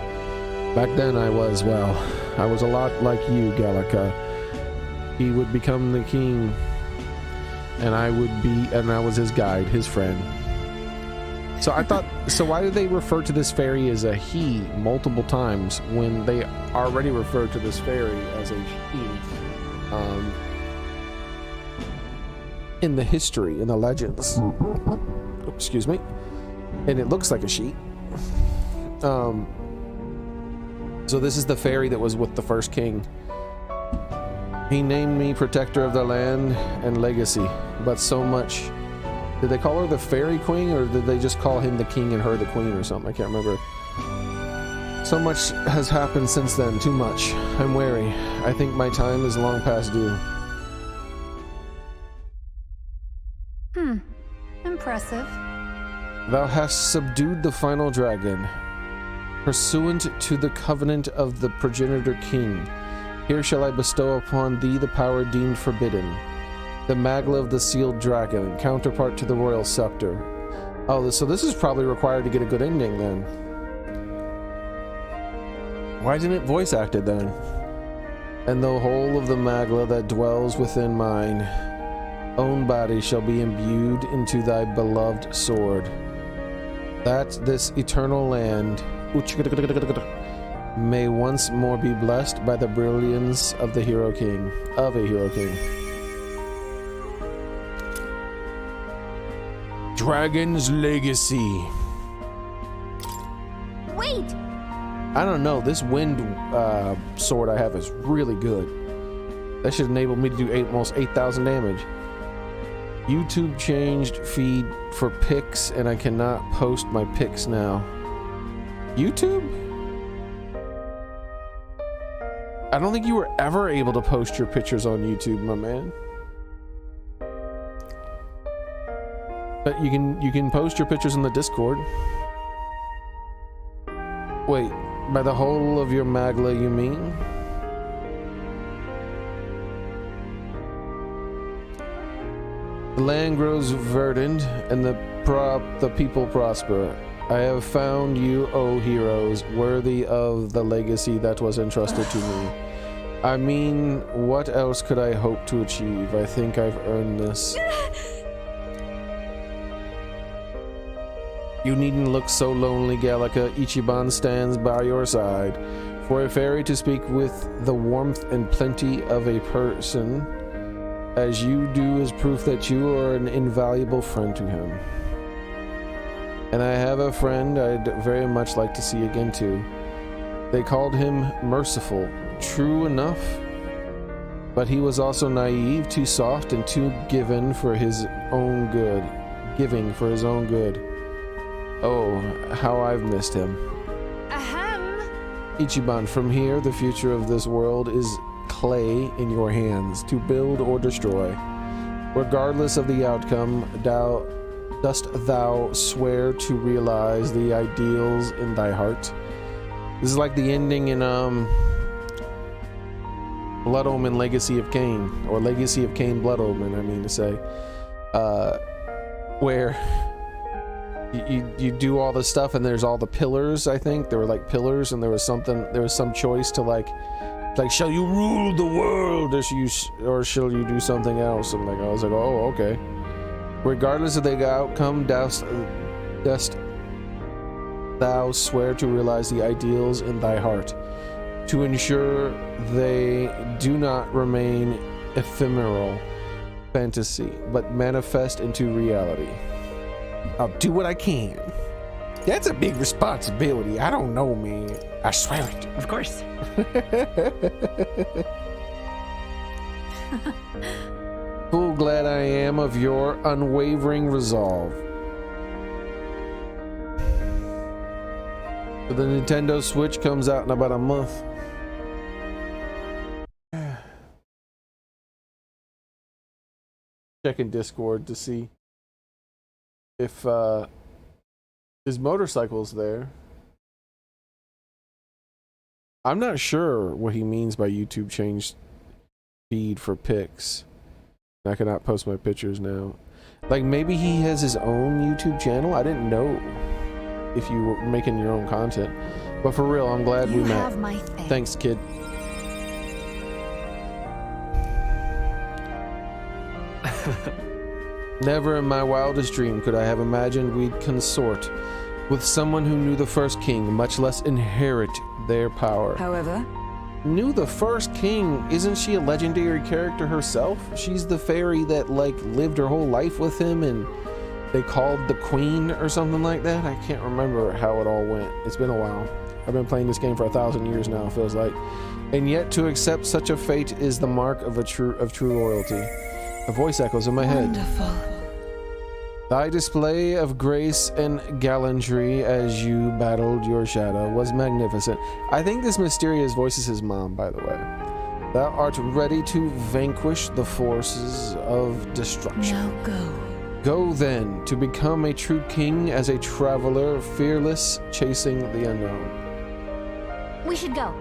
Back then I was a lot like you, Gallica. He would become the king, and I was his guide, his friend. So I thought, so why do they refer to this fairy as a he multiple times when they already referred to this fairy as a she? In the history, in the legends. Excuse me. And it looks like a she. So this is the fairy that was with the first king. He named me protector of the land and legacy, but so much. Did they call her the fairy queen, or did they just call him the king and her the queen or something? I can't remember. So much has happened since then, too much. I'm wary. I think my time is long past due. Impressive. Thou hast subdued the final dragon, pursuant to the covenant of the progenitor king. Here shall I bestow upon thee the power deemed forbidden, the magla of the sealed dragon, counterpart to the royal scepter. Oh, so this is probably required to get a good ending then. Why isn't it voice acted then? And the whole of the magla that dwells within mine own body shall be imbued into thy beloved sword, that this eternal land may once more be blessed by the brilliance of the hero king, of a hero king. Dragon's Legacy. Wait! I don't know, this wind sword I have is really good. That should enable me to do almost 8,000 damage. YouTube changed feed for pics, and I cannot post my pics now. YouTube? I don't think you were ever able to post your pictures on YouTube, my man. But you can post your pictures in the Discord. Wait, by the whole of your magla, you mean? The land grows verdant, and the people prosper. I have found you, O heroes, worthy of the legacy that was entrusted to me. I mean, what else could I hope to achieve? I think I've earned this. You needn't look so lonely, Gallica. Ichiban stands by your side. For a fairy to speak with the warmth and plenty of a person as you do is proof that you are an invaluable friend to him. And I have a friend I'd very much like to see again too. They called him merciful, true enough, but he was also naive, too soft, and too giving for his own good. Oh, how I've missed him. Ahem. Ichiban, from here, the future of this world is clay in your hands to build or destroy. Regardless of the outcome, dost thou swear to realize the ideals in thy heart? This is like the ending in Blood Omen Legacy of Cain, or Legacy of Cain Blood Omen, I mean to say, where you do all the stuff and there's all the pillars. I think there were like pillars, and there was some choice to like shall you rule the world, or shall you do something else? And I was like, oh, okay. Regardless of the outcome, dost thou swear to realize the ideals in thy heart, to ensure they do not remain ephemeral fantasy, but manifest into reality. I'll do what I can. That's a big responsibility. I don't know, man. I swear it. Of course. Full glad I am of your unwavering resolve. So the Nintendo Switch comes out in about a month. Checking Discord to see if his motorcycle's there. I'm not sure what he means by YouTube changed feed for pics. I cannot post my pictures now. Like, maybe he has his own YouTube channel. I didn't know if you were making your own content. But for real, I'm glad we met. Thanks, kid. Never in my wildest dream could I have imagined we'd consort with someone who knew the first king, much less inherit their power. However, knew the first king? Isn't she a legendary character herself? She's the fairy that like lived her whole life with him and they called the queen or something like that. I can't remember how it all went. It's been a while. I've been playing this game for 1,000 years now, it feels like. And yet to accept such a fate is the mark of true loyalty. A voice echoes in my head. Wonderful. Thy display of grace and gallantry as you battled your shadow was magnificent. I think this mysterious voice is his mom, by the way. Thou art ready to vanquish the forces of destruction. Now go. Go then, to become a true king as a traveler, fearless, chasing the unknown. We should go.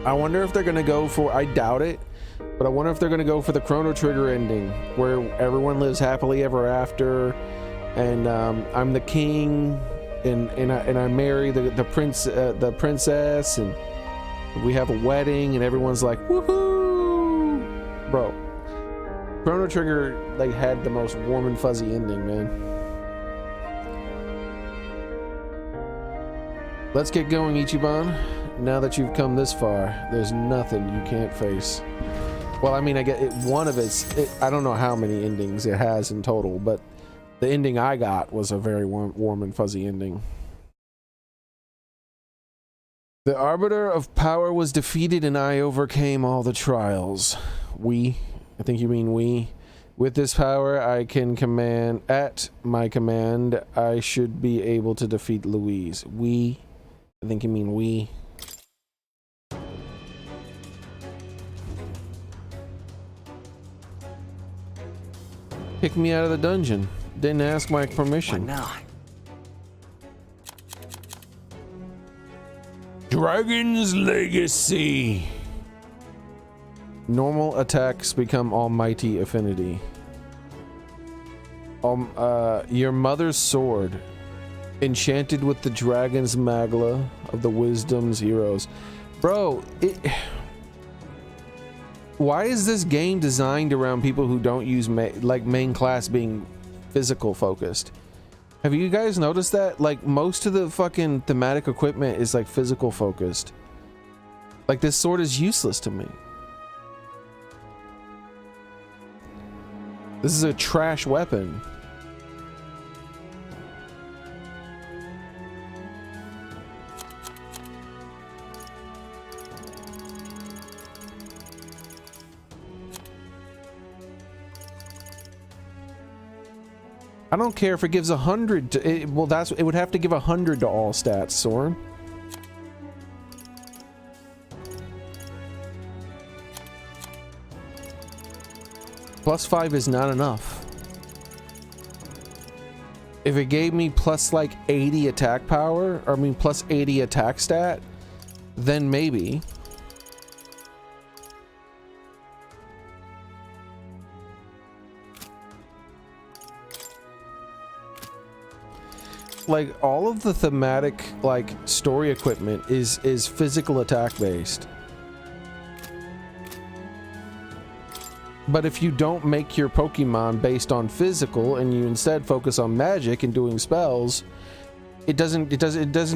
I wonder if they're gonna go for, I doubt it, but I wonder if they're gonna go for the Chrono Trigger ending, where everyone lives happily ever after, and I'm the king, and I marry the princess, and we have a wedding, and everyone's like, woohoo! Bro, Chrono Trigger like had the most warm and fuzzy ending, man. Let's get going, Ichiban. Now that you've come this far, there's nothing you can't face. Well, I mean, I get it, one of I don't know how many endings it has in total, but the ending I got was a very warm and fuzzy ending. The Arbiter of Power was defeated and I overcame all the trials. I think you mean we. With this power, I can command, at my command, I should be able to defeat Louise. I think you mean we. Kick me out of the dungeon. Didn't ask my permission. What now? Dragon's Legacy. Normal attacks become almighty affinity. Your mother's sword. Enchanted with the dragon's magla of the wisdom's heroes. Bro, why is this game designed around people who don't use main class being physical focused? Have you guys noticed that? Like, most of the fucking thematic equipment is like physical focused. Like, this sword is useless to me. This is a trash weapon. I don't care if it gives 100 to it. Well, it would have to give 100 to all stats, Soren. +5 is not enough. If it gave me plus like 80 attack power, or I mean plus 80 attack stat, then maybe. Like, all of the thematic like story equipment is physical attack based. But if you don't make your Pokemon based on physical and you instead focus on magic and doing spells, it doesn't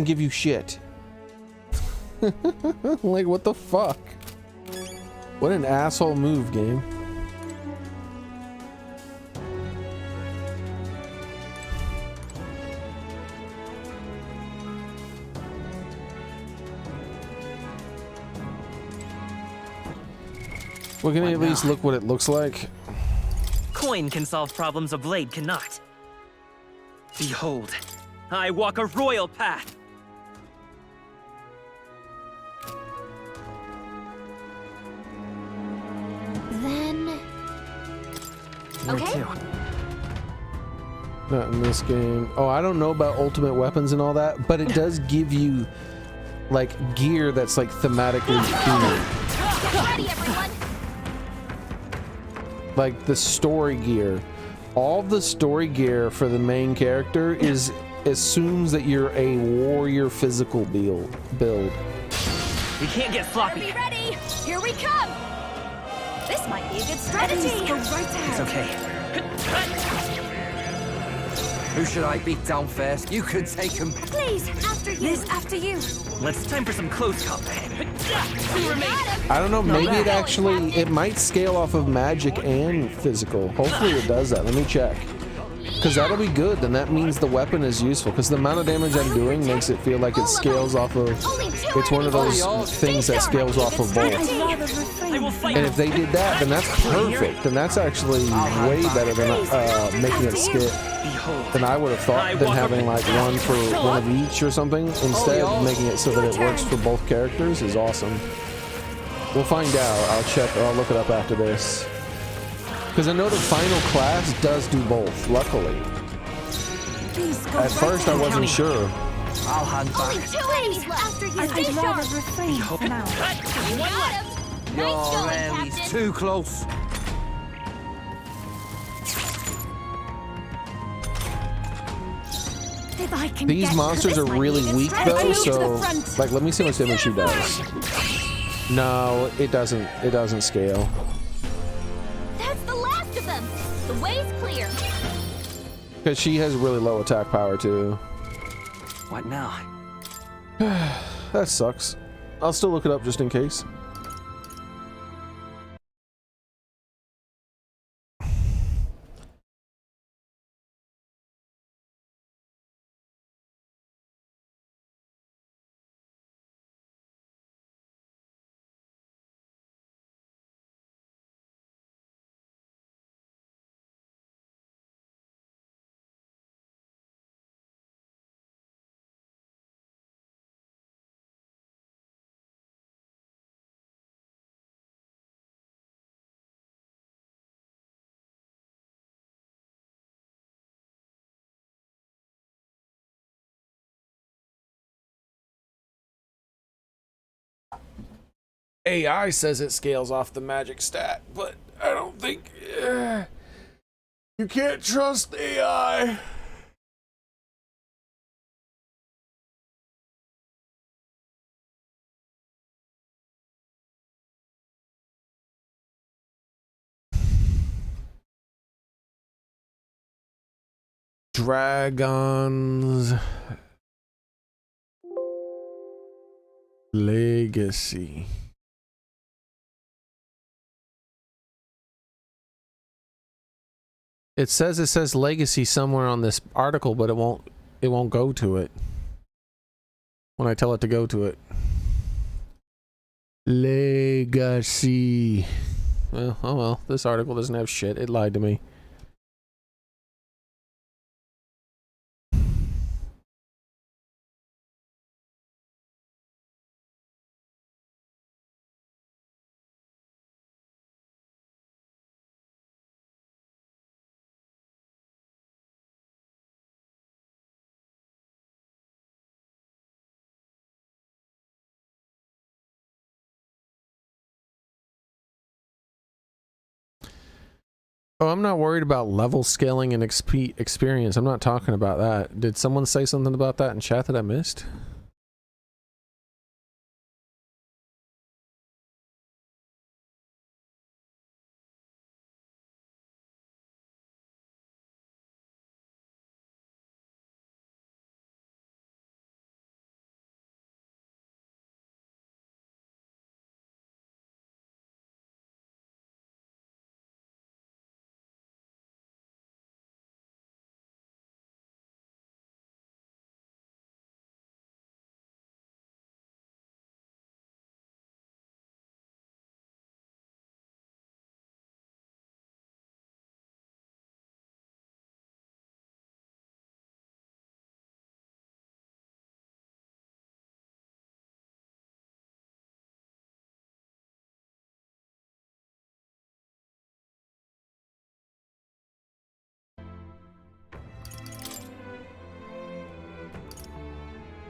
give you shit. Like, what the fuck? What an asshole move, game. We're gonna at least look what it looks like. Coin can solve problems a blade cannot. Behold, I walk a royal path. Then... Where okay. to? Not in this game. Oh, I don't know about ultimate weapons and all that, but it does give you like gear that's like thematically themed. Get ready, everyone! like the story gear. All the story gear for the main character is assumes that you're a warrior physical build. We can't get sloppy. Be ready. Here we come. This might be a good strategy. Go right ahead. It's okay. Who should I beat down first? You could take him. Please, after you. Liz, after you. It's time for some close combat. Who remains? I don't know, maybe it might scale off of magic and physical. Hopefully it does that. Let me check. Because that'll be good, then that means the weapon is useful. Because the amount of damage I'm doing makes it feel like it scales off of... It's one of those things that scales off of both. And if they did that, then that's perfect. Then that's actually way better than making it skip than I would have thought, than having like one for one of each or something. Instead, making it so that it works for both characters is awesome. We'll find out. I'll check, or I'll look it up after this. Because I know the final class does do both, luckily. At first I wasn't sure. I'll hand back. Only 2 ways after you. Stay sharp. Refrain for now. You're really too close. If I can These get monsters this are might really be a good weak strategy. though, Move to so the front. like let me see what damage she does. No, it doesn't scale. That's the last of them. The way's clear. Because she has really low attack power too. What now? That sucks. I'll still look it up just in case. AI says it scales off the magic stat, but I don't think you can't trust AI. Dragon's Legacy. It says legacy somewhere on this article, but it won't go to it when I tell it to go to it. Legacy. Well, oh well, this article doesn't have shit. It lied to me. Oh, I'm not worried about level scaling and XP experience. I'm not talking about that. Did someone say something about that in chat that I missed?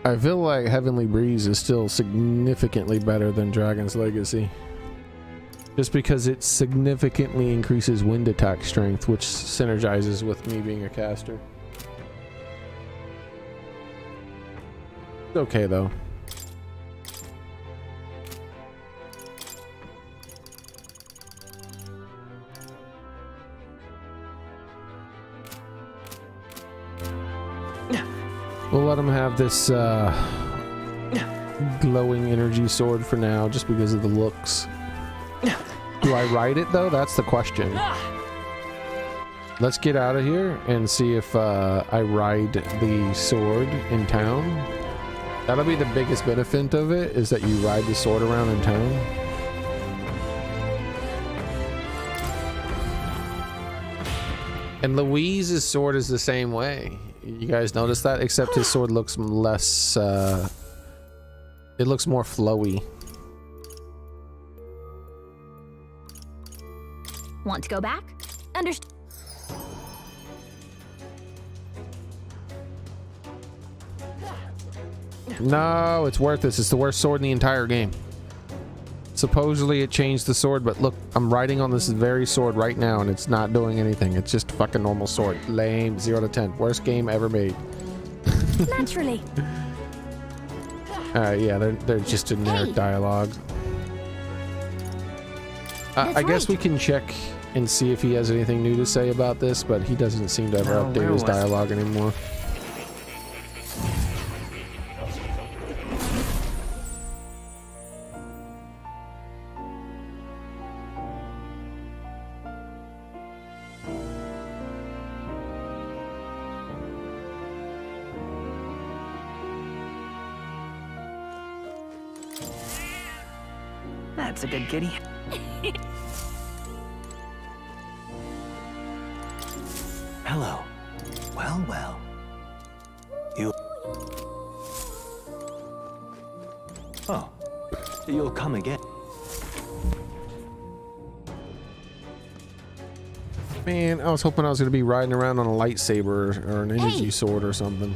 I feel like Heavenly Breeze is still significantly better than Dragon's Legacy. Just because it significantly increases wind attack strength, which synergizes with me being a caster. It's okay though. We'll let him have this glowing energy sword for now, just because of the looks. Do I ride it though? That's the question. Let's get out of here and see if I ride the sword in town. That'll be the biggest benefit of it, is that you ride the sword around in town. And Louise's sword is the same way. You guys notice that? Except his sword looks less, it looks more flowy. Want to go back? Understood. No, it's worth this. It's the worst sword in the entire game. Supposedly it changed the sword, but look, I'm riding on this very sword right now and it's not doing anything. It's just a fucking normal sword. Lame. 0 to 10. Worst game ever made. Naturally. Alright, yeah, they're just generic dialogue. I guess we can check and see if he has anything new to say about this, but he doesn't seem to ever update his dialogue anymore. That's a good kitty. Hello. Well, well. You... Oh. You'll come again. Man, I was hoping I was going to be riding around on a lightsaber or an energy sword or something.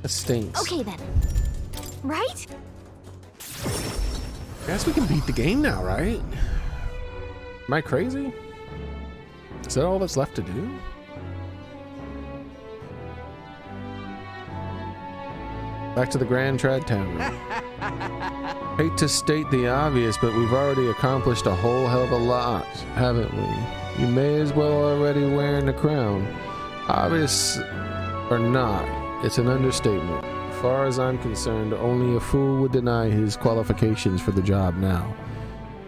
That stinks. Okay then. Right? Guess we can beat the game now, right? Am I crazy? Is that all that's left to do? Back to the Grand Trad Tavern. Hate to state the obvious, but we've already accomplished a whole hell of a lot, haven't we? You may as well already wearing the crown. Obvious or not, it's an understatement. As far as I'm concerned, only a fool would deny his qualifications for the job now.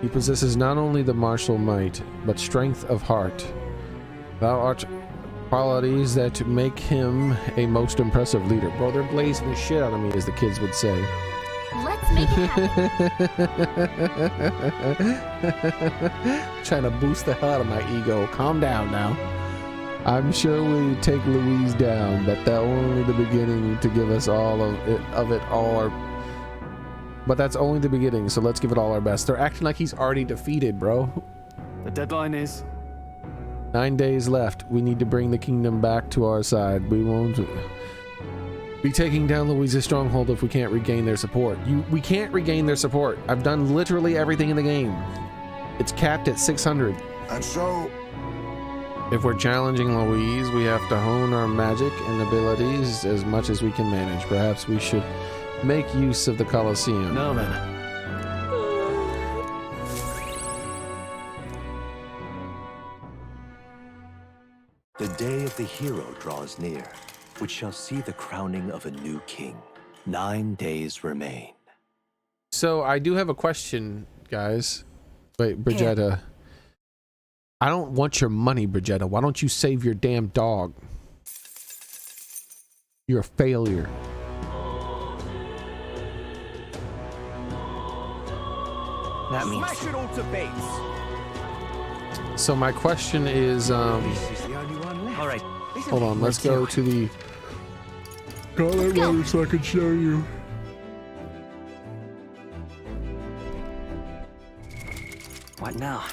He possesses not only the martial might, but strength of heart. Thou art qualities that make him a most impressive leader. Bro, they're blazing the shit out of me, as the kids would say. Let's make it happen. Trying to boost the hell out of my ego. Calm down now. I'm sure we take Louise down, but that's only the beginning to give us all of it all. But that's only the beginning, so let's give it all our best. They're acting like he's already defeated, bro. The deadline is 9 days left. We need to bring the kingdom back to our side. We won't be taking down Louise's stronghold if we can't regain their support. We can't regain their support. I've done literally everything in the game. It's capped at 600. And so... If we're challenging Louise, we have to hone our magic and abilities as much as we can manage. Perhaps we should make use of the Colosseum. No, then. The day of the hero draws near, which shall see the crowning of a new king. 9 days remain. So I do have a question, guys. Wait, Brigetta. I don't want your money, Brigetta. Why don't you save your damn dog? You're a failure. That means... Smash it all to base. So my question is, All right. hold on, let's go to the Scarlet Water so I can show you. What now?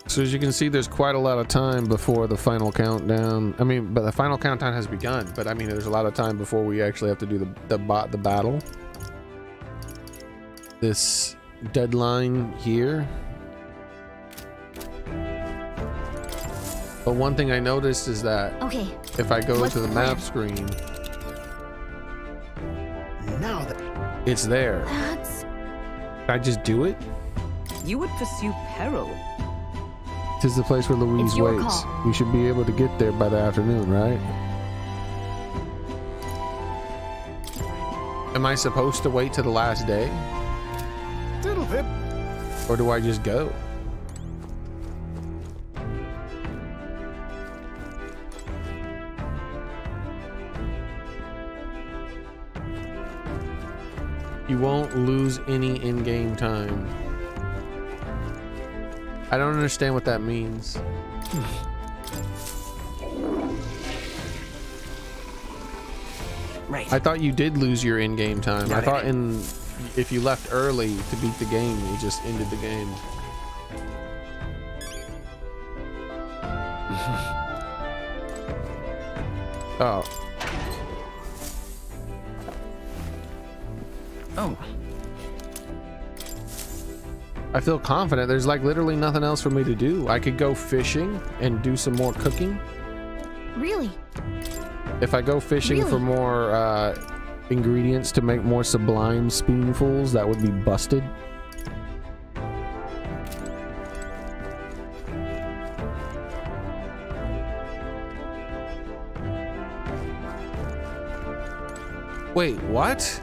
So as you can see, there's quite a lot of time before the final countdown. I mean, but the final countdown has begun. But I mean, there's a lot of time before we actually have to do the battle. This deadline here. But one thing I noticed is that if I go to the map screen, Now that it's there. Can I just do it? You would pursue peril. Tis the place where Louise It's your waits. call. We should be able to get there by the afternoon, right? Am I supposed to wait to the last day? Diddle pip. Or do I just go? You won't lose any in-game time. I don't understand what that means. Right. I thought you did lose your in-game time. Got I it. thought if you left early to beat the game, you just ended the game. Oh. Oh. I feel confident. There's like literally nothing else for me to do. I could go fishing and do some more cooking. Really? If I go fishing for more ingredients to make more sublime spoonfuls, that would be busted. Wait, what?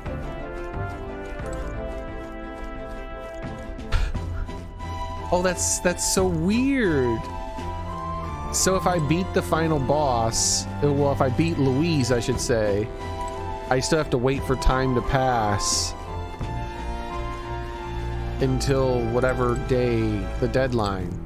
Oh, that's so weird. So if I beat the final boss, well, if I beat Louise, I should say, I still have to wait for time to pass until whatever day the deadline.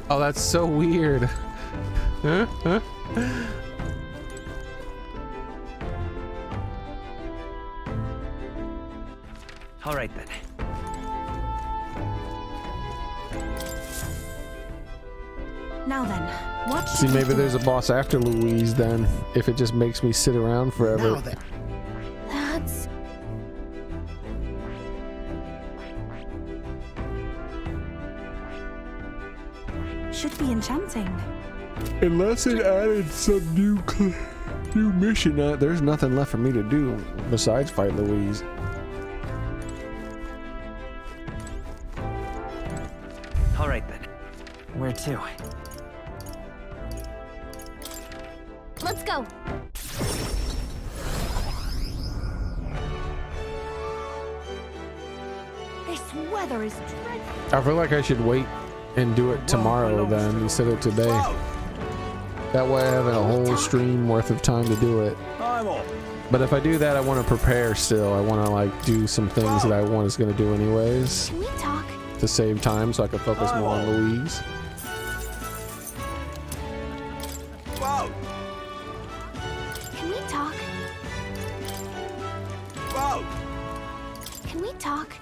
Oh, that's so weird. All right then. Now then, what See, maybe there's a boss after Louise then, if it just makes me sit around forever. Now then. That's... should be enchanting. Unless it added some new mission, there's nothing left for me to do besides fight Louise. All right then. Where to? Let's go. This weather is dreadful. I feel like I should wait and do it tomorrow then instead of today. That way I have a whole stream worth of time to do it. But if I do that, I want to prepare still. I want to like do some things that I was going to do anyways Can we talk? to save time so I can focus more on Louise. Can we talk? Can we talk?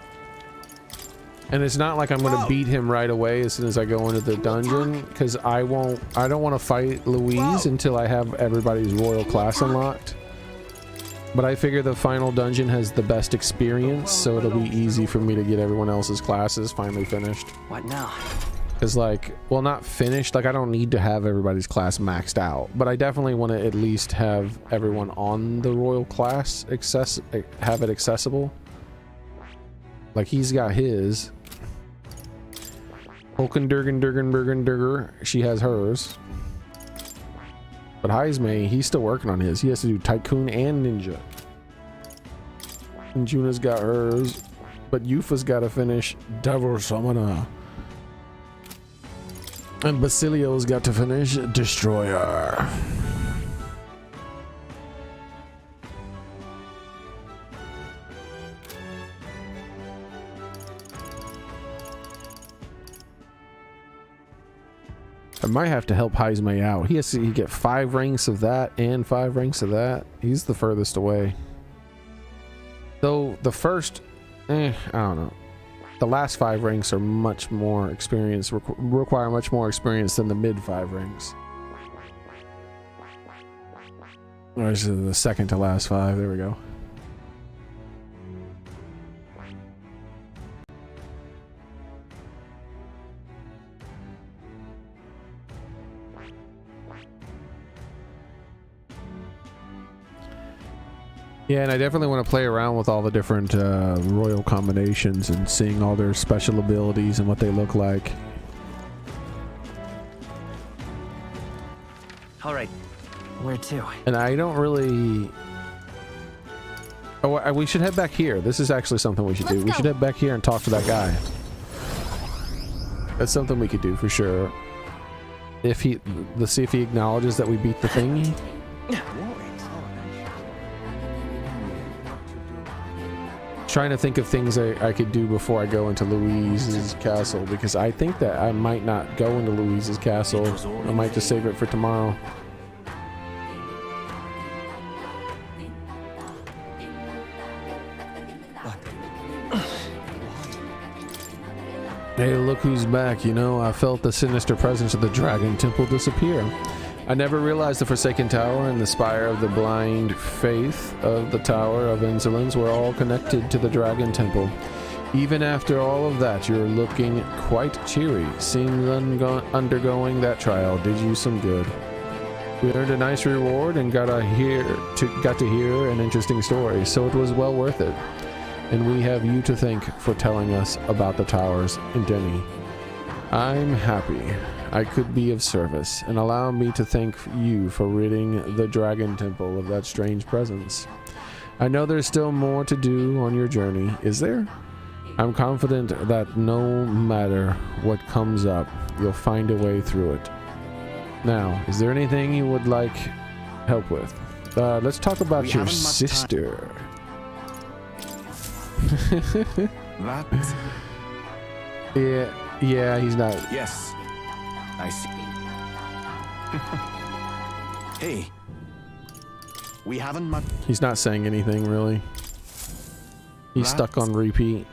And it's not like I'm going to beat him right away as soon as I go into the dungeon, because I don't want to fight Louise until I have everybody's royal class unlocked. But I figure the final dungeon has the best experience, so it'll be easy for me to get everyone else's classes finally finished. What now? Because like, well, not finished, like I don't need to have everybody's class maxed out, but I definitely want to at least have everyone on the royal class have it accessible. Like he's got his. Holkendurger, she has hers. But Heismay, he's still working on his. He has to do Tycoon and Ninja. And Juna's got hers. But Yufa's got to finish Devil Summoner. And Basilio's got to finish Destroyer. I might have to help Heismay out. He has to get 5 ranks of that and 5 ranks of that. He's the furthest away. Though the first, I don't know. the last 5 ranks are much more experience, require much more experience than the mid 5 ranks. Or is it the second to last 5? There we go. Yeah, and I definitely want to play around with all the different royal combinations and seeing all their special abilities and what they look like. All right, where to? And I don't really... Oh, we should head back here. This is actually something we should do. We should head back here and talk to that guy. That's something we could do for sure. If he... Let's see if he acknowledges that we beat the thing. Trying to think of things I could do before I go into Louise's castle, because I think that I might not go into Louise's castle. I might just save it for tomorrow. Hey, look who's back. You know, I felt the sinister presence of the Dragon Temple disappear. I never realized the Forsaken Tower and the Spire of the Blind Faith of the Tower of Insolence were all connected to the Dragon Temple. Even after all of that, you're looking quite cheery. Seems undergoing that trial did you some good. We earned a nice reward and got to hear an interesting story, so it was well worth it. And we have you to thank for telling us about the towers in Denny. I'm happy I could be of service, and allow me to thank you for ridding the Dragon Temple of that strange presence. I know there's still more to do on your journey, is there? I'm confident that no matter what comes up, you'll find a way through it. Now, is there anything you would like help with? Let's talk about your sister. Yeah, he's not. Yes. I see. Hey, we haven't much. He's not saying anything really. He's stuck on repeat.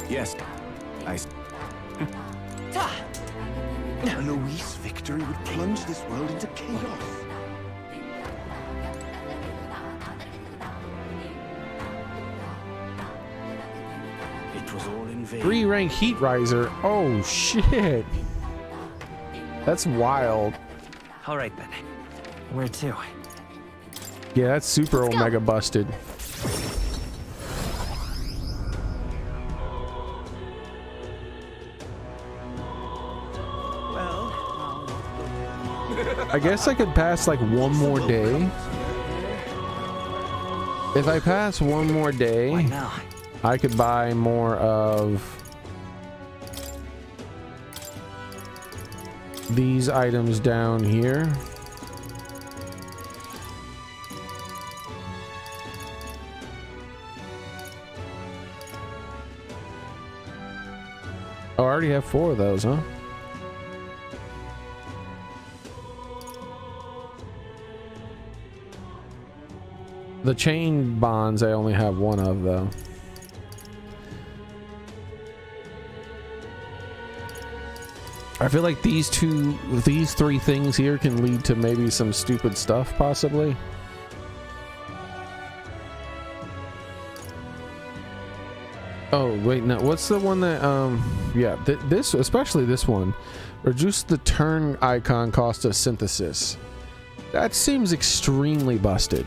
Yes, I see. A Louise victory would plunge this world into chaos. It was all in vain. 3-rank Heat Riser. Oh shit. That's wild. All right then. Where to? Yeah, that's super Omega busted. I guess I could pass like one more day. If I pass one more day, I could buy more of these items down here. Oh, I already have 4 of those, huh? The chain bonds I only have 1 of though. I feel like these 3 things here can lead to maybe some stupid stuff possibly. Oh wait, no, what's the one that yeah, this, especially this one, reduce the turn icon cost of synthesis. That seems extremely busted.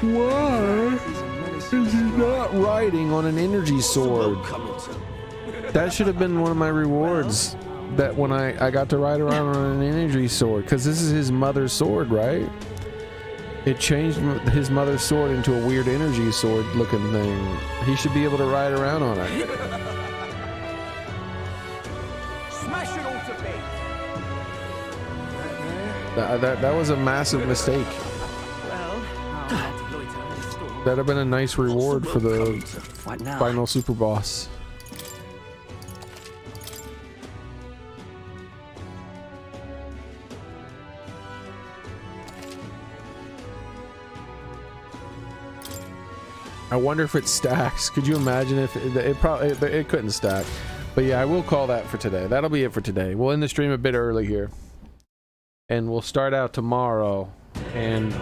Why is he not riding on an energy sword? That should have been one of my rewards. That when I got to ride around on an energy sword, because this is his mother's sword, right? It changed his mother's sword into a weird energy sword looking thing. He should be able to ride around on it. Smash it all to bits. That was a massive mistake. That'd have been a nice reward for the final super boss. I wonder if it stacks. Could you imagine if it probably it couldn't stack? But yeah, I will call that for today. That'll be it for today. We'll end the stream a bit early here, and we'll start out tomorrow. And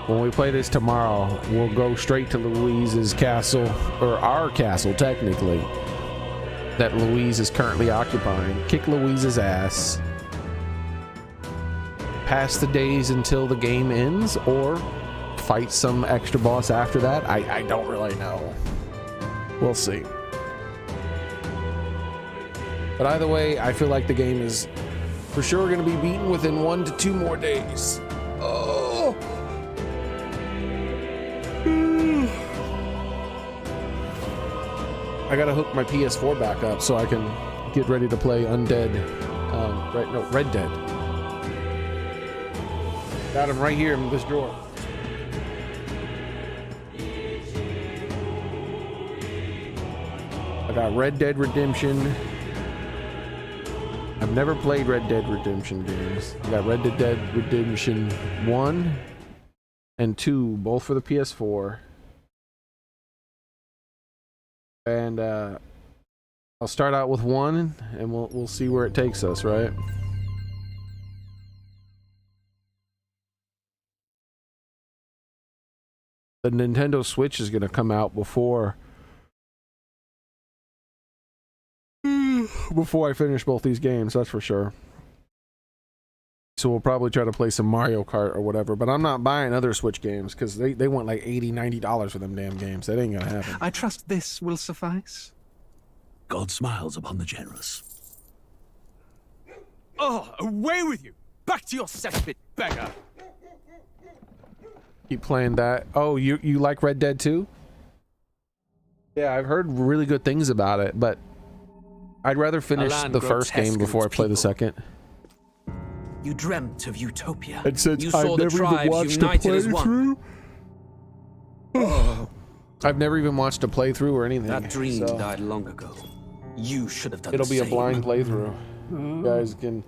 when we play this tomorrow, we'll go straight to Louise's castle, or our castle technically, that Louise is currently occupying. Kick Louise's ass. Pass the days until the game ends, or fight some extra boss after that. I don't really know. We'll see. But either way, I feel like the game is for sure going to be beaten within 1 to 2 more days. Oh. I gotta hook my PS4 back up so I can get ready to play Undead. Red Dead. Got him right here in this drawer. I got Red Dead Redemption. I've never played Red Dead Redemption games. I got Red Dead Redemption 1 and 2, both for the PS4. And I'll start out with 1, and we'll see where it takes us, right? The Nintendo Switch is going to come out before I finish both these games, that's for sure. So we'll probably try to play some Mario Kart or whatever, but I'm not buying other Switch games because they want like $80-90 for them damn games. That ain't gonna happen. I trust this will suffice. God smiles upon the generous. Oh, away with you! Back to your cesspit, beggar! Keep playing that. Oh, you like Red Dead 2? Yeah, I've heard really good things about it, but I'd rather finish the first game before I play the second. You dreamt of utopia. And since you I've saw the never even tribes watched a united as one. playthrough, I've never even watched a playthrough or anything. That dream so died long ago. You should have done it'll the be same. a blind playthrough. You guys can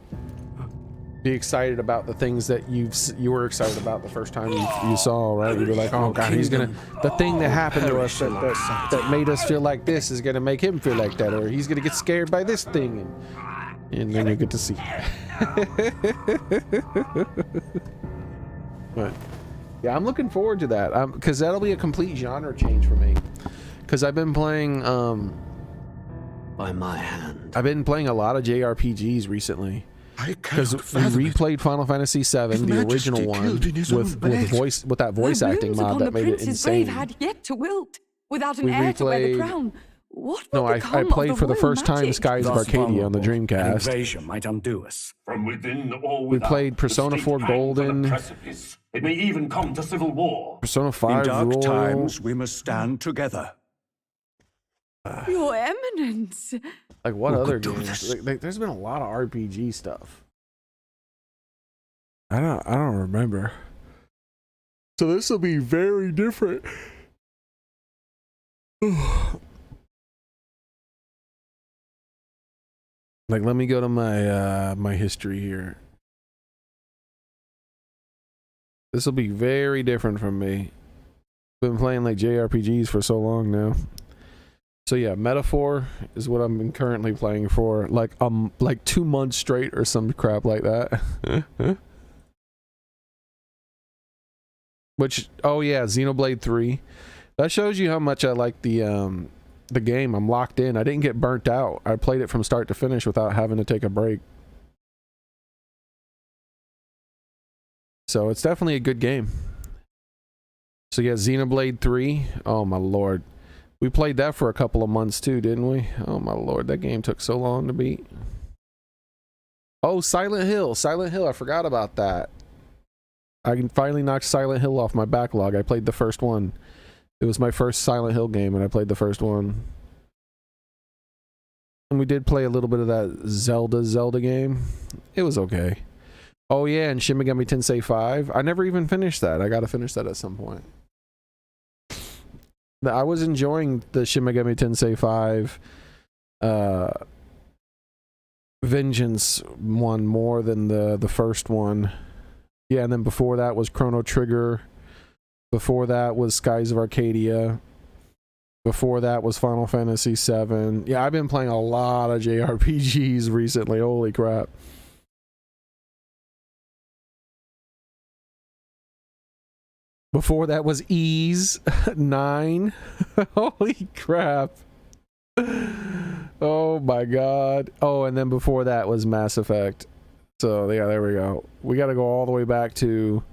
be excited about the things that you were excited about the first time you saw, right? You'd be like, oh god, he's gonna, the thing that happened to us that made us feel like this is gonna make him feel like that, or he's gonna get scared by this thing, and then you get to see. But yeah, I'm looking forward to that, because that'll be a complete genre change for me, because I've been playing by my hand. I've been playing a lot of JRPGs recently. Because we replayed Final Fantasy VII, the original one, with that voice acting mod that made it insane. Had yet to wilt, without an heir to wear the crown. What will I played for the first time Skies of Arcadia on the Dreamcast. Invasion might undo us. From within or We without, played Persona 4 Golden. It may even come to civil war. Persona 5 In dark Royal. times, we must stand together. Your Eminence. Like what other games? There's been a lot of RPG stuff. I don't remember. So this will be very different. Like, let me go to my my history here. This will be very different from me. Been playing like JRPGs for so long now. So yeah, Metaphor is what I'm currently playing for like 2 months straight or some crap like that. Which, oh yeah, Xenoblade 3. That shows you how much I like the game. I'm locked in. I didn't get burnt out. I played it from start to finish without having to take a break. So it's definitely a good game. So yeah, Xenoblade 3. Oh my lord. We played that for a couple of months too, didn't we? Oh my lord, that game took so long to beat. Oh, Silent Hill. Silent Hill, I forgot about that. I can finally knock Silent Hill off my backlog. I played the first one. It was my first Silent Hill game, and I played the first one. And we did play a little bit of that Zelda game. It was okay. Oh yeah, and Shin Megami Tensei 5. I never even finished that. I gotta finish that at some point. I was enjoying the Shin Megami Tensei 5 Vengeance one more than the first one. Yeah, and then before that was Chrono Trigger. Before that was Skies of Arcadia. Before that was Final Fantasy 7. Yeah, I've been playing a lot of JRPGs recently. Holy crap. Before that was Ease 9. Holy crap. Oh my god. Oh, and then before that was Mass Effect. So yeah, there we go. We got to go all the way back to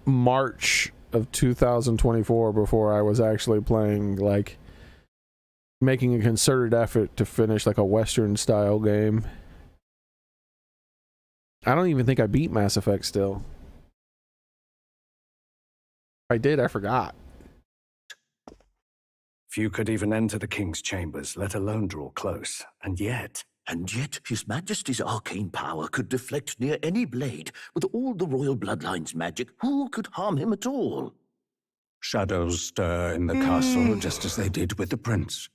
March of 2024 before I was actually playing, like, making a concerted effort to finish like a Western style game. I don't even think I beat Mass Effect still. If I did, I forgot. Few could even enter the king's chambers, let alone draw close. And yet His Majesty's arcane power could deflect near any blade. With all the royal bloodline's magic, who could harm him at all? shadows stir in the castle just as they did with the prince.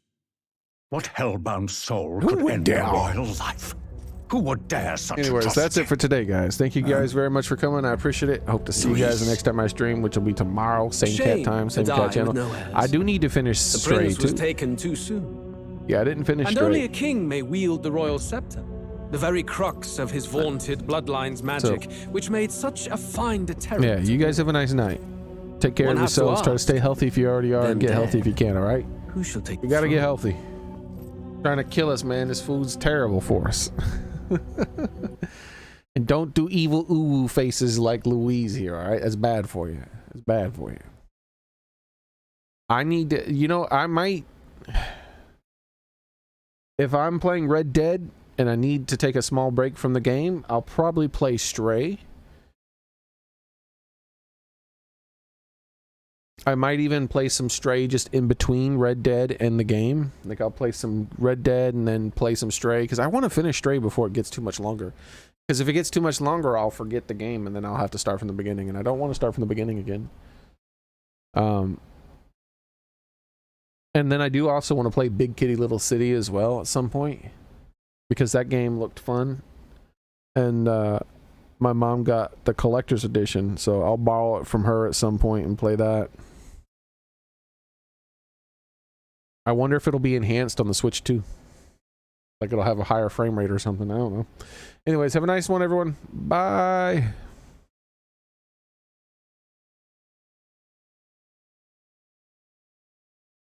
What hellbound soul could end a royal life? Who would dare such Anyways, atrocity? that's it for today, guys. Thank you guys very much for coming. I appreciate it. I hope to see you guys the next time I stream, which will be tomorrow. Same cat time, same cat channel. I do need to finish Stray, The prince was too. taken too soon. Yeah, I didn't finish And Stray. only a king may wield the royal scepter. The very crux of his vaunted bloodline's magic, which made such a fine deterrent. Yeah, you guys have a nice night. Take care One of has to yourselves. Try to ask. stay healthy if you already are, and get Then healthy if you can, all right? Who shall take You gotta get healthy. Trying to kill us, man. This food's terrible for us. And don't do evil ooh faces like Louise here, all right? That's bad for you. It's bad for you. I need to, you know, I might, if I'm playing Red Dead and I need to take a small break from the game, I'll probably play Stray. I might even play some Stray just in between Red Dead and the game. Like, I'll play some Red Dead and then play some Stray, because I want to finish Stray before it gets too much longer. Because if it gets too much longer, I'll forget the game, and then I'll have to start from the beginning, and I don't want to start from the beginning again. And then I do also want to play Big Kitty Little City as well at some point, because that game looked fun. And my mom got the collector's edition, so I'll borrow it from her at some point and play that. I wonder if it'll be enhanced on the Switch too. Like, it'll have a higher frame rate or something. I don't know. Anyways, have a nice one, everyone. Bye.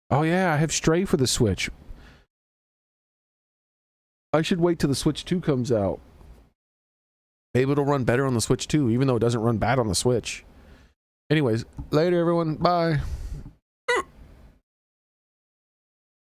Oh yeah, I have Stray for the Switch. I should wait till the Switch 2 comes out. Maybe it'll run better on the Switch too, even though it doesn't run bad on the Switch. Anyways, later everyone. Bye.